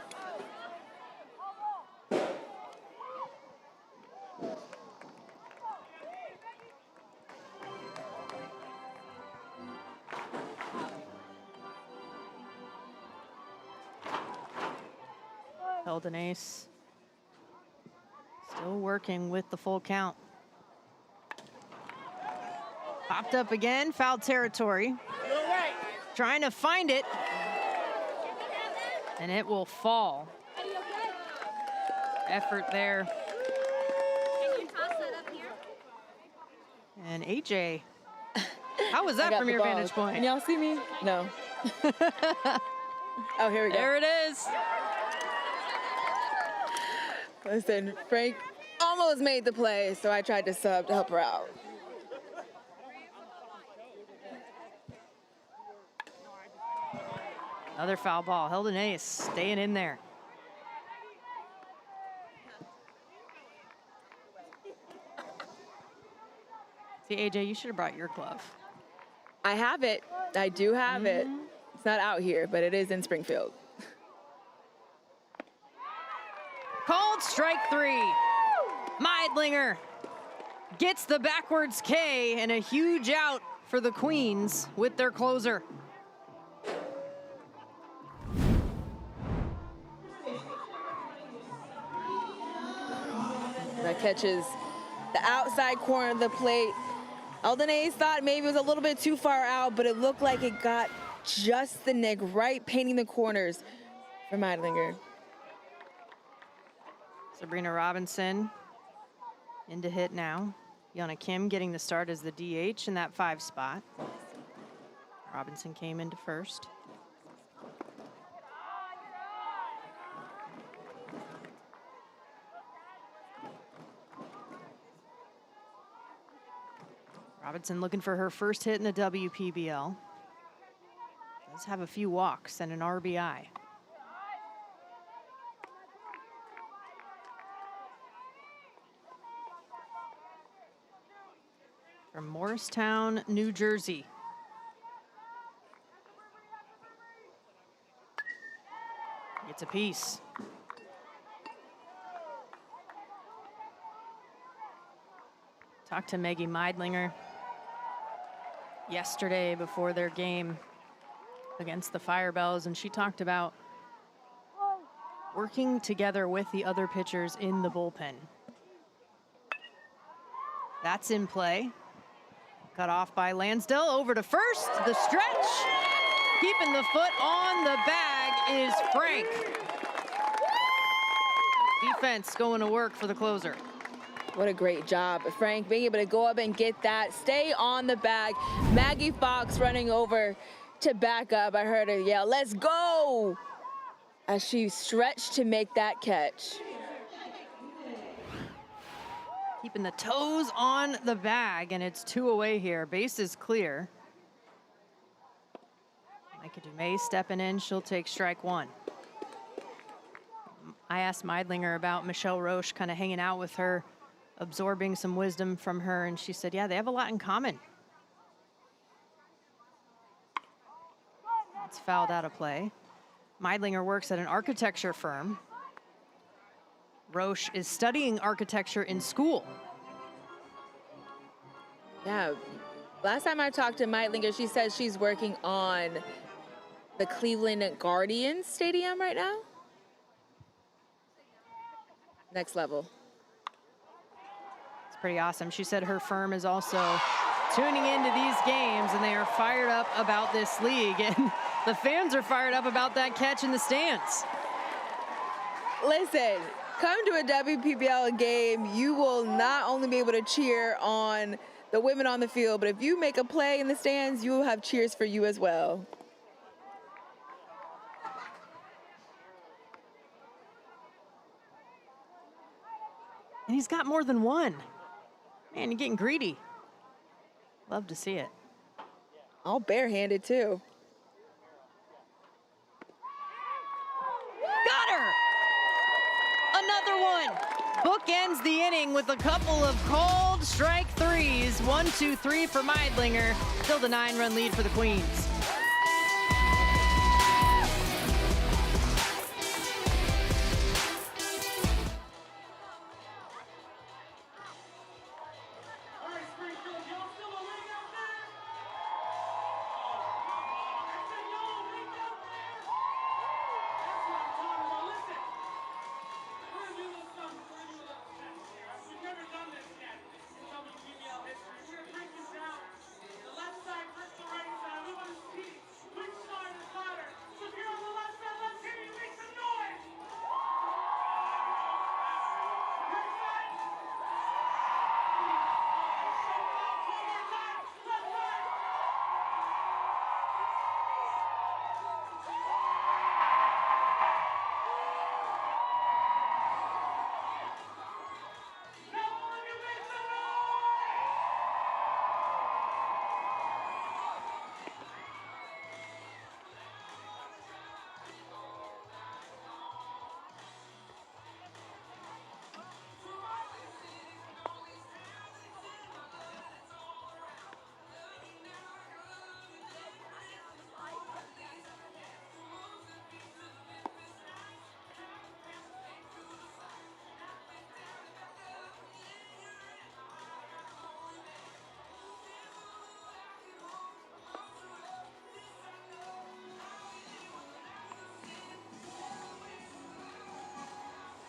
Hilden Ace still working with the full count. Popped up again, foul territory. Trying to find it. And it will fall. Effort there. Can you toss that up here? And AJ, how was that from your vantage point? Can y'all see me? No. Oh, here we go. There it is. Listen, Frank almost made the play, so I tried to sub to help her out. Another foul ball. Hilden Ace staying in there. See, AJ, you should have brought your glove. I have it. I do have it. It's not out here, but it is in Springfield. Called strike 3. Meidlinger gets the backwards K and a huge out for the Queens with their closer. That catches the outside corner of the plate. Hilden Ace thought maybe it was a little bit too far out, but it looked like it got just the nick, right painting the corners for Meidlinger. Sabrina Robinson in to hit now. Yana Kim getting the start as the DH in that 5 spot. Robinson came into first. Robinson looking for her first hit in the WPBL. Does have a few walks and an RBI. From Morristown, New Jersey. It's a piece. Talked to Maggie Meidlinger yesterday before their game against the Firebells, and she talked about working together with the other pitchers in the bullpen. That's in play. Cut off by Lansdell, over to first, the stretch. Keeping the foot on the bag is Frank. Defense going to work for the closer. What a great job, Frank, being able to go up and get that, stay on the bag. Maggie Fox running over to back up. I heard her yell, "Let's go!" as she stretched to make that catch. Keeping the toes on the bag, and it's 2 away here. Base is clear. Micah Dumais stepping in. She'll take strike 1. I asked Meidlinger about Michelle Roche, kind of hanging out with her, absorbing some wisdom from her, and she said, yeah, they have a lot in common. It's fouled out of play. Meidlinger works at an architecture firm. Roche is studying architecture in school. Yeah, last time I talked to Meidlinger, she says she's working on the Cleveland Guardians Stadium right now. Next level. It's pretty awesome. She said her firm is also tuning into these games, and they are fired up about this league, and the fans are fired up about that catch in the stands. Listen, come to a WPBL game, you will not only be able to cheer on the women on the field, but if you make a play in the stands, you will have cheers for you as well. And he's got more than one. Man, you're getting greedy. Love to see it. All barehanded too. Got her! Another one. Bookends the inning with a couple of called strike 3s. 1, 2, 3 for Meidlinger. Still the 9-run lead for the Queens.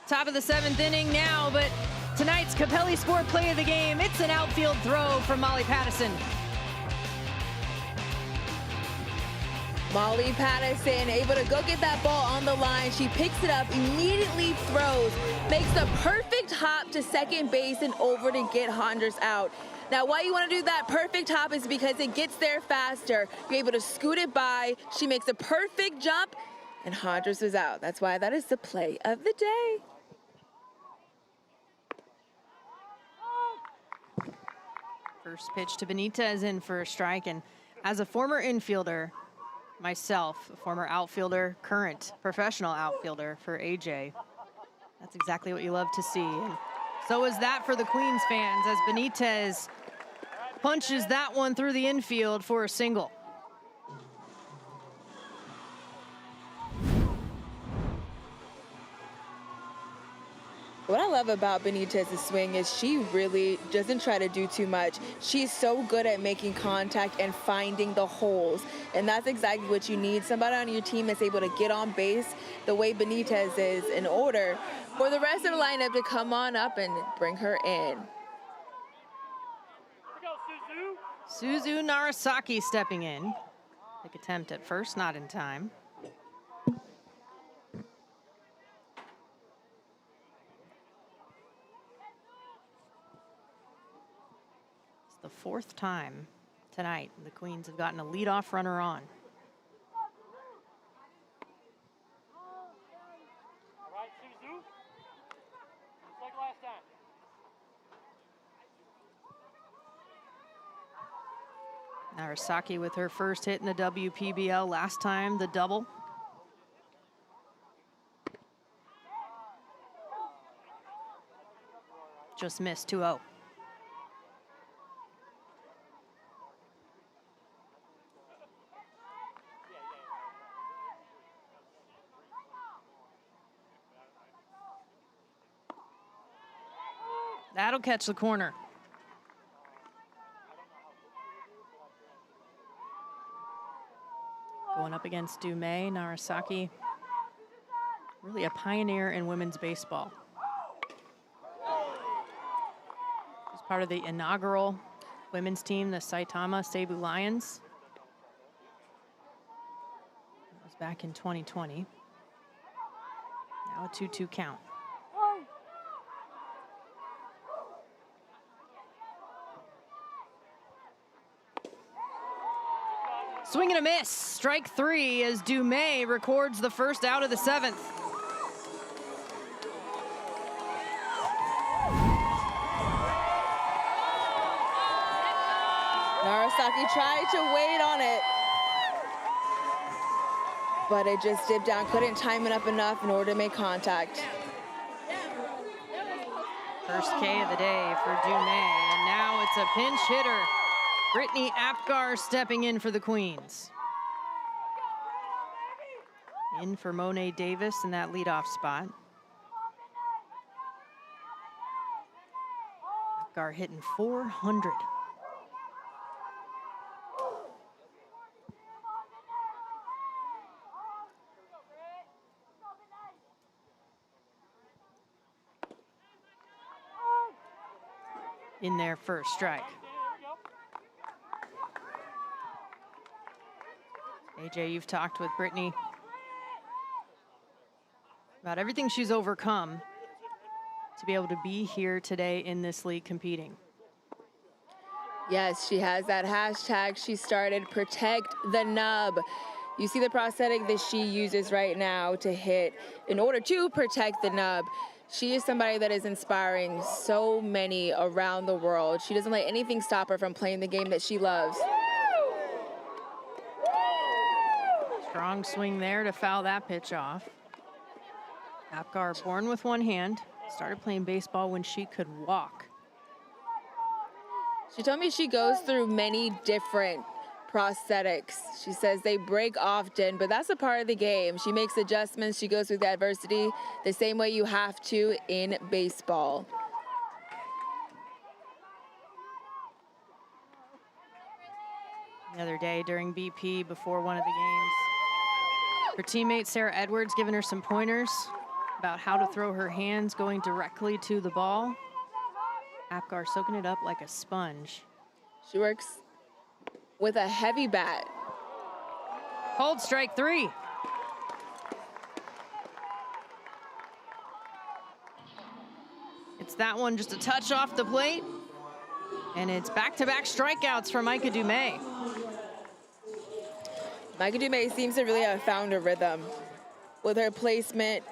Top of the 7th inning now, but tonight's Capelli Sport play of the game, it's an outfield throw from Molly Pattison. Molly Pattison able to go get that ball on the line. She picks it up, immediately throws, makes the perfect perfect hop to second base and over to get Hondras out. Now, why you want to do that perfect hop is because it gets there faster. You're able to scoot it by. She makes a perfect jump, and Hondras is out. That's why that is the play of the day. First pitch to Benitez in for a strike. And as a former infielder, myself, a former outfielder, current professional outfielder for AJ, that's exactly what you love to see. And so is that for the Queens fans as Benitez punches that one through the infield for a single. What I love about Benitez's swing is she really doesn't try to do too much. She's so good at making contact and finding the holes. And that's exactly what you need. Somebody on your team that's able to get on base the way Benitez is in order for the rest of the lineup to come on up and bring her in. Suzu Narasaki stepping in. Big attempt at first, not in time. The fourth time tonight the Queens have gotten a leadoff runner on. All right, Suzu. Just like last time. Narasaki with her first hit in the WPBL. Last time, the double. Just missed 2-0. That'll catch the corner. Going up against Dumais, Narasaki, really a pioneer in women's baseball. As part of the inaugural women's team, the Saitama Seibu Lions. That was back in 2020. Now a 2-2 count. Swing and a miss. Strike three as Dumais records the first out of the seventh. Narasaki tried to wait on it, but it just dipped down. Couldn't time it up enough in order to make contact. First K of the day for Dumais, and now it's a pinch hitter. Brittany Apgar stepping in for the Queens. In for Monet Davis in that leadoff spot. Apgar hitting 400. In their first strike. AJ, you've talked with Brittany about everything she's overcome to be able to be here today in this league competing. Yes, she has that hashtag she started, protect the nub. You see the prosthetic that she uses right now to hit in order to protect the nub. She is somebody that is inspiring so many around the world. She doesn't let anything stop her from playing the game that she loves. Strong swing there to foul that pitch off. Apgar, born with one hand, started playing baseball when she could walk. She told me she goes through many different prosthetics. She says they break often, but that's a part of the game. She makes adjustments. She goes through the adversity the same way you have to in baseball. The other day during BP before one of the games, her teammate Sarah Edwards giving her some pointers about how to throw her hands going directly to the ball. Apgar soaking it up like a sponge. She works with a heavy bat. Hold strike three. Hits that one just a touch off the plate. And it's back-to-back strikeouts for Micah Dumais. Micah Dumais seems to really have found a rhythm with her placement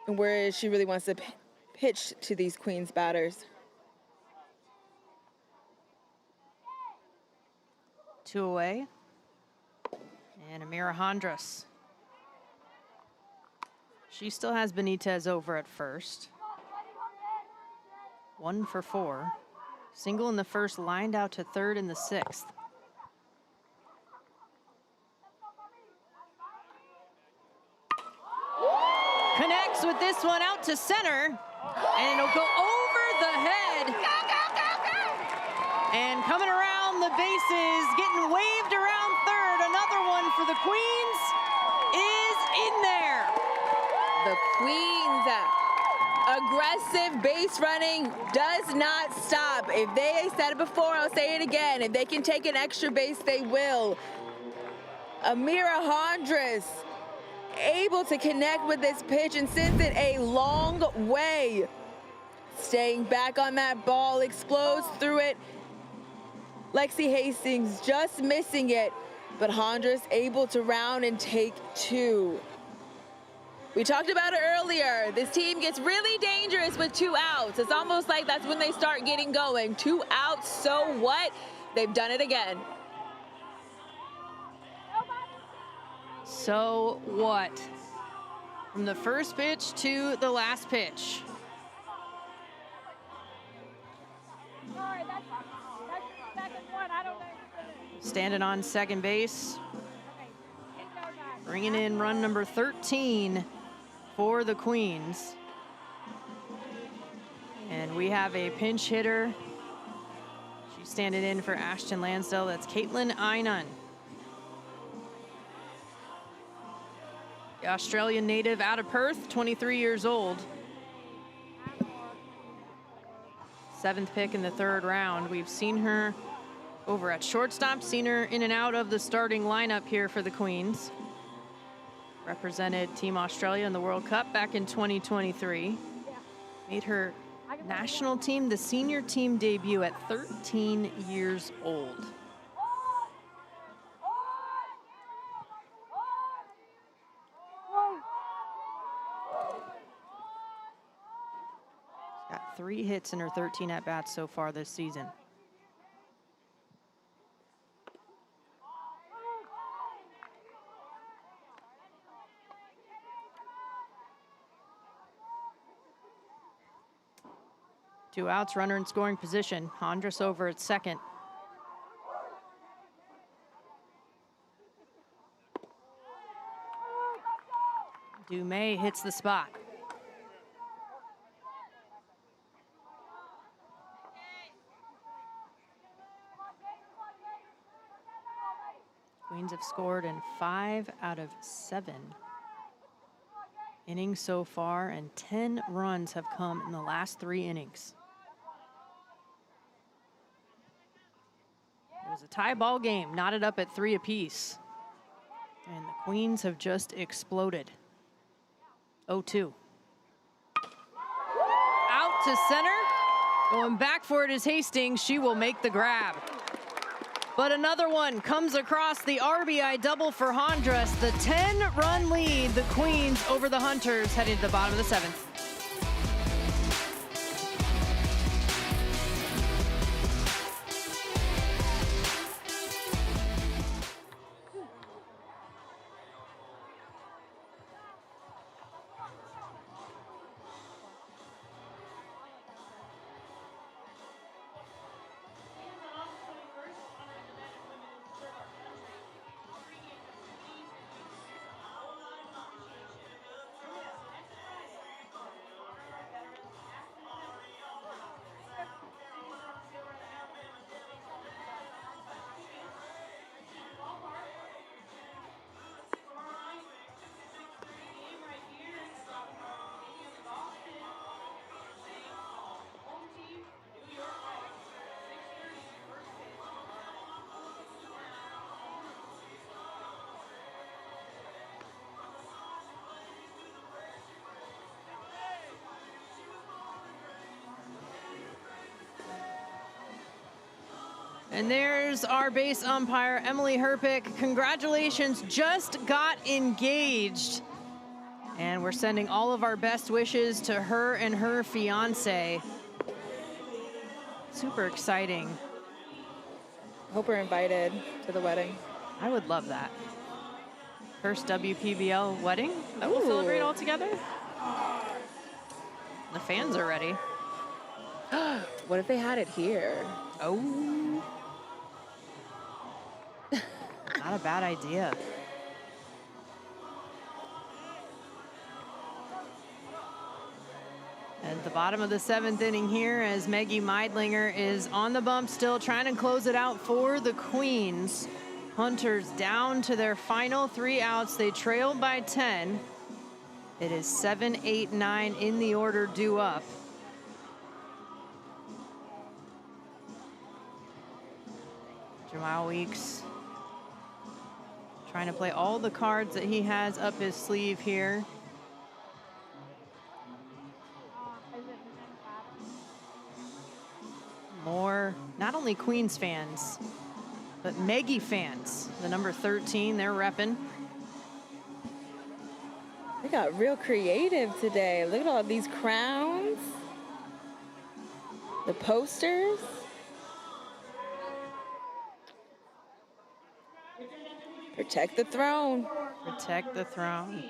and where she really wants to pitch to these Queens batters. 2 away. And Amira Hondras. She still has Benitez over at first. 1 for 4. Single in the first, lined out to third in the 6th. Connects with this one out to center, and it'll go over the head. And coming around the bases, getting waved around third. Another one for the Queens is in there. The Queens, aggressive base running does not stop. If they said it before, I'll say it again. If they can take an extra base, they will. Amira Hondras able to connect with this pitch and sends it a long way. Staying back on that ball, explodes through it. Lexi Hastings just missing it, but Hondras able to round and take 2. We talked about it earlier. This team gets really dangerous with 2 outs. It's almost like that's when they start getting going. 2 outs, so what? They've done it again. So what? From the first pitch to the last pitch. Sorry, that's the second one. I don't know who's Standing on second base, gonna do. bringing in run number 13 for the Queens. And we have a pinch hitter. She's standing in for Ashton Lansdale. That's Caitlin Einan. The Australian native out of Perth, 23 years old. 7th pick in the 3rd round. We've seen her over at shortstop, seen her in and out of the starting lineup here for the Queens. Represented Team Australia in the World Cup back in 2023. Made her national team, the senior team debut at 13 years old. Got 3 hits in her 13 at-bats so far this season. Two outs, runner in scoring position. Hondras over at second. Dumais hits the spot. Queens have scored in 5 out of 7 innings so far, and 10 runs have come in the last 3 innings. It was a tie ball game, knotted up at 3 apiece. And the Queens have just exploded. 0-2. Out to center. Going back for it is Hastings. She will make the grab. But another one comes across, the RBI double for Hondras. The 10-run lead, the Queens over the Hunters, heading to the bottom of the 7th. And there's our base umpire, Emily Herpick. Congratulations, just got engaged. And we're sending all of our best wishes to her and her fiance. Super exciting. Hope we're invited to the wedding. I would love that. First WPBL wedding that we'll celebrate all together. The fans are ready. What if they had it here? Oh. Not a bad idea. At the bottom of the 7th inning here, as Maggie Meidlinger is on the bump still, trying to close it out for the Queens. Hunters down to their final 3 outs. They trail by 10. It is 7, 8, 9 in the order due up. Jamal Weeks trying to play all the cards that he has up his sleeve here. More, not only Queens fans, but Maggie fans. The number 13, they're repping. They got real creative today. Look at all these crowns. The posters. Protect the throne. Protect the throne.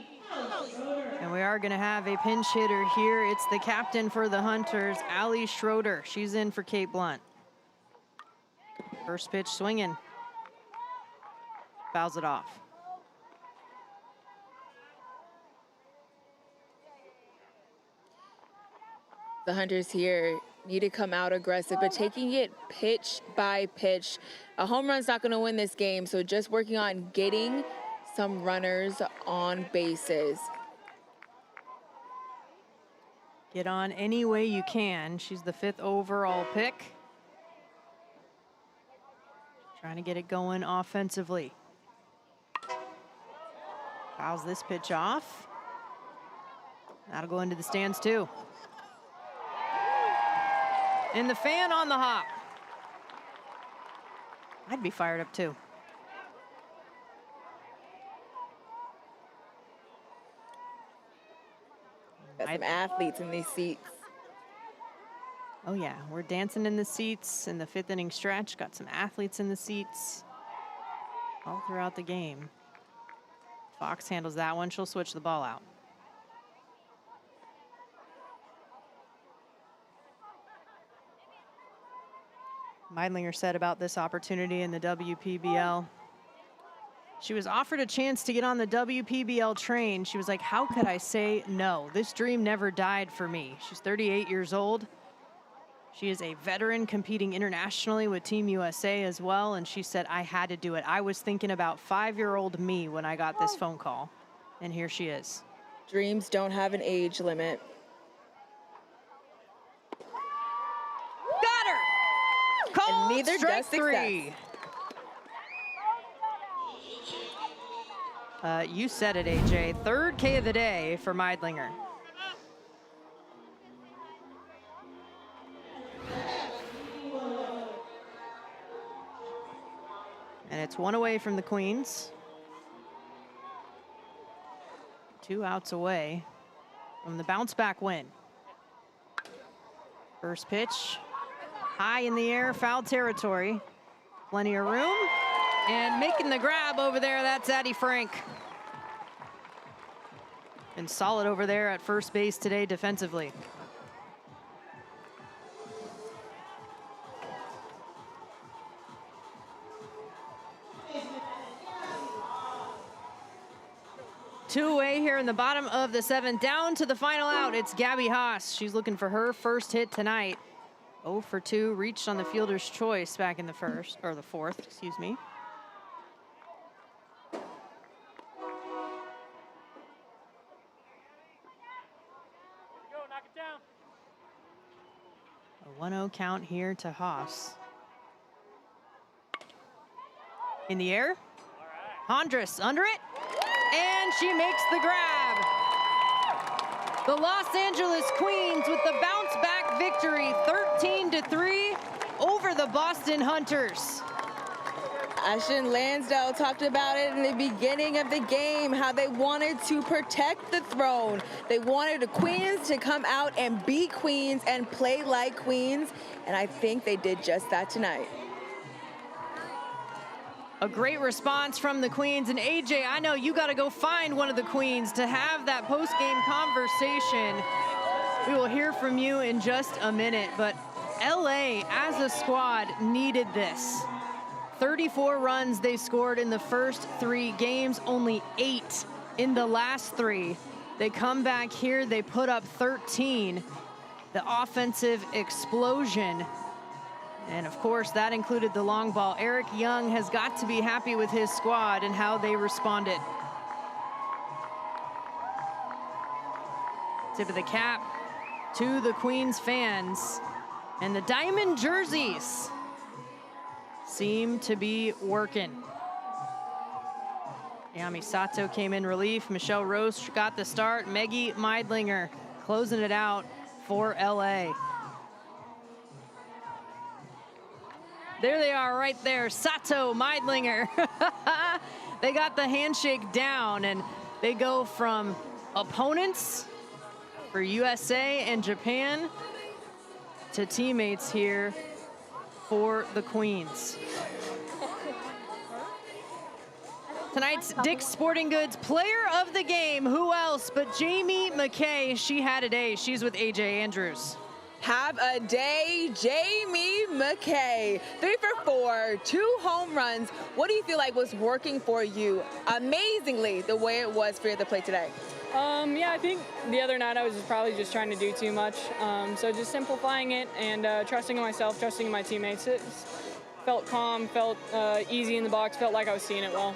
And we are going to have a pinch hitter here. It's the captain for the Hunters, Allie Schroeder. She's in for Kate Blunt. First pitch swinging. Fouls it off. The Hunters here need to come out aggressive, but taking it pitch by pitch. A home run's not going to win this game, so just working on getting some runners on bases. Get on any way you can. She's the 5th overall pick. Trying to get it going offensively. Fouls this pitch off. That'll go into the stands too. And the fan on the hop. I'd be fired up too. Got some athletes in these seats. Oh yeah, we're dancing in the seats in the 5th inning stretch. Got some athletes in the seats all throughout the game. Fox handles that one. She'll switch the ball out. Meidlinger said about this opportunity in the WPBL. She was offered a chance to get on the WPBL train. She was like, how could I say no? This dream never died for me. She's 38 years old. She is a veteran competing internationally with Team USA as well. And she said, I had to do it. I was thinking about 5-year-old me when I got this phone call. And here she is. Dreams don't have an age limit. Got her! Called And neither does strike 3. You said it, AJ. 3rd K of the day for Meidlinger. And it's 1 away from the Queens. 2 outs away from the bounce back win. First pitch, high in the air, foul territory. Plenty of room. And making the grab over there, that's Addie Frank. Been solid over there at first base today defensively. Two away here in the bottom of the 7th. Down to the final out, it's Gabby Haas. She's looking for her first hit tonight. 0 for 2, reached on the fielder's choice back in the 4th, excuse me. A 1-0 count here to Haas. In the air. Hondras under it. And she makes the grab. The Los Angeles Queens with the bounce back victory, 13-3 over over the Boston Hunters. Ashton Lansdale talked about it in the beginning of the game, how they wanted to protect the throne. They wanted the queens to come out and be queens and play like queens, and I think they did just that tonight. A great response from the queens. And AJ, I know you got to go find one of the queens to have that post-game conversation. We will hear from you in just a minute, but LA as a squad needed this. 34 runs they scored in the first 3 games, only 8 in the last 3. They come back here, they put up 13. The offensive explosion. And of course, that included the long ball. Eric Young has got to be happy with his squad and how they responded. Tip of the cap to the Queens fans. And the diamond jerseys seem to be working. Yami Sato came in relief. Michelle Rose got the start. Maggie Meidlinger closing it out for LA. There they are right there, Sato, Meidlinger. They got the handshake down, and they go from opponents for USA and Japan to teammates here for the Queens. Tonight's Dick's Sporting Goods Player of the Game, who else but Jamie McKay. She had a day, she's with AJ Andrews. Have a day, Jamie McKay. 3 for 4, 2 home runs. What do you feel like was working for you amazingly the way it was for you at the plate today? Yeah, I think the other night I was probably just trying to do too much. So just simplifying it and trusting in myself, trusting in my teammates. It felt calm, felt easy in the box, felt like I was seeing it well.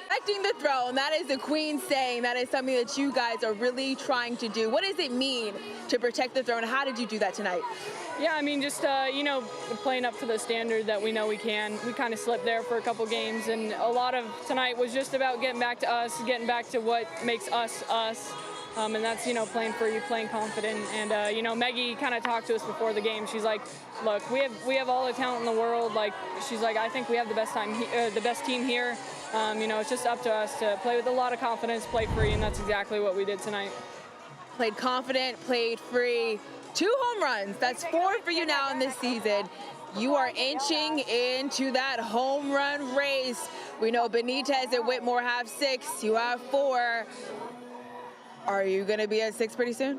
Protecting the throne, that is the Queen saying. That is something that you guys are really trying to do. What does it mean to protect the throne? How did you do that tonight? Yeah, I mean, just, you know, playing up to the standard that we know we can. We kind of slipped there for a couple games, and a lot of tonight was just about getting back to us, getting back to what makes us, us. And that's, you know, playing for you, playing confident. And, you know, Maggie kind of talked to us before the game. She's like, look, we have all the talent in the world. Like, she's like, I think we have the best team here. You know, it's just up to us to play with a lot of confidence, play free, and that's exactly what we did tonight. Played confident, played free. 2 home runs. That's 4 for you now in this season. You are inching into that home run race. We know Benitez and Whitmore have 6. You have 4. Are you going to be at 6 pretty soon?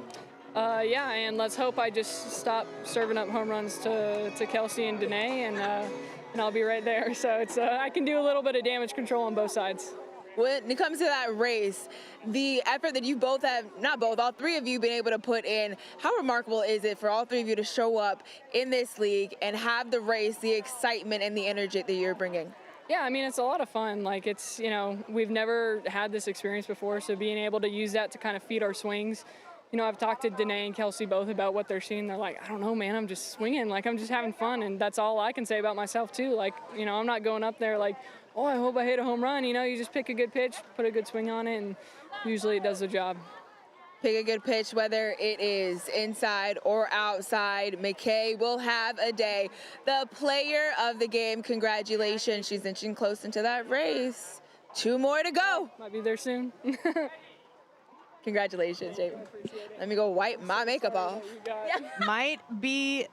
Yeah, and let's hope I just stop serving up home runs to Kelsey and Danae, and I'll be right there. So it's I can do a little bit of damage control on both sides. When it comes to that race, the effort that you both have, not both, all 3 of you been able to put in, how remarkable is it for all 3 of you to show up in this league and have the race, the excitement and the energy that you're bringing? Yeah, I mean, it's a lot of fun. Like, it's, you know, we've never had this experience before, so being able to use that to kind of feed our swings. You know, I've talked to Danae and Kelsey both about what they're seeing. They're like, I don't know, man, I'm just swinging. Like, I'm just having fun, and that's all I can say about myself, too. Like, you know, I'm not going up there like, oh, I hope I hit a home run. You know, you just pick a good pitch, put a good swing on it, and usually it does the job. Pick a good pitch, whether it is inside or outside. McKay will have a day. The player of the game, congratulations. She's inching close into that race. 2 more to go. Might be there soon. Congratulations, Jamie. Let me go wipe my makeup off. Might be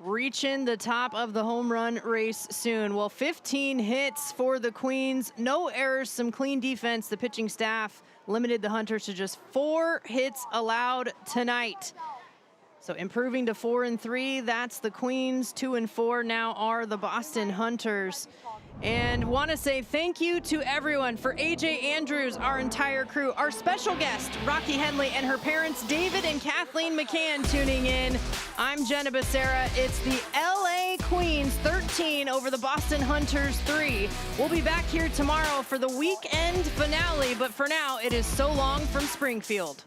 reaching the top of the home run race soon. Well, 15 hits for the Queens, no errors, some clean defense. The pitching staff limited the Hunters to just 4 hits allowed tonight. So improving to 4-3, that's the Queens. 2-4 now are the Boston Hunters. And want to say thank you to everyone, for AJ Andrews, our entire crew, our special guest, Rocky Henley, and her parents, David and Kathleen McCann, tuning in. I'm Jenna Becerra. It's the LA Queens 13 over the Boston Hunters 3. We'll be back here tomorrow for the weekend finale, but for now, it is so long from Springfield.